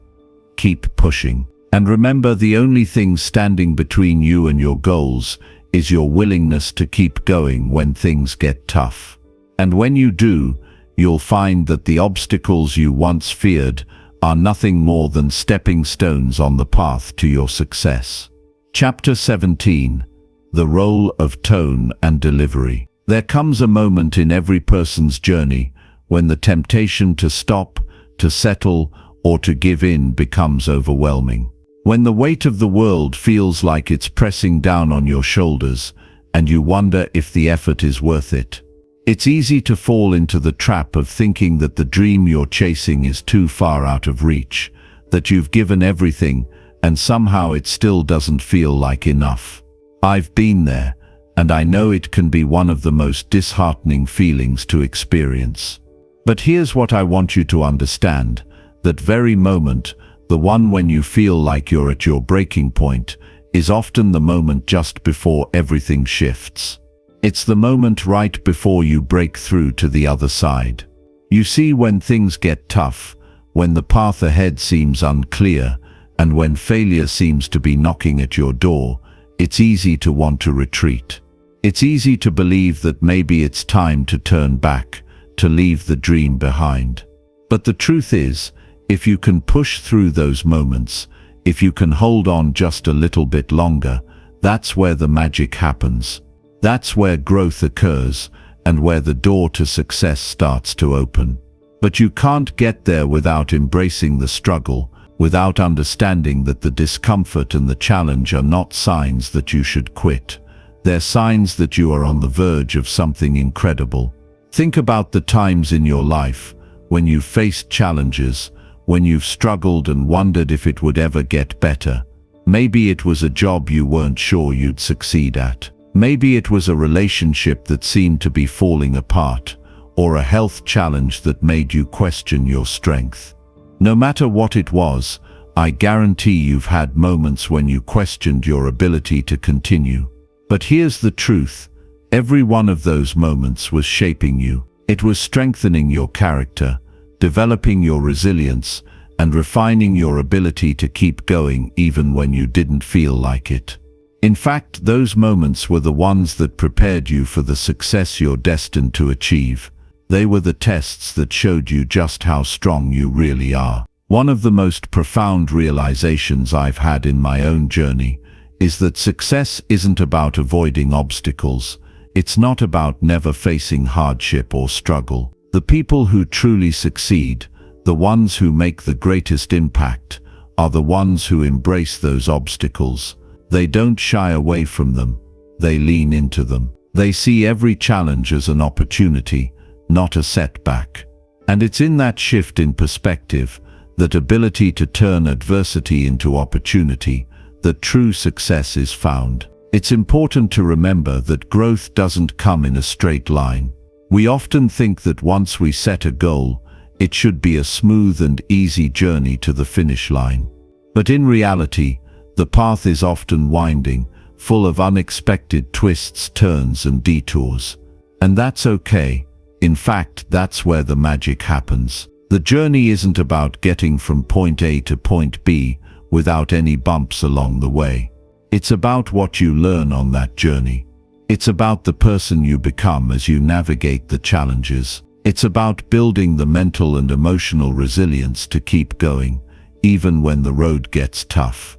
keep pushing. And remember, the only thing standing between you and your goals is your willingness to keep going when things get tough. And when you do, you'll find that the obstacles you once feared are nothing more than stepping stones on the path to your success. Chapter 17. The Role of Tone and Delivery. There comes a moment in every person's journey when the temptation to stop, to settle, or to give in becomes overwhelming. When the weight of the world feels like it's pressing down on your shoulders, and you wonder if the effort is worth it. It's easy to fall into the trap of thinking that the dream you're chasing is too far out of reach, that you've given everything, and somehow it still doesn't feel like enough. I've been there, and I know it can be one of the most disheartening feelings to experience. But here's what I want you to understand: that very moment, the one when you feel like you're at your breaking point, is often the moment just before everything shifts. It's the moment right before you break through to the other side. You see, when things get tough, when the path ahead seems unclear, and when failure seems to be knocking at your door, it's easy to want to retreat. It's easy to believe that maybe it's time to turn back, to leave the dream behind. But the truth is, if you can push through those moments, if you can hold on just a little bit longer, that's where the magic happens. That's where growth occurs, and where the door to success starts to open. But you can't get there without embracing the struggle, without understanding that the discomfort and the challenge are not signs that you should quit. They're signs that you are on the verge of something incredible. Think about the times in your life when you've faced challenges, when you've struggled and wondered if it would ever get better. Maybe it was a job you weren't sure you'd succeed at. Maybe it was a relationship that seemed to be falling apart, or a health challenge that made you question your strength. No matter what it was, I guarantee you've had moments when you questioned your ability to continue. But here's the truth: every one of those moments was shaping you. It was strengthening your character, developing your resilience, and refining your ability to keep going even when you didn't feel like it. In fact, those moments were the ones that prepared you for the success you're destined to achieve. They were the tests that showed you just how strong you really are. One of the most profound realizations I've had in my own journey is that success isn't about avoiding obstacles. It's not about never facing hardship or struggle. The people who truly succeed, the ones who make the greatest impact, are the ones who embrace those obstacles. They don't shy away from them. They lean into them. They see every challenge as an opportunity, not a setback. And it's in that shift in perspective, that ability to turn adversity into opportunity, that true success is found. It's important to remember that growth doesn't come in a straight line. We often think that once we set a goal, it should be a smooth and easy journey to the finish line. But in reality, the path is often winding, full of unexpected twists, turns, and detours. And that's okay. In fact, that's where the magic happens. The journey isn't about getting from point A to point B without any bumps along the way. It's about what you learn on that journey. It's about the person you become as you navigate the challenges. It's about building the mental and emotional resilience to keep going, even when the road gets tough.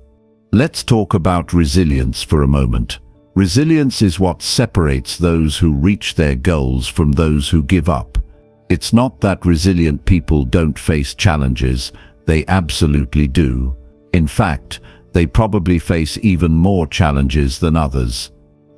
Let's talk about resilience for a moment. Resilience is what separates those who reach their goals from those who give up. It's not that resilient people don't face challenges. They absolutely do. In fact, they probably face even more challenges than others.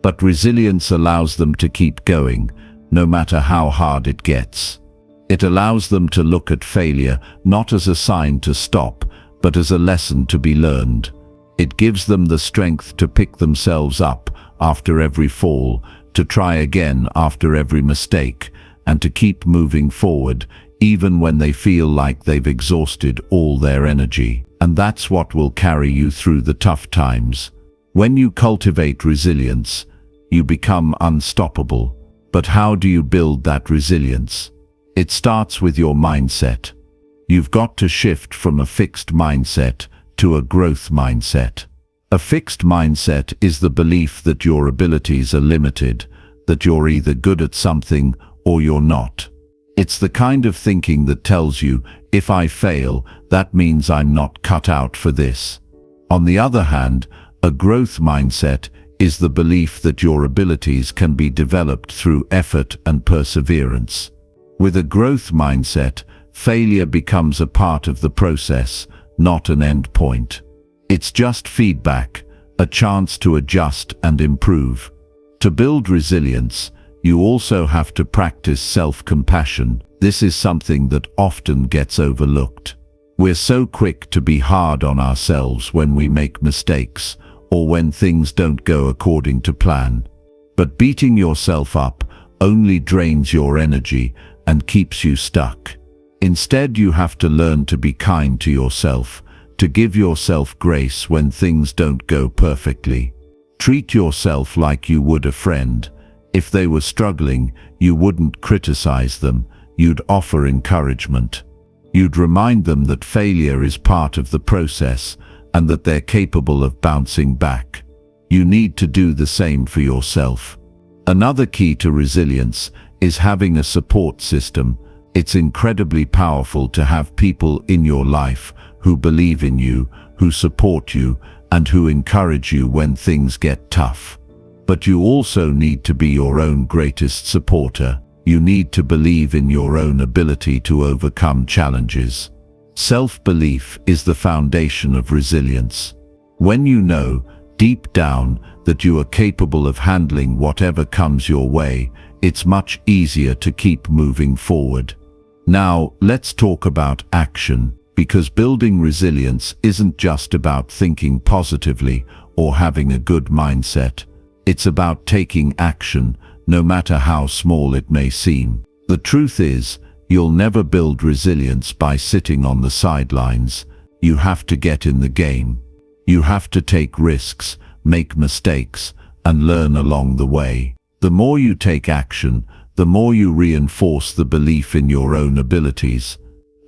But resilience allows them to keep going, no matter how hard it gets. It allows them to look at failure not as a sign to stop, but as a lesson to be learned. It gives them the strength to pick themselves up after every fall, to try again after every mistake, and to keep moving forward even when they feel like they've exhausted all their energy. And that's what will carry you through the tough times. When you cultivate resilience, you become unstoppable. But how do you build that resilience? It starts with your mindset. You've got to shift from a fixed mindset to a growth mindset. A fixed mindset is the belief that your abilities are limited, that you're either good at something or you're not. It's the kind of thinking that tells you, if I fail, that means I'm not cut out for this. On the other hand, a growth mindset is the belief that your abilities can be developed through effort and perseverance. With a growth mindset, failure becomes a part of the process, not an end point. It's just feedback, a chance to adjust and improve. To build resilience, You also have to practice self-compassion. This is something that often gets overlooked. We're so quick to be hard on ourselves when we make mistakes or when things don't go according to plan. But beating yourself up only drains your energy and keeps you stuck. Instead, you have to learn to be kind to yourself, to give yourself grace when things don't go perfectly. Treat yourself like you would a friend. If they were struggling, you wouldn't criticize them, you'd offer encouragement. You'd remind them that failure is part of the process and that they're capable of bouncing back. You need to do the same for yourself. Another key to resilience is having a support system. It's incredibly powerful to have people in your life who believe in you, who support you, and who encourage you when things get tough. But you also need to be your own greatest supporter. You need to believe in your own ability to overcome challenges. Self-belief is the foundation of resilience. When you know, deep down, that you are capable of handling whatever comes your way, it's much easier to keep moving forward. Now, let's talk about action, because building resilience isn't just about thinking positively or having a good mindset. It's about taking action, no matter how small it may seem. The truth is, you'll never build resilience by sitting on the sidelines. You have to get in the game. You have to take risks, make mistakes, and learn along the way. The more you take action, the more you reinforce the belief in your own abilities.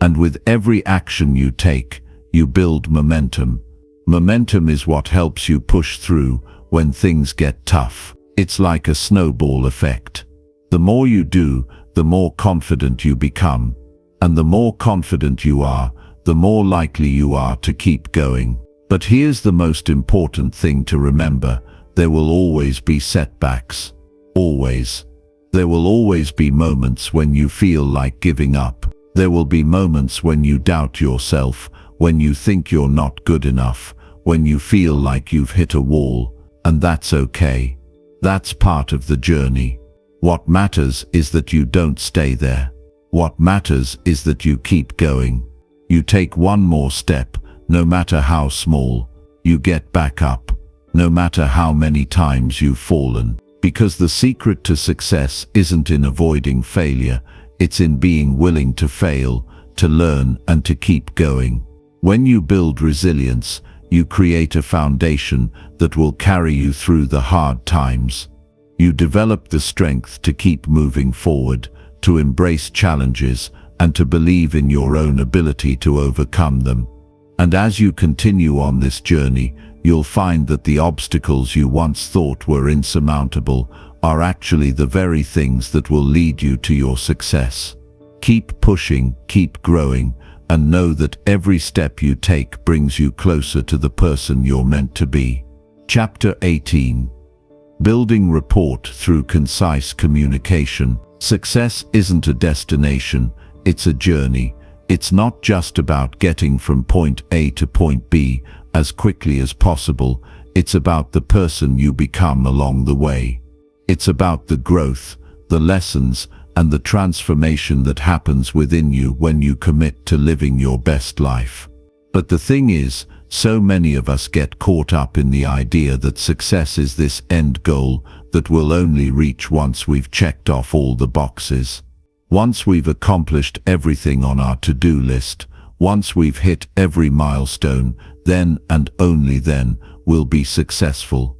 And with every action you take, you build momentum. Momentum is what helps you push through when things get tough. It's like a snowball effect. The more you do, the more confident you become. And the more confident you are, the more likely you are to keep going. But here's the most important thing to remember. There will always be setbacks. Always. There will always be moments when you feel like giving up. There will be moments when you doubt yourself, when you think you're not good enough, when you feel like you've hit a wall, and that's okay. That's part of the journey. What matters is that you don't stay there. What matters is that you keep going. You take one more step, no matter how small. You get back up, no matter how many times you've fallen. Because the secret to success isn't in avoiding failure, it's in being willing to fail, to learn, and to keep going. When you build resilience, you create a foundation that will carry you through the hard times. You develop the strength to keep moving forward, to embrace challenges, and to believe in your own ability to overcome them. And as you continue on this journey, you'll find that the obstacles you once thought were insurmountable are actually the very things that will lead you to your success. Keep pushing, keep growing, and know that every step you take brings you closer to the person you're meant to be. Chapter 18. Building rapport through concise communication. Success isn't a destination, it's a journey. It's not just about getting from point A to point B as quickly as possible. It's about the person you become along the way. It's about the growth, the lessons, and the transformation that happens within you when you commit to living your best life. But the thing is, so many of us get caught up in the idea that success is this end goal that we'll only reach once we've checked off all the boxes. Once we've accomplished everything on our to-do list, once we've hit every milestone, then and only then we'll be successful.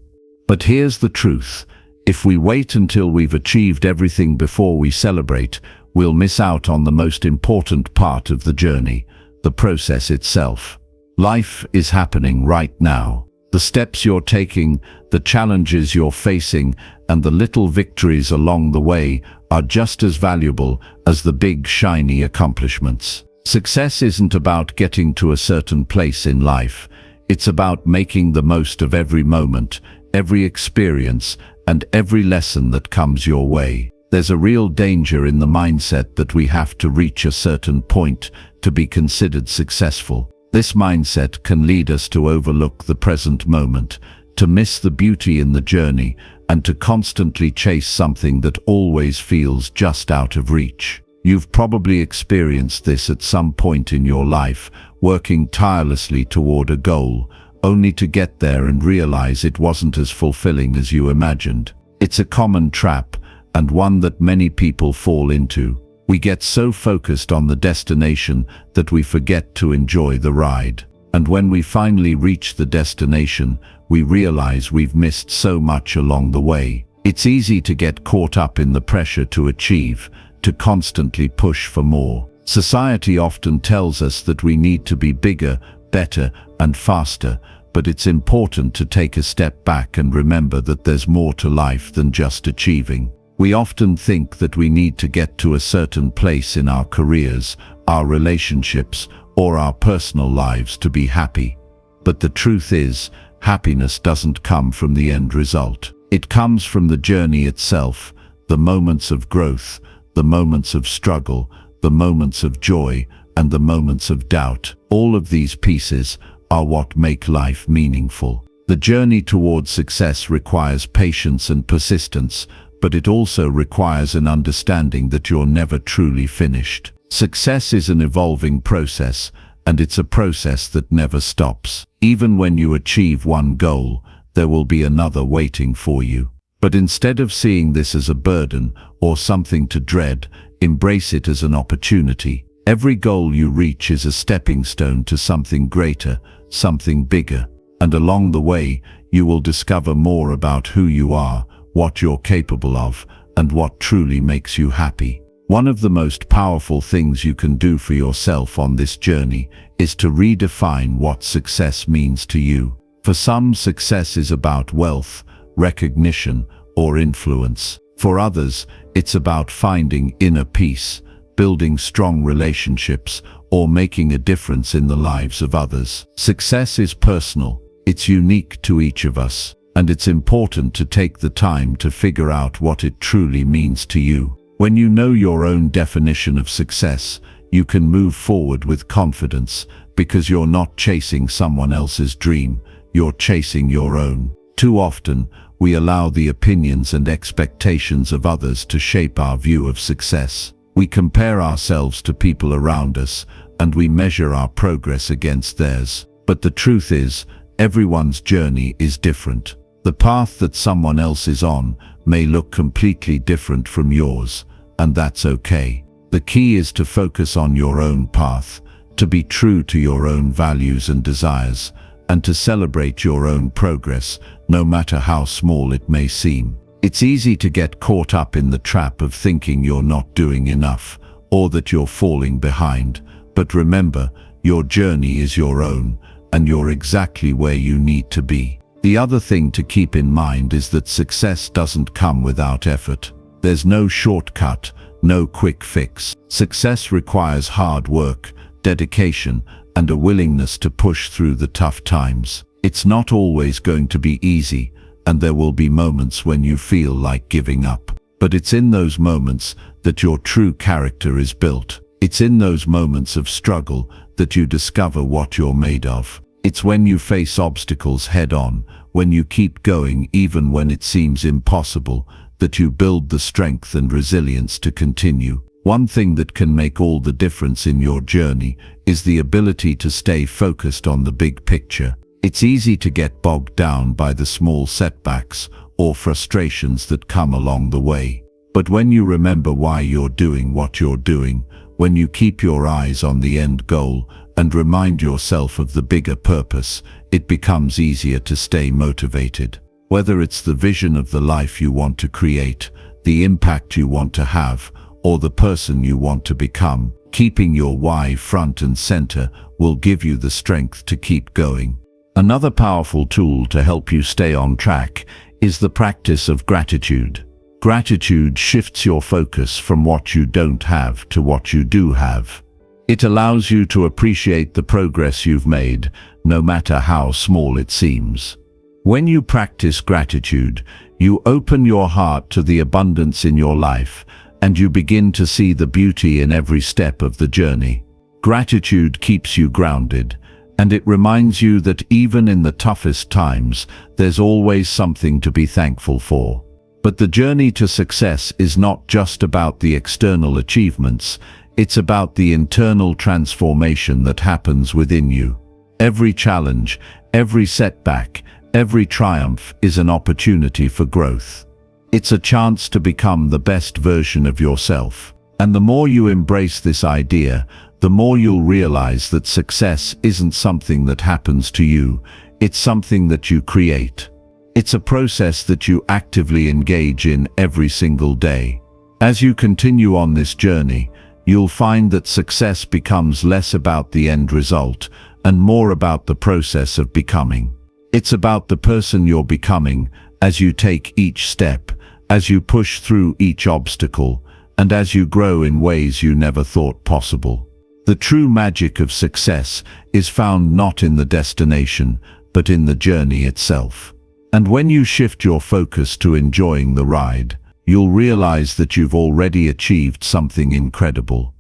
But here's the truth. If we wait until we've achieved everything before we celebrate, we'll miss out on the most important part of the journey, the process itself. Life is happening right now. The steps you're taking, the challenges you're facing, and the little victories along the way are just as valuable as the big, shiny accomplishments. Success isn't about getting to a certain place in life. It's about making the most of every moment, every experience, and every lesson that comes your way. There's a real danger in the mindset that we have to reach a certain point to be considered successful. This mindset can lead us to overlook the present moment, to miss the beauty in the journey, and to constantly chase something that always feels just out of reach. You've probably experienced this at some point in your life, working tirelessly toward a goal, only to get there and realize it wasn't as fulfilling as you imagined. It's a common trap, and one that many people fall into. We get so focused on the destination that we forget to enjoy the ride. And when we finally reach the destination, we realize we've missed so much along the way. It's easy to get caught up in the pressure to achieve, to constantly push for more. Society often tells us that we need to be bigger, better, and faster, but it's important to take a step back and remember that there's more to life than just achieving. We often think that we need to get to a certain place in our careers, our relationships, or our personal lives to be happy. But the truth is, happiness doesn't come from the end result. It comes from the journey itself, the moments of growth, the moments of struggle, the moments of joy, and the moments of doubt. All of these pieces are what make life meaningful. The journey towards success requires patience and persistence, but it also requires an understanding that you're never truly finished. Success is an evolving process, and it's a process that never stops. Even when you achieve one goal, there will be another waiting for you. But instead of seeing this as a burden or something to dread, embrace it as an opportunity. Every goal you reach is a stepping stone to something greater, something bigger. And along the way, you will discover more about who you are, what you're capable of, and what truly makes you happy. One of the most powerful things you can do for yourself on this journey is to redefine what success means to you. For some, success is about wealth, recognition, or influence. For others, it's about finding inner peace, building strong relationships, or making a difference in the lives of others. Success is personal. It's unique to each of us, and it's important to take the time to figure out what it truly means to you. When you know your own definition of success, you can move forward with confidence, because you're not chasing someone else's dream, you're chasing your own. Too often, we allow the opinions and expectations of others to shape our view of success. We compare ourselves to people around us, and we measure our progress against theirs. But the truth is, everyone's journey is different. The path that someone else is on may look completely different from yours, and that's okay. The key is to focus on your own path, to be true to your own values and desires, and to celebrate your own progress, no matter how small it may seem. It's easy to get caught up in the trap of thinking you're not doing enough, or that you're falling behind. But remember, your journey is your own, and you're exactly where you need to be. The other thing to keep in mind is that success doesn't come without effort. There's no shortcut, no quick fix. Success requires hard work, dedication, and a willingness to push through the tough times. It's not always going to be easy, and there will be moments when you feel like giving up. But it's in those moments that your true character is built. It's in those moments of struggle that you discover what you're made of. It's when you face obstacles head-on, when you keep going even when it seems impossible, that you build the strength and resilience to continue. One thing that can make all the difference in your journey is the ability to stay focused on the big picture. It's easy to get bogged down by the small setbacks or frustrations that come along the way. But when you remember why you're doing what you're doing, when you keep your eyes on the end goal and remind yourself of the bigger purpose, it becomes easier to stay motivated. Whether it's the vision of the life you want to create, the impact you want to have, or the person you want to become, keeping your why front and center will give you the strength to keep going. Another powerful tool to help you stay on track is the practice of gratitude. Gratitude shifts your focus from what you don't have to what you do have. It allows you to appreciate the progress you've made, no matter how small it seems. When you practice gratitude, you open your heart to the abundance in your life, and you begin to see the beauty in every step of the journey. Gratitude keeps you grounded, And it reminds you that even in the toughest times, there's always something to be thankful for. But the journey to success is not just about the external achievements, it's about the internal transformation that happens within you. Every challenge, every setback, every triumph is an opportunity for growth. It's a chance to become the best version of yourself. And the more you embrace this idea, the more you'll realize that success isn't something that happens to you, it's something that you create. It's a process that you actively engage in every single day. As you continue on this journey, you'll find that success becomes less about the end result and more about the process of becoming. It's about the person you're becoming as you take each step, as you push through each obstacle, and as you grow in ways you never thought possible. The true magic of success is found not in the destination, but in the journey itself. And when you shift your focus to enjoying the ride, you'll realize that you've already achieved something incredible.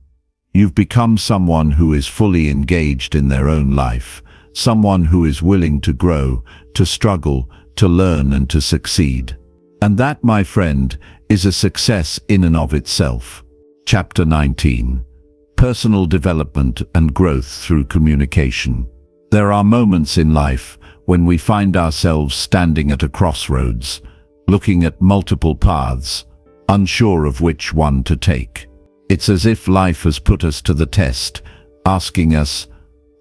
You've become someone who is fully engaged in their own life, someone who is willing to grow, to struggle, to learn, and to succeed. And that, my friend, is a success in and of itself. Chapter 19. Personal development and growth through communication. There are moments in life when we find ourselves standing at a crossroads, looking at multiple paths, unsure of which one to take. It's as if life has put us to the test, asking us,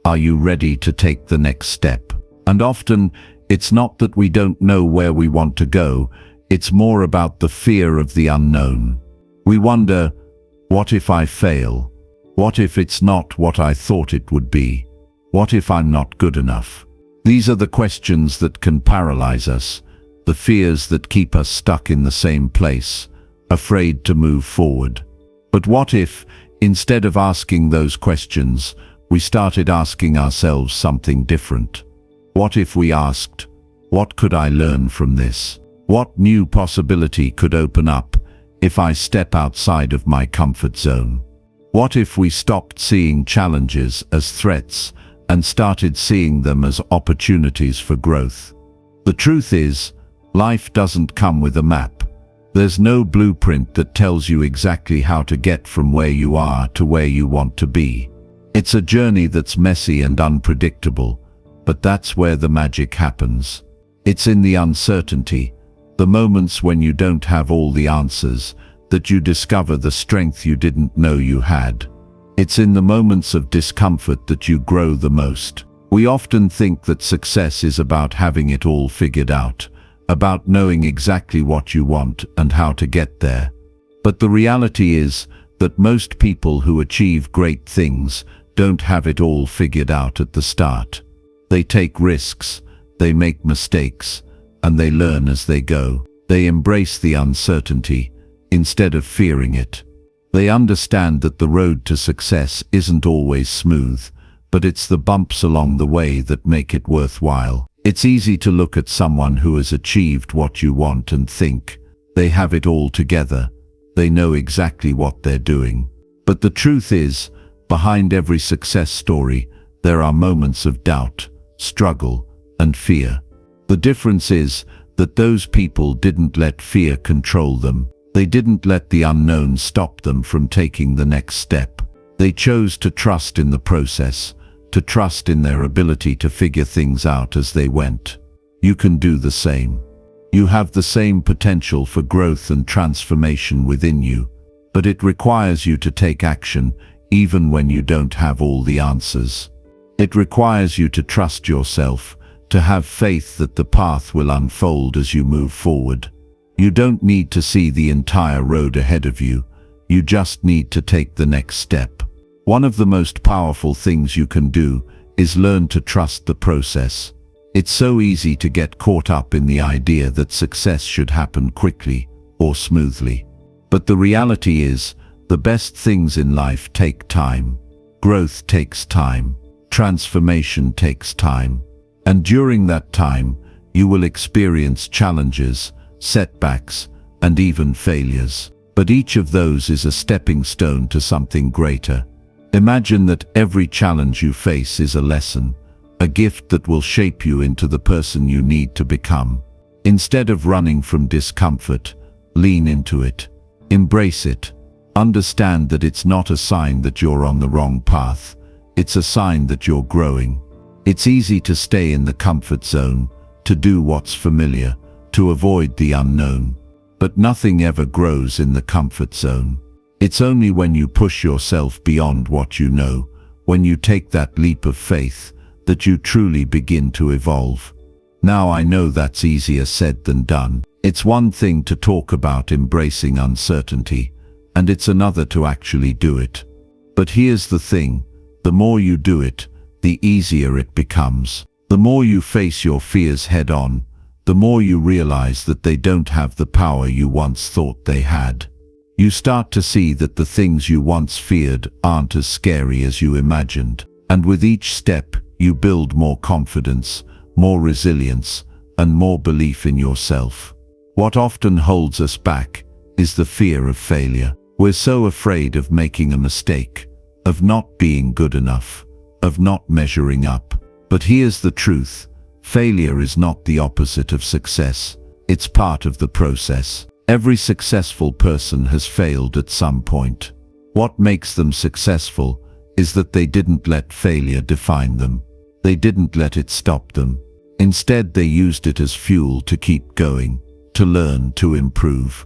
are you ready to take the next step? And often, it's not that we don't know where we want to go, it's more about the fear of the unknown. We wonder, what if I fail? What if it's not what I thought it would be? What if I'm not good enough? These are the questions that can paralyze us, the fears that keep us stuck in the same place, afraid to move forward. But what if, instead of asking those questions, we started asking ourselves something different? What if we asked, what could I learn from this? What new possibility could open up if I step outside of my comfort zone? What if we stopped seeing challenges as threats and started seeing them as opportunities for growth? The truth is, life doesn't come with a map. There's no blueprint that tells you exactly how to get from where you are to where you want to be. It's a journey that's messy and unpredictable, but that's where the magic happens. It's in the uncertainty, the moments when you don't have all the answers, that you discover the strength you didn't know you had. It's in the moments of discomfort that you grow the most. We often think that success is about having it all figured out, about knowing exactly what you want and how to get there. But the reality is that most people who achieve great things don't have it all figured out at the start. They take risks, they make mistakes, and they learn as they go. They embrace the uncertainty instead of fearing it. They understand that the road to success isn't always smooth, but it's the bumps along the way that make it worthwhile. It's easy to look at someone who has achieved what you want and think, they have it all together, they know exactly what they're doing. But the truth is, behind every success story, there are moments of doubt, struggle, and fear. The difference is that those people didn't let fear control them. They didn't let the unknown stop them from taking the next step. They chose to trust in the process, to trust in their ability to figure things out as they went. You can do the same. You have the same potential for growth and transformation within you, but it requires you to take action even when you don't have all the answers. It requires you to trust yourself, to have faith that the path will unfold as you move forward. You don't need to see the entire road ahead of you, you just need to take the next step. One of the most powerful things you can do is learn to trust the process. It's so easy to get caught up in the idea that success should happen quickly or smoothly. But the reality is, the best things in life take time. Growth takes time. Transformation takes time. And during that time, you will experience challenges, setbacks, and even failures. But each of those is a stepping stone to something greater. Imagine that every challenge you face is a lesson, a gift that will shape you into the person you need to become. Instead of running from discomfort, lean into it. Embrace it. Understand that it's not a sign that you're on the wrong path. It's a sign that you're growing. It's easy to stay in the comfort zone, to do what's familiar, to avoid the unknown. But nothing ever grows in the comfort zone. It's only when you push yourself beyond what you know, when you take that leap of faith, that you truly begin to evolve. Now I know that's easier said than done. It's one thing to talk about embracing uncertainty, and it's another to actually do it. But here's the thing, the more you do it, the easier it becomes. The more you face your fears head on, the more you realize that they don't have the power you once thought they had. You start to see that the things you once feared aren't as scary as you imagined. And with each step, you build more confidence, more resilience, and more belief in yourself. What often holds us back is the fear of failure. We're so afraid of making a mistake, of not being good enough, of not measuring up. But here's the truth. Failure is not the opposite of success. It's part of the process. Every successful person has failed at some point. What makes them successful is that they didn't let failure define them. They didn't let it stop them. Instead, they used it as fuel to keep going, to learn, to improve.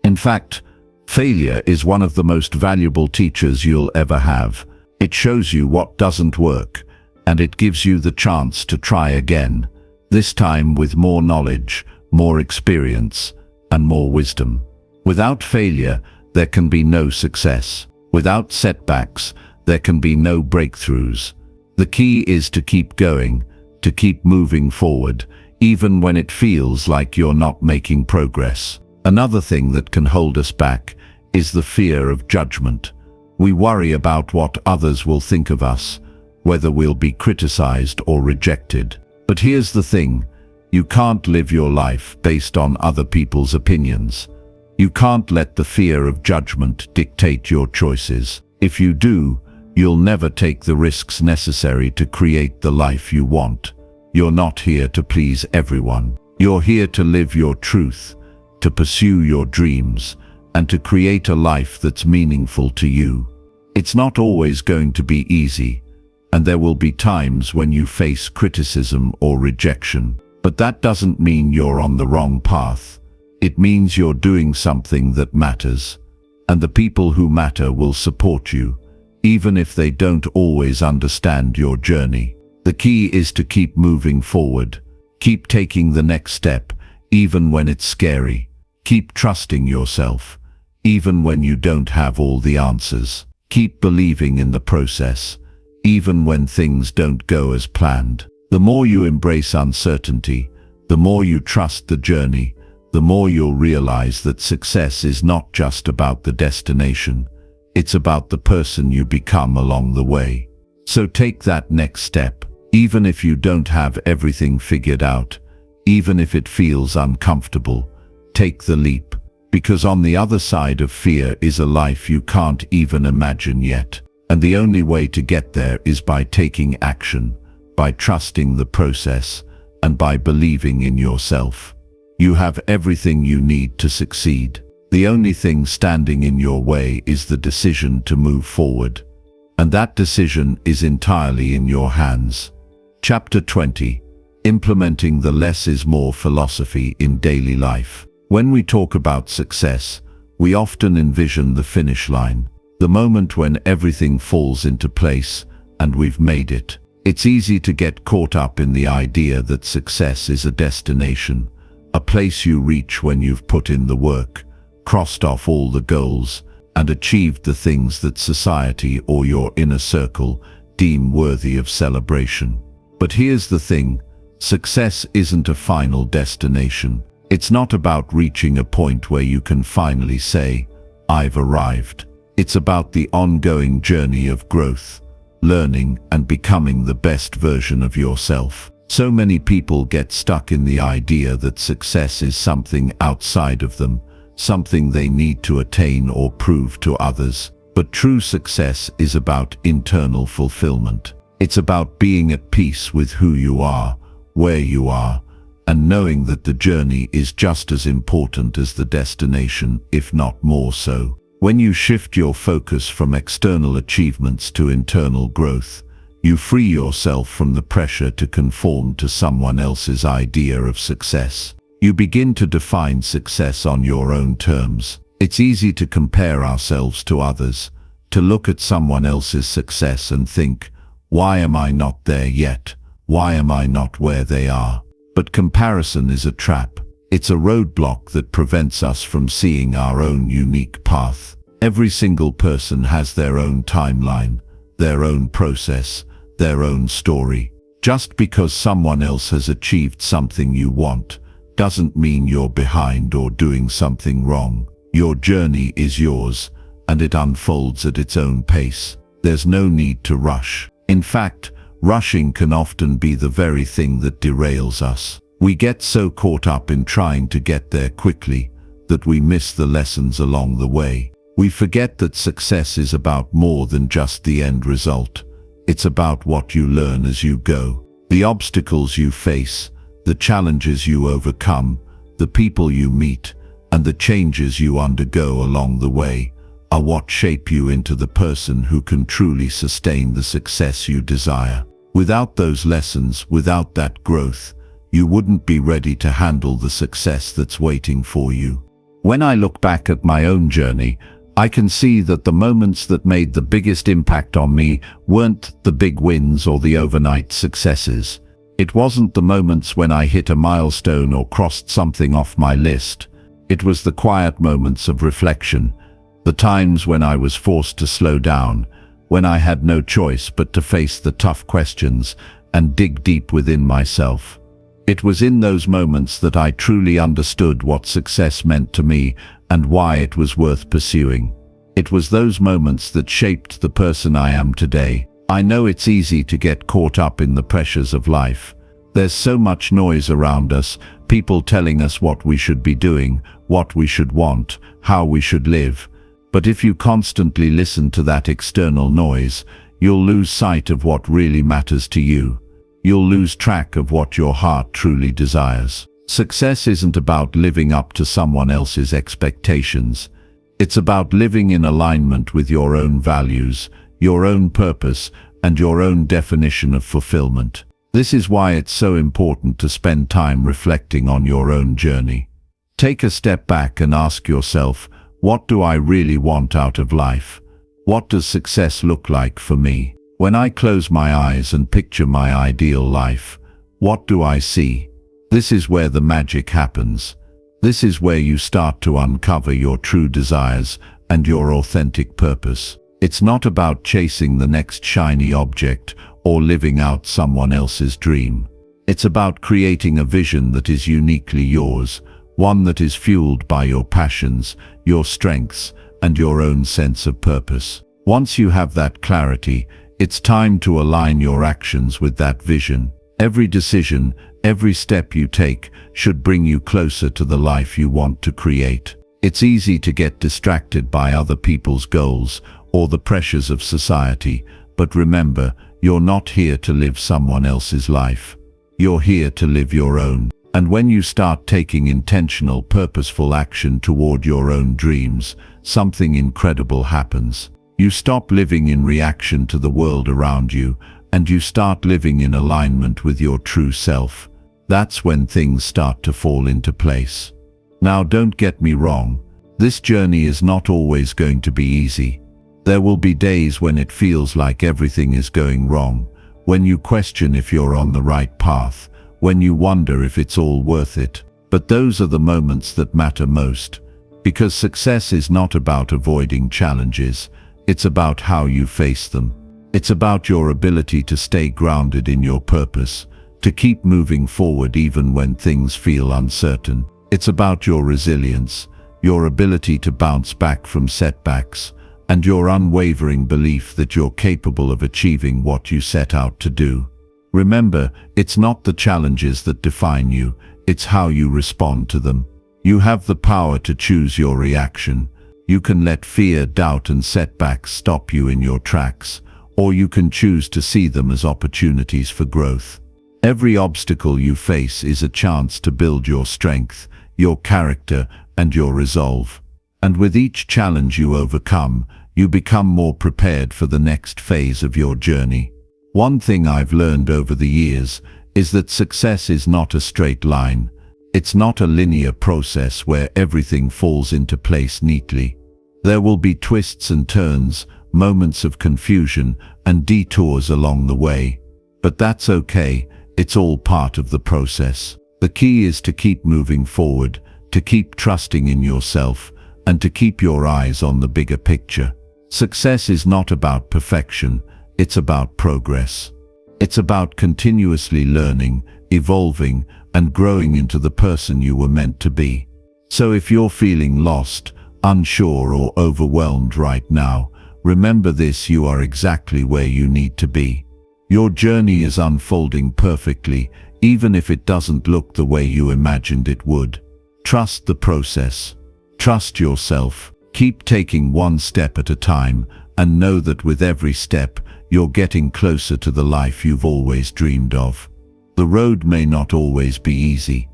In fact, failure is one of the most valuable teachers you'll ever have. It shows you what doesn't work, and it gives you the chance to try again, this time with more knowledge, more experience, and more wisdom. Without failure, there can be no success. Without setbacks, there can be no breakthroughs. The key is to keep going, to keep moving forward, even when it feels like you're not making progress. Another thing that can hold us back is the fear of judgment. We worry about what others will think of us, whether we'll be criticized or rejected. But here's the thing, you can't live your life based on other people's opinions. You can't let the fear of judgment dictate your choices. If you do, you'll never take the risks necessary to create the life you want. You're not here to please everyone. You're here to live your truth, to pursue your dreams, and to create a life that's meaningful to you. It's not always going to be easy, and there will be times when you face criticism or rejection. But that doesn't mean you're on the wrong path. It means you're doing something that matters, and the people who matter will support you, even if they don't always understand your journey. The key is to keep moving forward, keep taking the next step, even when it's scary. Keep trusting yourself, even when you don't have all the answers. Keep believing in the process, even when things don't go as planned. The more you embrace uncertainty, the more you trust the journey, the more you'll realize that success is not just about the destination, it's about the person you become along the way. So take that next step, even if you don't have everything figured out, even if it feels uncomfortable. Take the leap, because on the other side of fear is a life you can't even imagine yet. And the only way to get there is by taking action, by trusting the process, and by believing in yourself. You have everything you need to succeed. The only thing standing in your way is the decision to move forward. And that decision is entirely in your hands. Chapter 20. Implementing the less is more philosophy in daily life. When we talk about success, we often envision the finish line, the moment when everything falls into place and we've made it. It's easy to get caught up in the idea that success is a destination, a place you reach when you've put in the work, crossed off all the goals, and achieved the things that society or your inner circle deem worthy of celebration. But here's the thing, success isn't a final destination. It's not about reaching a point where you can finally say, "I've arrived." It's about the ongoing journey of growth, learning and becoming the best version of yourself. So many people get stuck in the idea that success is something outside of them, something they need to attain or prove to others. But true success is about internal fulfillment. It's about being at peace with who you are, where you are, and knowing that the journey is just as important as the destination, if not more so. When you shift your focus from external achievements to internal growth, you free yourself from the pressure to conform to someone else's idea of success. You begin to define success on your own terms. It's easy to compare ourselves to others, to look at someone else's success and think, why am I not there yet? Why am I not where they are? But comparison is a trap. It's a roadblock that prevents us from seeing our own unique path. Every single person has their own timeline, their own process, their own story. Just because someone else has achieved something you want, doesn't mean you're behind or doing something wrong. Your journey is yours, and it unfolds at its own pace. There's no need to rush. In fact, rushing can often be the very thing that derails us. We get so caught up in trying to get there quickly that we miss the lessons along the way. We forget that success is about more than just the end result. It's about what you learn as you go. The obstacles you face, the challenges you overcome, the people you meet, and the changes you undergo along the way are what shape you into the person who can truly sustain the success you desire. Without those lessons, without that growth, you wouldn't be ready to handle the success that's waiting for you. When I look back at my own journey, I can see that the moments that made the biggest impact on me weren't the big wins or the overnight successes. It wasn't the moments when I hit a milestone or crossed something off my list. It was the quiet moments of reflection, the times when I was forced to slow down, when I had no choice but to face the tough questions and dig deep within myself. It was in those moments that I truly understood what success meant to me and why it was worth pursuing. It was those moments that shaped the person I am today. I know it's easy to get caught up in the pressures of life. There's so much noise around us, people telling us what we should be doing, what we should want, how we should live. But if you constantly listen to that external noise, you'll lose sight of what really matters to you. You'll lose track of what your heart truly desires. Success isn't about living up to someone else's expectations. It's about living in alignment with your own values, your own purpose, and your own definition of fulfillment. This is why it's so important to spend time reflecting on your own journey. Take a step back and ask yourself, what do I really want out of life? What does success look like for me? When I close my eyes and picture my ideal life, what do I see? This is where the magic happens. This is where you start to uncover your true desires and your authentic purpose. It's not about chasing the next shiny object or living out someone else's dream. It's about creating a vision that is uniquely yours, one that is fueled by your passions, your strengths, and your own sense of purpose. Once you have that clarity, it's time to align your actions with that vision. Every decision, every step you take should bring you closer to the life you want to create. It's easy to get distracted by other people's goals or the pressures of society, but remember, you're not here to live someone else's life. You're here to live your own. And when you start taking intentional, purposeful action toward your own dreams, something incredible happens. You stop living in reaction to the world around you, and you start living in alignment with your true self. That's when things start to fall into place. Now, don't get me wrong, this journey is not always going to be easy. There will be days when it feels like everything is going wrong, when you question if you're on the right path, when you wonder if it's all worth it. But those are the moments that matter most, because success is not about avoiding challenges. It's about how you face them. It's about your ability to stay grounded in your purpose, to keep moving forward even when things feel uncertain. It's about your resilience, your ability to bounce back from setbacks, and your unwavering belief that you're capable of achieving what you set out to do. Remember, it's not the challenges that define you, it's how you respond to them. You have the power to choose your reaction. You can let fear, doubt, and setbacks stop you in your tracks, or you can choose to see them as opportunities for growth. Every obstacle you face is a chance to build your strength, your character, and your resolve. And with each challenge you overcome, you become more prepared for the next phase of your journey. One thing I've learned over the years is that success is not a straight line. It's not a linear process where everything falls into place neatly. There will be twists and turns, moments of confusion, and detours along the way. But that's okay, it's all part of the process. The key is to keep moving forward, to keep trusting in yourself, and to keep your eyes on the bigger picture. Success is not about perfection, it's about progress. It's about continuously learning, evolving, and growing into the person you were meant to be. So if you're feeling lost, unsure, or overwhelmed right now, remember this: you are exactly where you need to be. Your journey is unfolding perfectly, even if it doesn't look the way you imagined it would. Trust the process. Trust yourself. Keep taking one step at a time, and know that with every step, you're getting closer to the life you've always dreamed of. The road may not always be easy,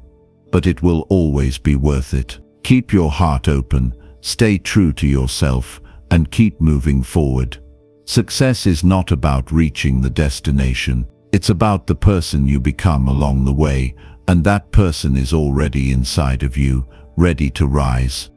but it will always be worth it. Keep your heart open, stay true to yourself, and keep moving forward. Success is not about reaching the destination. It's about the person you become along the way, and that person is already inside of you, ready to rise.